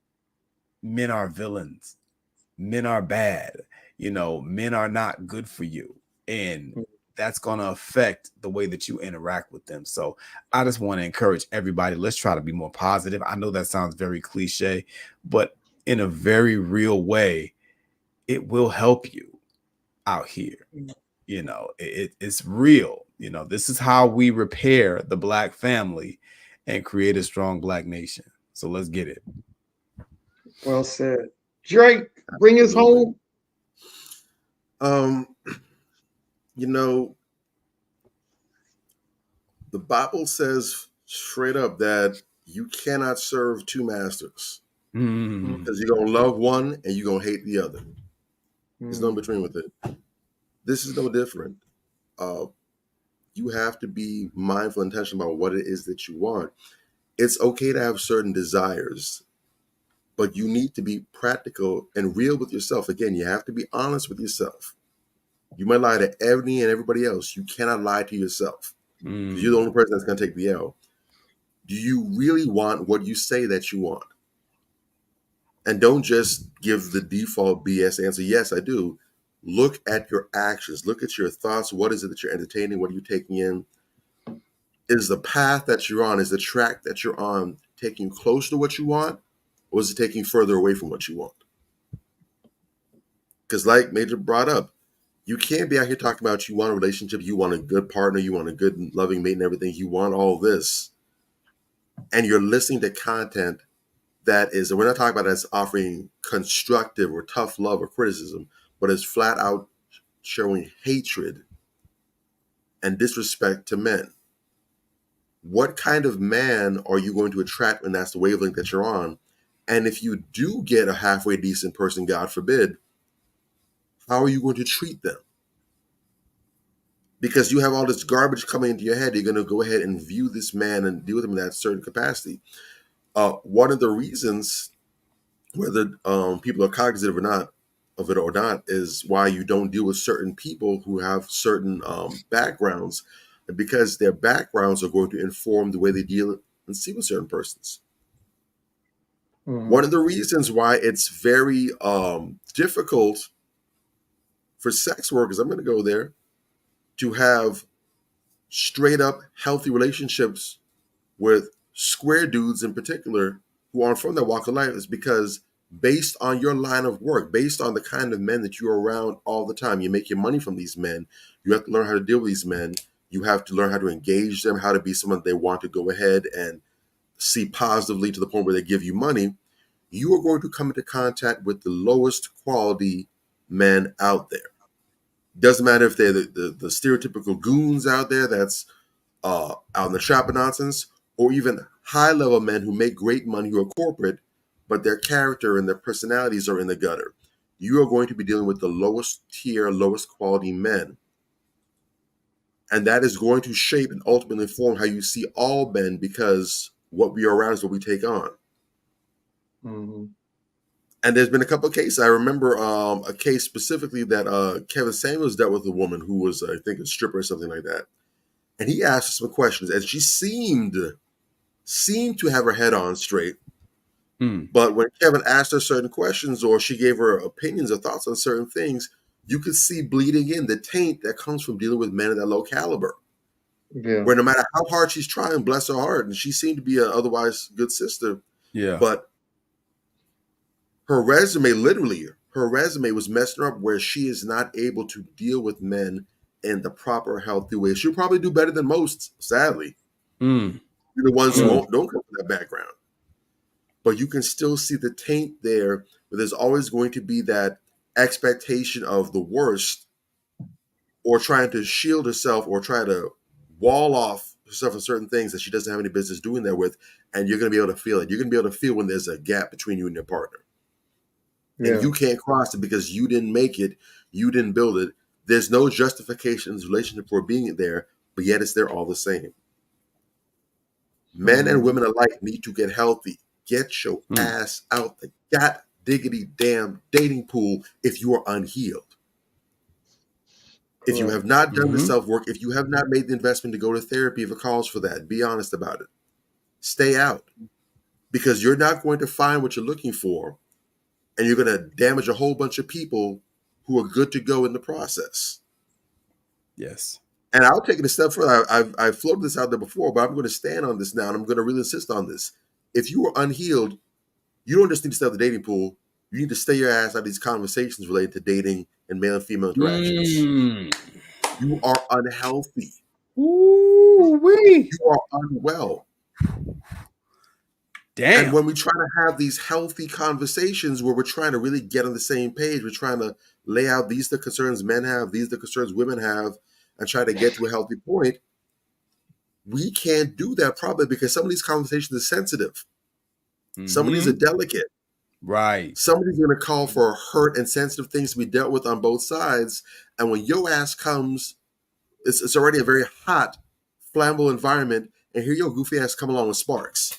men are villains, men are bad, you know, men are not good for you. And that's going to affect the way that you interact with them. So I just want to encourage everybody, let's try to be more positive. I know that sounds very cliche, but in a very real way, it will help you out here. You know, it's real. You know, this is how we repair the Black family and create a strong Black nation. So let's get it. Well said. Drake, bring us home. You know, the Bible says straight up that you cannot serve two masters, because you're gonna love one and you're gonna hate the other. There's no in between with it. This is no different. You have to be mindful and intentional about what it is that you want. It's okay to have certain desires, but you need to be practical and real with yourself. Again, you have to be honest with yourself. You might lie to everybody and everybody else. You cannot lie to yourself. You're the only person that's going to take the L. Do you really want what you say that you want? And don't just give the default BS answer. Yes, I do. Look at your actions. Look at your thoughts. What is it that you're entertaining? What are you taking in? Is the path that you're on, is the track that you're on taking you closer to what you want? Or is it taking you further away from what you want? Because like Major brought up, you can't be out here talking about you want a relationship, you want a good partner, you want a good loving mate and everything. You want all this. And you're listening to content that is, and we're not talking about it as offering constructive or tough love or criticism, but it's flat out showing hatred and disrespect to men. What kind of man are you going to attract when that's the wavelength that you're on? And if you do get a halfway decent person, God forbid, how are you going to treat them? Because you have all this garbage coming into your head, you're going to go ahead and view this man and deal with him in that certain capacity. One of the reasons whether people are cognizant or not of it or not, is why you don't deal with certain people who have certain backgrounds, and because their backgrounds are going to inform the way they deal and see with certain persons. One of the reasons why it's very difficult for sex workers, I'm going to go there, to have straight up healthy relationships with square dudes in particular who aren't from that walk of life is because based on your line of work, based on the kind of men that you're around all the time, you make your money from these men. You have to learn how to deal with these men. You have to learn how to engage them, how to be someone they want to go ahead and see positively to the point where they give you money. You are going to come into contact with the lowest quality men out there. Doesn't matter if they're the stereotypical goons out there that's out in the shop of nonsense, or even high-level men who make great money who are corporate, but their character and their personalities are in the gutter. You are going to be dealing with the lowest tier, lowest quality men. And that is going to shape and ultimately inform how you see all men, because what we are around is what we take on. And there's been a couple of cases. I remember a case specifically that Kevin Samuels dealt with a woman who was, I think, a stripper or something like that. And he asked her some questions, and she seemed to have her head on straight. But when Kevin asked her certain questions, or she gave her opinions or thoughts on certain things, you could see bleeding in the taint that comes from dealing with men of that low caliber. Yeah. Where no matter how hard she's trying, bless her heart, and she seemed to be an otherwise good sister. Yeah. But her resume was messing her up, where she is not able to deal with men in the proper, healthy way. She'll probably do better than most, sadly. You're the ones who don't come from that background. But you can still see the taint there, but there's always going to be that expectation of the worst, or trying to shield herself or try to wall off herself from certain things that she doesn't have any business doing that with. And you're going to be able to feel it. You're going to be able to feel when there's a gap between you and your partner. And you can't cross it because you didn't make it. You didn't build it. There's no justification in this relationship for being there, but yet it's there all the same. Men and women alike need to get healthy. Get your ass out the god diggity damn dating pool if you are unhealed. If you have not done the self-work, if you have not made the investment to go to therapy, if it calls for that, be honest about it. Stay out. Because you're not going to find what you're looking for, and you're going to damage a whole bunch of people who are good to go in the process. Yes. And I'll take it a step further. I've floated this out there before, but I'm going to stand on this now, and I'm going to really insist on this. If you are unhealed, you don't just need to stay out the dating pool. You need to stay your ass out of these conversations related to dating and male and female interactions. You are unhealthy. Ooh-wee. You are unwell. Damn. And when we try to have these healthy conversations where we're trying to really get on the same page, we're trying to lay out these are the concerns men have, these are the concerns women have, and try to get to a healthy point, we can't do that probably because some of these conversations are sensitive. Some of these are delicate. Right. Somebody's going to call for hurt and sensitive things to be dealt with on both sides. And when your ass comes, it's already a very hot, flammable environment. And here your goofy ass come along with sparks.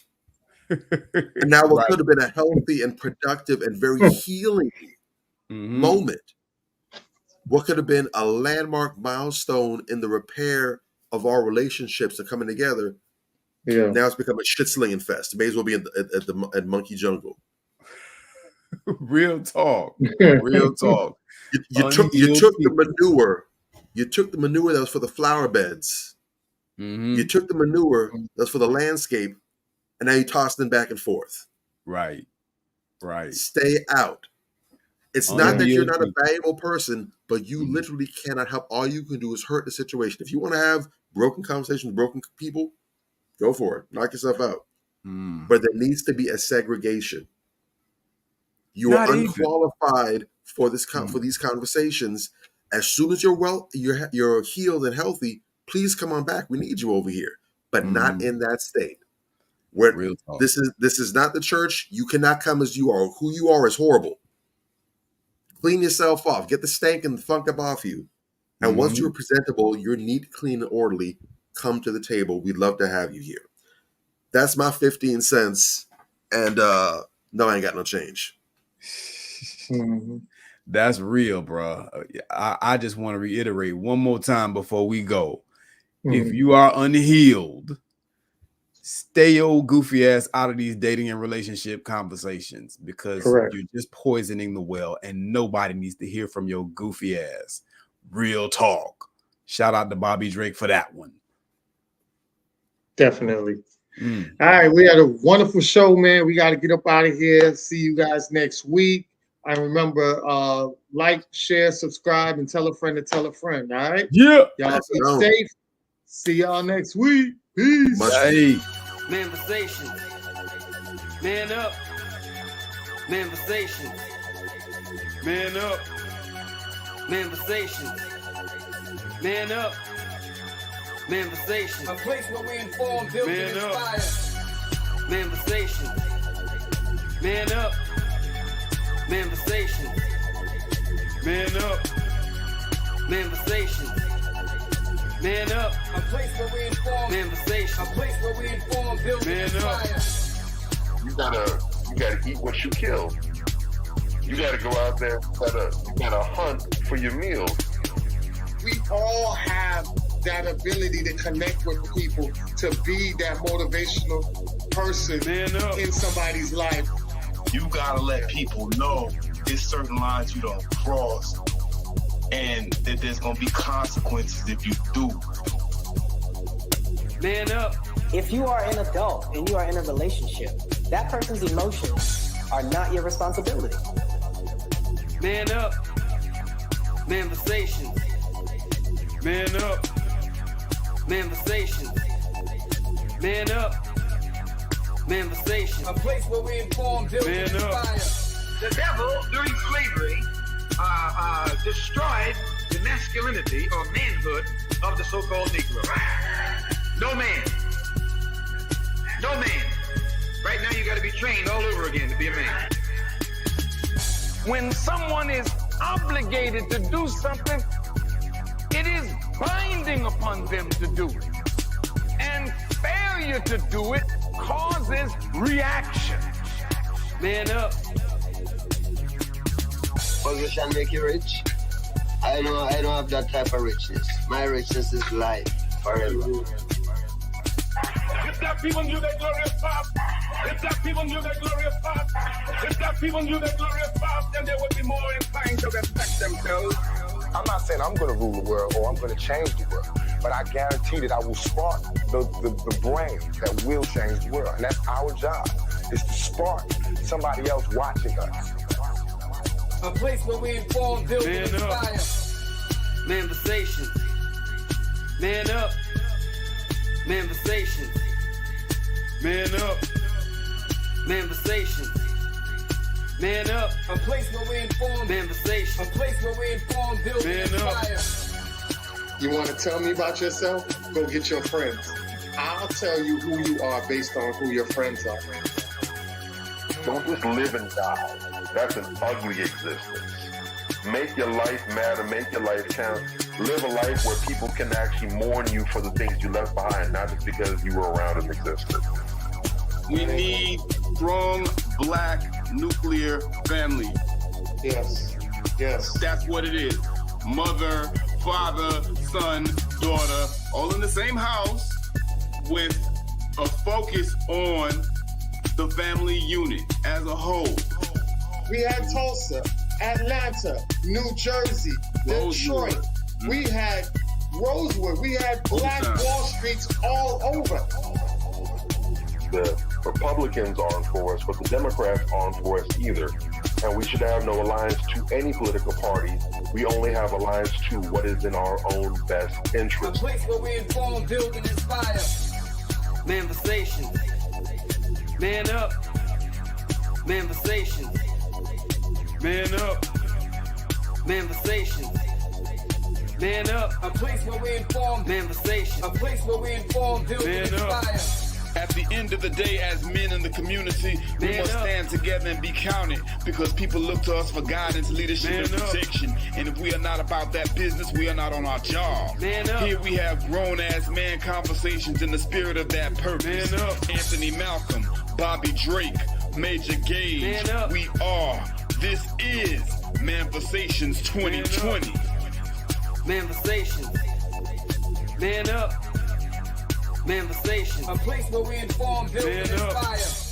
And now what could have been a healthy and productive and very healing moment, what could have been a landmark milestone in the repair of our relationships and coming together, now it's become a shit-slinging fest. It may as well be at Monkey Jungle. Real talk. Real talk. You took the manure. You took the manure that was for the flower beds. You took the manure that's for the landscape, and now you toss them back and forth. Right. Stay out. It's not that you're not a valuable person, but you literally cannot help. All you can do is hurt the situation. If you want to have broken conversations with broken people, go for it. Knock yourself out. But there needs to be a segregation. You are unqualified for this for these conversations. As soon as you're healed and healthy, please come on back. We need you over here, but not in that state. Where this is not the church. You cannot come as you are. Who you are is horrible. Clean yourself off. Get the stank and the funk up off you. And once you're presentable, you're neat, clean, and orderly, come to the table. We'd love to have you here. That's my 15 cents. And no, I ain't got no change. That's real, bro. I just want to reiterate one more time before we go. If you are unhealed, stay your goofy ass out of these dating and relationship conversations, because you're just poisoning the well, and nobody needs to hear from your goofy ass. Real talk. Shout out to Bobby Drake for that one. Definitely. All right, we had a wonderful show, man. We got to get up out of here. See you guys next week. And remember, like, share, subscribe, and tell a friend to tell a friend. All right? Yeah. Y'all be safe. See y'all next week. Peace. Hey. Manversations. Man up. Manversations. Man up. Manversations. Man up. Manversations. A place where we inform, build, and inspire. Manversations. Man up. Manversations. Man up. Manversations. Man up. A place where we inform. Manversations. A place where we inform, build, and inspire. You gotta eat what you kill. You gotta go out there. You gotta hunt for your meals. We all have that ability to connect with people, to be that motivational person in somebody's life. You gotta let people know there's certain lines you don't cross, and that there's gonna be consequences if you do. Man up. If you are an adult and you are in a relationship, that person's emotions are not your responsibility. Man up. Manversations. Man up. Manversations. Man up. Manversations. A place where we inform, build, and inspire. The devil, during slavery, destroyed the masculinity or manhood of the so-called Negro. No man. No man. Right now you got to be trained all over again to be a man. When someone is obligated to do something, it is binding upon them to do it. And failure to do it causes reaction. Man up. Position make you rich. I don't have that type of richness. My richness is life forever. If that people knew that glorious path, if that people knew that glorious path, if that people knew that glorious path, then they would be more inclined to respect themselves. I'm not saying I'm going to rule the world or I'm going to change the world, but I guarantee that I will spark the brain that will change the world. And that's our job, is to spark somebody else watching us. A place where we inform, build, and inspire. Manversations. Man up. Manversations. Man up. Manversations. Man up. A place where we inform. Manversations. A place where we inform, build, and inspire. You want to tell me about yourself? Go get your friends. I'll tell you who you are based on who your friends are. Don't just live and die. That's an ugly existence. Make your life matter. Make your life count. Live a life where people can actually mourn you for the things you left behind, not just because you were around and existed. We need strong black nuclear family. Yes. Yes. That's what it is. Mother, father, son, daughter, all in the same house with a focus on the family unit as a whole. We had Tulsa, Atlanta, New Jersey, Detroit. We had Rosewood. We had Black Wall Streets all over. The Republicans aren't for us, but the Democrats aren't for us either. And we should have no alliance to any political party. We only have alliance to what is in our own best interest. A place where we inform, build, and inspire. Manversations. Man up. Manversations. Man up. Manversations. Man up. A place where we inform. Manversations. A place where we inform, build, and inspire. At the end of the day, as men in the community, we must stand together and be counted, because people look to us for guidance, leadership, and protection. And if we are not about that business, we are not on our job. Here we have grown-ass man conversations in the spirit of that purpose. Anthony Malcolm, Bobby Drake, Major Gage, we are This is MANVERSATIONS 2020. Manversations. Man up. Manversations. A place where we inform, build, and inspire.